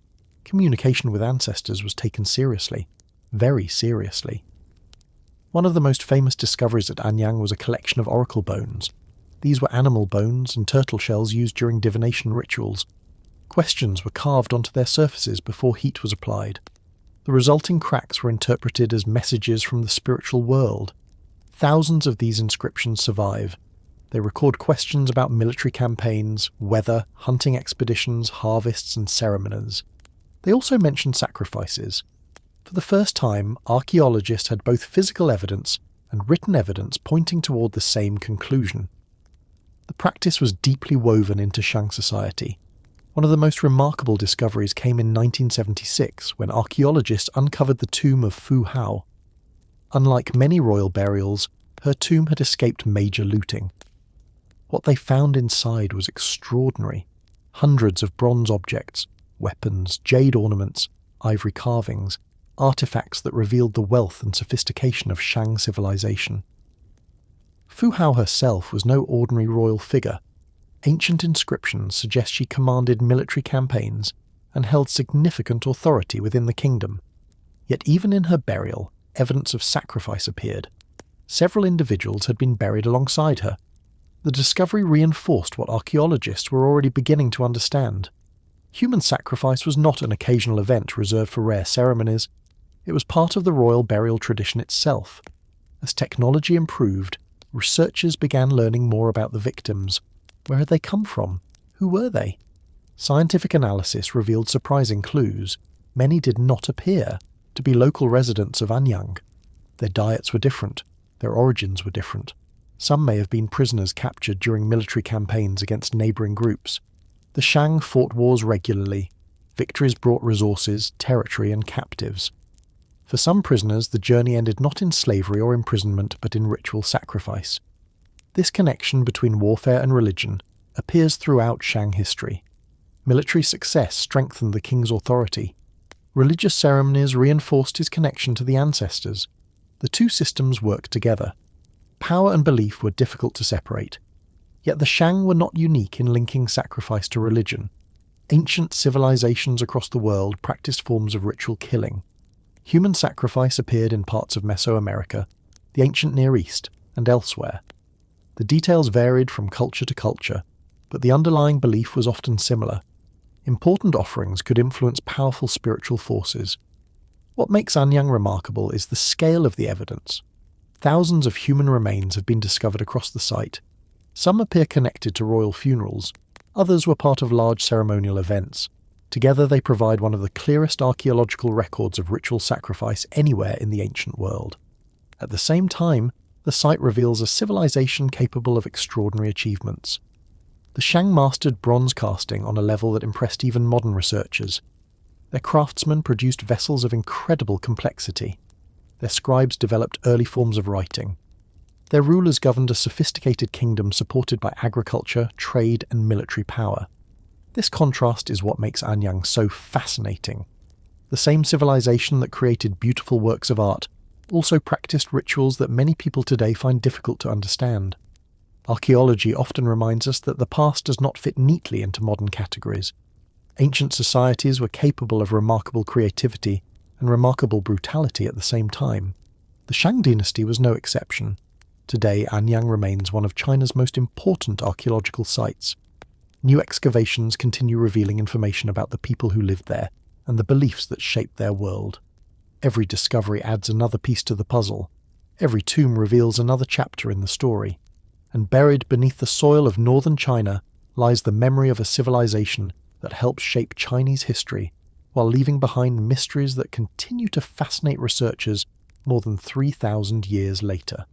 Communication with ancestors was taken seriously, very seriously. One of the most famous discoveries at Anyang was a collection of oracle bones. These were animal bones and turtle shells used during divination rituals. Questions were carved onto their surfaces before heat was applied. The resulting cracks were interpreted as messages from the spiritual world. Thousands of these inscriptions survive. They record questions about military campaigns, weather, hunting expeditions, harvests, and ceremonies. They also mention sacrifices. For the first time, archaeologists had both physical evidence and written evidence pointing toward the same conclusion. The practice was deeply woven into Shang society. One of the most remarkable discoveries came in 1976 when archaeologists uncovered the tomb of Fu Hao. Unlike many royal burials, her tomb had escaped major looting. What they found inside was extraordinary. Hundreds of bronze objects, weapons, jade ornaments, ivory carvings, artifacts that revealed the wealth and sophistication of Shang civilization. Fu Hao herself was no ordinary royal figure. Ancient inscriptions suggest she commanded military campaigns and held significant authority within the kingdom. Yet even in her burial, evidence of sacrifice appeared. Several individuals had been buried alongside her. The discovery reinforced what archaeologists were already beginning to understand. Human sacrifice was not an occasional event reserved for rare ceremonies. It was part of the royal burial tradition itself. As technology improved, researchers began learning more about the victims. Where had they come from? Who were they? Scientific analysis revealed surprising clues. Many did not appear to be local residents of Anyang. Their diets were different. Their origins were different. Some may have been prisoners captured during military campaigns against neighbouring groups. The Shang fought wars regularly. Victories brought resources, territory, and captives. For some prisoners, the journey ended not in slavery or imprisonment, but in ritual sacrifice. This connection between warfare and religion appears throughout Shang history. Military success strengthened the king's authority. Religious ceremonies reinforced his connection to the ancestors. The two systems worked together. Power and belief were difficult to separate. Yet the Shang were not unique in linking sacrifice to religion. Ancient civilizations across the world practiced forms of ritual killing. Human sacrifice appeared in parts of Mesoamerica, the ancient Near East, and elsewhere. The details varied from culture to culture, but the underlying belief was often similar. Important offerings could influence powerful spiritual forces. What makes Anyang remarkable is the scale of the evidence. Thousands of human remains have been discovered across the site. Some appear connected to royal funerals, others were part of large ceremonial events. Together they provide one of the clearest archaeological records of ritual sacrifice anywhere in the ancient world. At the same time, the site reveals a civilization capable of extraordinary achievements. The Shang mastered bronze casting on a level that impressed even modern researchers. Their craftsmen produced vessels of incredible complexity. Their scribes developed early forms of writing. Their rulers governed a sophisticated kingdom supported by agriculture, trade, and military power. This contrast is what makes Anyang so fascinating. The same civilization that created beautiful works of art also practiced rituals that many people today find difficult to understand. Archaeology often reminds us that the past does not fit neatly into modern categories. Ancient societies were capable of remarkable creativity and remarkable brutality at the same time. The Shang dynasty was no exception. Today, Anyang remains one of China's most important archaeological sites. New excavations continue revealing information about the people who lived there and the beliefs that shaped their world. Every discovery adds another piece to the puzzle. Every tomb reveals another chapter in the story. And buried beneath the soil of northern China lies the memory of a civilization that helped shape Chinese history, while leaving behind mysteries that continue to fascinate researchers more than 3,000 years later.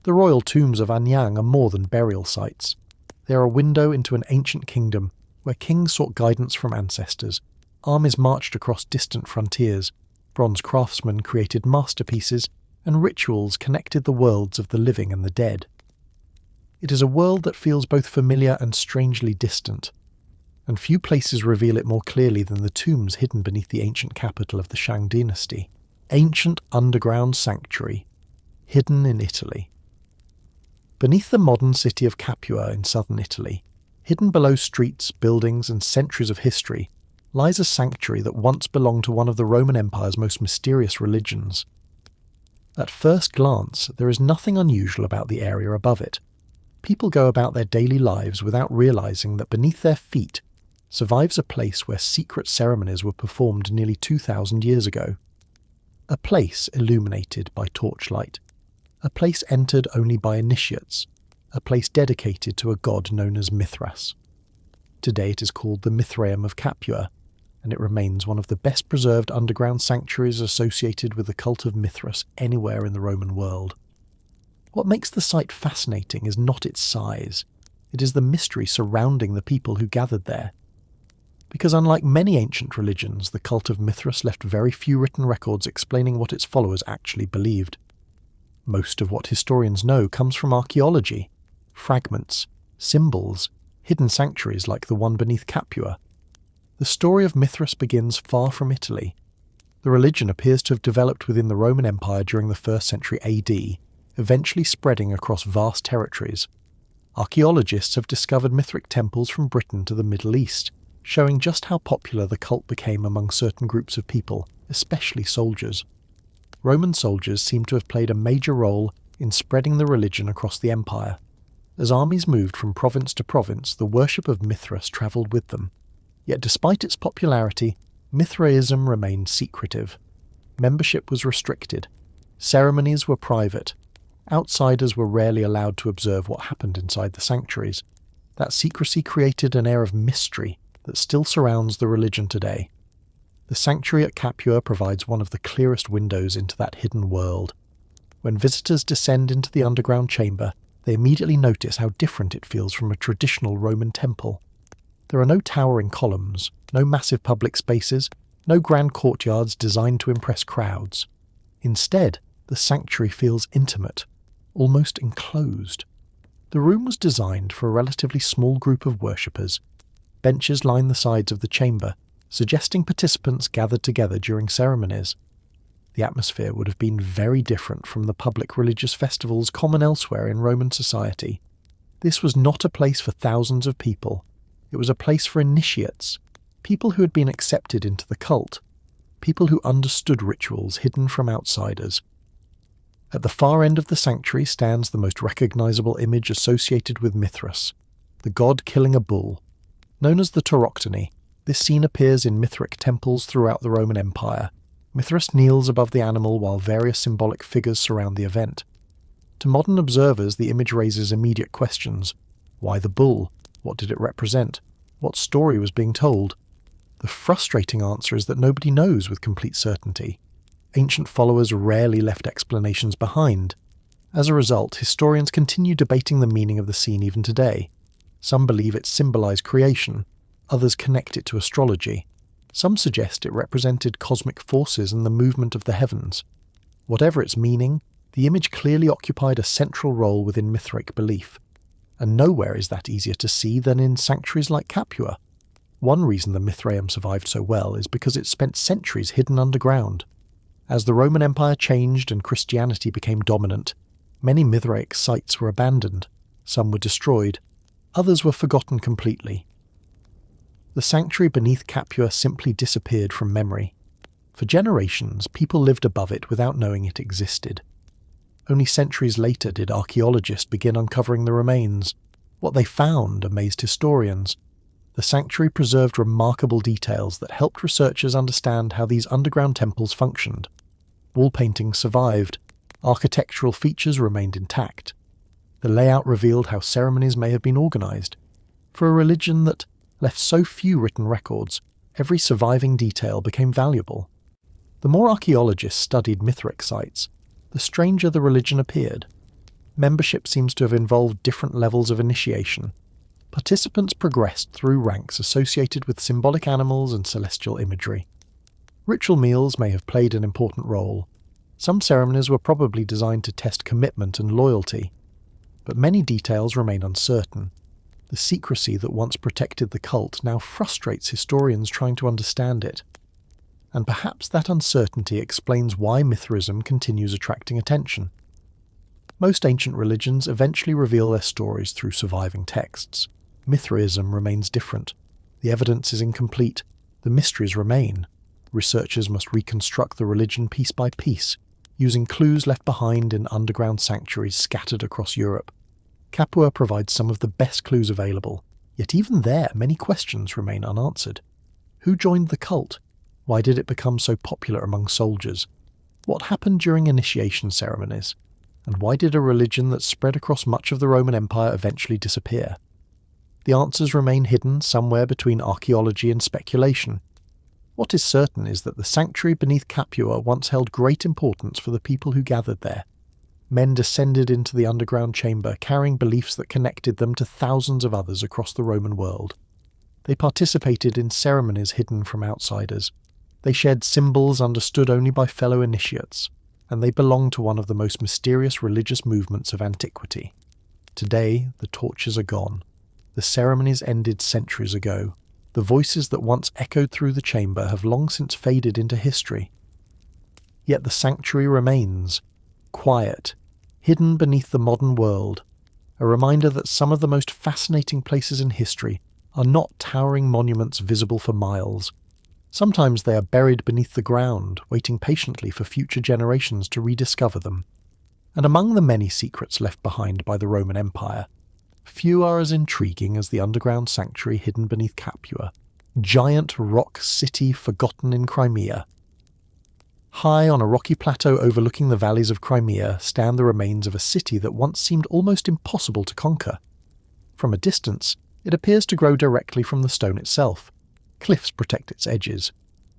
The royal tombs of Anyang are more than burial sites. They are a window into an ancient kingdom where kings sought guidance from ancestors, armies marched across distant frontiers, bronze craftsmen created masterpieces, and rituals connected the worlds of the living and the dead. It is a world that feels both familiar and strangely distant, and few places reveal it more clearly than the tombs hidden beneath the ancient capital of the Shang dynasty. Ancient underground sanctuary, hidden in Italy. Beneath the modern city of Capua in southern Italy, hidden below streets, buildings, and centuries of history, lies a sanctuary that once belonged to one of the Roman Empire's most mysterious religions. At first glance, there is nothing unusual about the area above it. People go about their daily lives without realizing that beneath their feet survives a place where secret ceremonies were performed nearly 2,000 years ago. A place illuminated by torchlight. A place entered only by initiates. A place dedicated to a god known as Mithras. Today it is called the Mithraeum of Capua, and it remains one of the best preserved underground sanctuaries associated with the cult of Mithras anywhere in the Roman world. What makes the site fascinating is not its size. It is the mystery surrounding the people who gathered there. Because unlike many ancient religions, the cult of Mithras left very few written records explaining what its followers actually believed. Most of what historians know comes from archaeology, fragments, symbols, hidden sanctuaries like the one beneath Capua. The story of Mithras begins far from Italy. The religion appears to have developed within the Roman Empire during the 1st century AD, eventually spreading across vast territories. Archaeologists have discovered Mithric temples from Britain to the Middle East, showing just how popular the cult became among certain groups of people, especially soldiers. Roman soldiers seem to have played a major role in spreading the religion across the empire. As armies moved from province to province, the worship of Mithras travelled with them. Yet despite its popularity, Mithraism remained secretive. Membership was restricted. Ceremonies were private. Outsiders were rarely allowed to observe what happened inside the sanctuaries. That secrecy created an air of mystery that still surrounds the religion today. The sanctuary at Capua provides one of the clearest windows into that hidden world. When visitors descend into the underground chamber, they immediately notice how different it feels from a traditional Roman temple. There are no towering columns, no massive public spaces, no grand courtyards designed to impress crowds. Instead, the sanctuary feels intimate, almost enclosed. The room was designed for a relatively small group of worshippers. Benches line the sides of the chamber, suggesting participants gathered together during ceremonies. The atmosphere would have been very different from the public religious festivals common elsewhere in Roman society. This was not a place for thousands of people. It was a place for initiates, people who had been accepted into the cult, people who understood rituals hidden from outsiders. At the far end of the sanctuary stands the most recognizable image associated with Mithras, the god killing a bull. Known as the Tauroctony, this scene appears in Mithric temples throughout the Roman Empire. Mithras kneels above the animal while various symbolic figures surround the event. To modern observers, the image raises immediate questions. Why the bull? What did it represent? What story was being told? The frustrating answer is that nobody knows with complete certainty. Ancient followers rarely left explanations behind. As a result, historians continue debating the meaning of the scene even today. Some believe it symbolized creation, others connect it to astrology. Some suggest it represented cosmic forces and the movement of the heavens. Whatever its meaning, the image clearly occupied a central role within Mithric belief. And nowhere is that easier to see than in sanctuaries like Capua. One reason the Mithraeum survived so well is because it spent centuries hidden underground. As the Roman Empire changed and Christianity became dominant, many Mithraic sites were abandoned. Some were destroyed. Others were forgotten completely. The sanctuary beneath Capua simply disappeared from memory. For generations, people lived above it without knowing it existed. Only centuries later did archaeologists begin uncovering the remains. What they found amazed historians. The sanctuary preserved remarkable details that helped researchers understand how these underground temples functioned. Wall paintings survived. Architectural features remained intact. The layout revealed how ceremonies may have been organized. For a religion that left so few written records, Every surviving detail became valuable. The more archaeologists studied Mithric sites, the stranger the religion appeared. Membership seems to have involved different levels of initiation. Participants progressed through ranks associated with symbolic animals and celestial imagery. Ritual meals may have played an important role. Some ceremonies were probably designed to test commitment and loyalty, but many details remain uncertain. The secrecy that once protected the cult now frustrates historians trying to understand it. And perhaps that uncertainty explains why Mithraism continues attracting attention. Most ancient religions eventually reveal their stories through surviving texts. Mithraism remains different. The evidence is incomplete. The mysteries remain. Researchers must reconstruct the religion piece by piece, using clues left behind in underground sanctuaries scattered across Europe. Capua provides some of the best clues available, yet even there many questions remain unanswered. Who joined the cult? Why did it become so popular among soldiers? What happened during initiation ceremonies? And why did a religion that spread across much of the Roman Empire eventually disappear? The answers remain hidden somewhere between archaeology and speculation. What is certain is that the sanctuary beneath Capua once held great importance for the people who gathered there. Men descended into the underground chamber carrying beliefs that connected them to thousands of others across the Roman world. They participated in ceremonies hidden from outsiders. They shared symbols understood only by fellow initiates, and they belonged to one of the most mysterious religious movements of antiquity. Today, the torches are gone. The ceremonies ended centuries ago. The voices that once echoed through the chamber have long since faded into history. Yet the sanctuary remains, quiet, hidden beneath the modern world, a reminder that some of the most fascinating places in history are not towering monuments visible for miles. Sometimes they are buried beneath the ground, waiting patiently for future generations to rediscover them. And among the many secrets left behind by the Roman Empire, few are as intriguing as the underground sanctuary hidden beneath Capua, giant rock city forgotten in Crimea. High on a rocky plateau overlooking the valleys of Crimea stand the remains of a city that once seemed almost impossible to conquer. From a distance, it appears to grow directly from the stone itself. Cliffs protect its edges.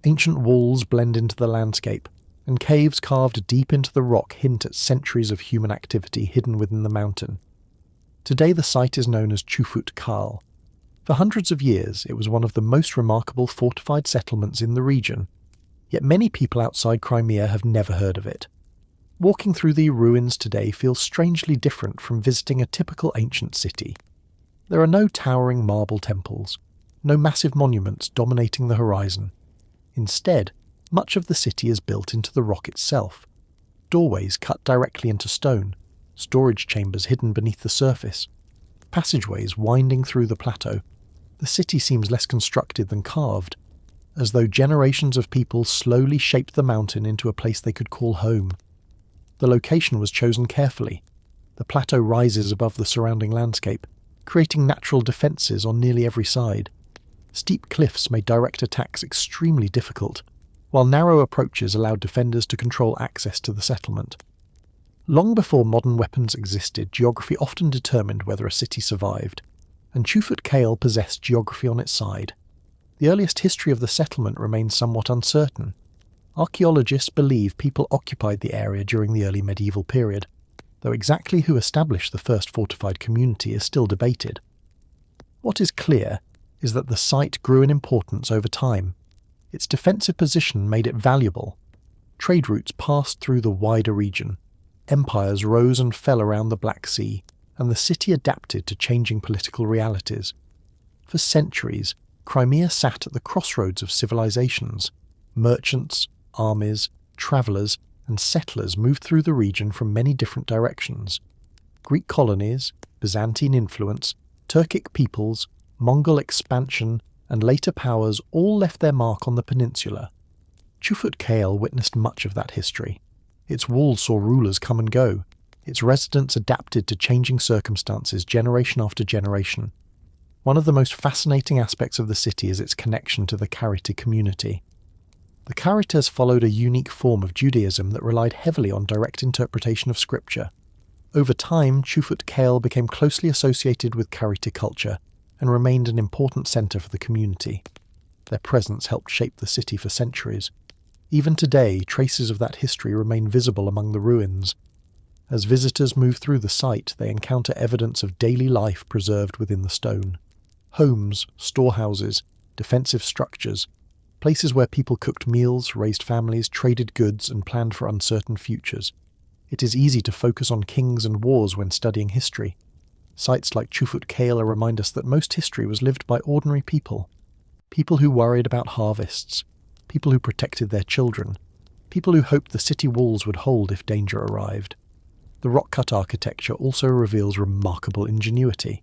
Ancient walls blend into the landscape, and caves carved deep into the rock hint at centuries of human activity hidden within the mountain. Today the site is known as Chufut Kal. For hundreds of years it was one of the most remarkable fortified settlements in the region, yet many people outside Crimea have never heard of it. Walking through the ruins today feels strangely different from visiting a typical ancient city. There are no towering marble temples, no massive monuments dominating the horizon. Instead, much of the city is built into the rock itself. Doorways cut directly into stone, storage chambers hidden beneath the surface, passageways winding through the plateau. The city seems less constructed than carved, as though generations of people slowly shaped the mountain into a place they could call home. The location was chosen carefully. The plateau rises above the surrounding landscape, creating natural defences on nearly every side. Steep cliffs made direct attacks extremely difficult, while narrow approaches allowed defenders to control access to the settlement. Long before modern weapons existed, geography often determined whether a city survived, and Chufut Kale possessed geography on its side. The earliest history of the settlement remains somewhat uncertain. Archaeologists believe people occupied the area during the early medieval period, though exactly who established the first fortified community is still debated. What is clear is that the site grew in importance over time. Its defensive position made it valuable. Trade routes passed through the wider region. Empires rose and fell around the Black Sea, and the city adapted to changing political realities. For centuries, Crimea sat at the crossroads of civilizations. Merchants, armies, travellers, and settlers moved through the region from many different directions. Greek colonies, Byzantine influence, Turkic peoples, Mongol expansion, and later powers all left their mark on the peninsula. Chufut Kale witnessed much of that history. Its walls saw rulers come and go. Its residents adapted to changing circumstances generation after generation. One of the most fascinating aspects of the city is its connection to the Karaite community. The Karaites followed a unique form of Judaism that relied heavily on direct interpretation of scripture. Over time, Chufut Kale became closely associated with Karaite culture and remained an important centre for the community. Their presence helped shape the city for centuries. Even today, traces of that history remain visible among the ruins. As visitors move through the site, they encounter evidence of daily life preserved within the stone. Homes, storehouses, defensive structures, places where people cooked meals, raised families, traded goods, and planned for uncertain futures. It is easy to focus on kings and wars when studying history. Sites like Chufut Kale remind us that most history was lived by ordinary people. People who worried about harvests, people who protected their children, people who hoped the city walls would hold if danger arrived. The rock-cut architecture also reveals remarkable ingenuity.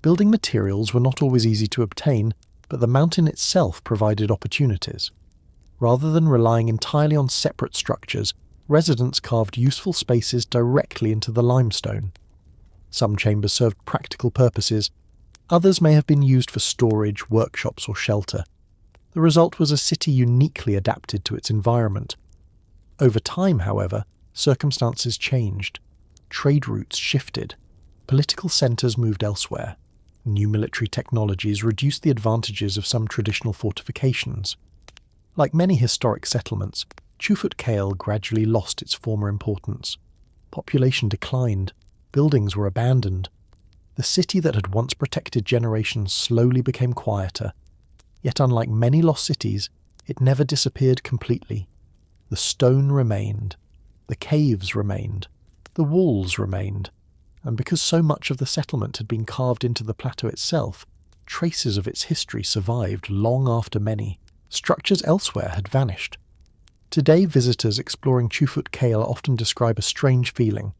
Building materials were not always easy to obtain, but the mountain itself provided opportunities. Rather than relying entirely on separate structures, residents carved useful spaces directly into the limestone. Some chambers served practical purposes, others may have been used for storage, workshops, or shelter. The result was a city uniquely adapted to its environment. Over time, however, circumstances changed. Trade routes shifted. Political centres moved elsewhere. New military technologies reduced the advantages of some traditional fortifications. Like many historic settlements, Chufut Kale gradually lost its former importance. Population declined. Buildings were abandoned. The city that had once protected generations slowly became quieter. Yet unlike many lost cities, it never disappeared completely. The stone remained. The caves remained. The walls remained. And because so much of the settlement had been carved into the plateau itself, traces of its history survived long after many structures elsewhere had vanished. Today, visitors exploring Chufut Kale often describe a strange feeling.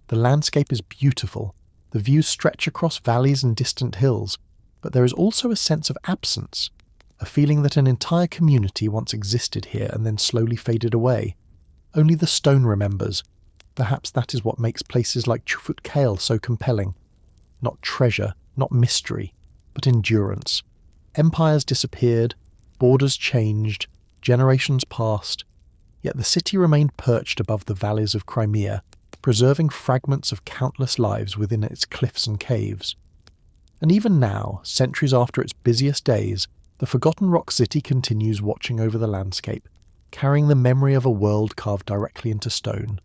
The landscape is beautiful, the views stretch across valleys and distant hills, but there is also a sense of absence, a feeling that an entire community once existed here and then slowly faded away. Only the stone remembers. Perhaps that is what makes places like Chufut Kale so compelling. Not treasure, not mystery, but endurance. Empires disappeared, borders changed, generations passed, yet the city remained perched above the valleys of Crimea, preserving fragments of countless lives within its cliffs and caves. And even now, centuries after its busiest days, the forgotten rock city continues watching over the landscape, carrying the memory of a world carved directly into stone.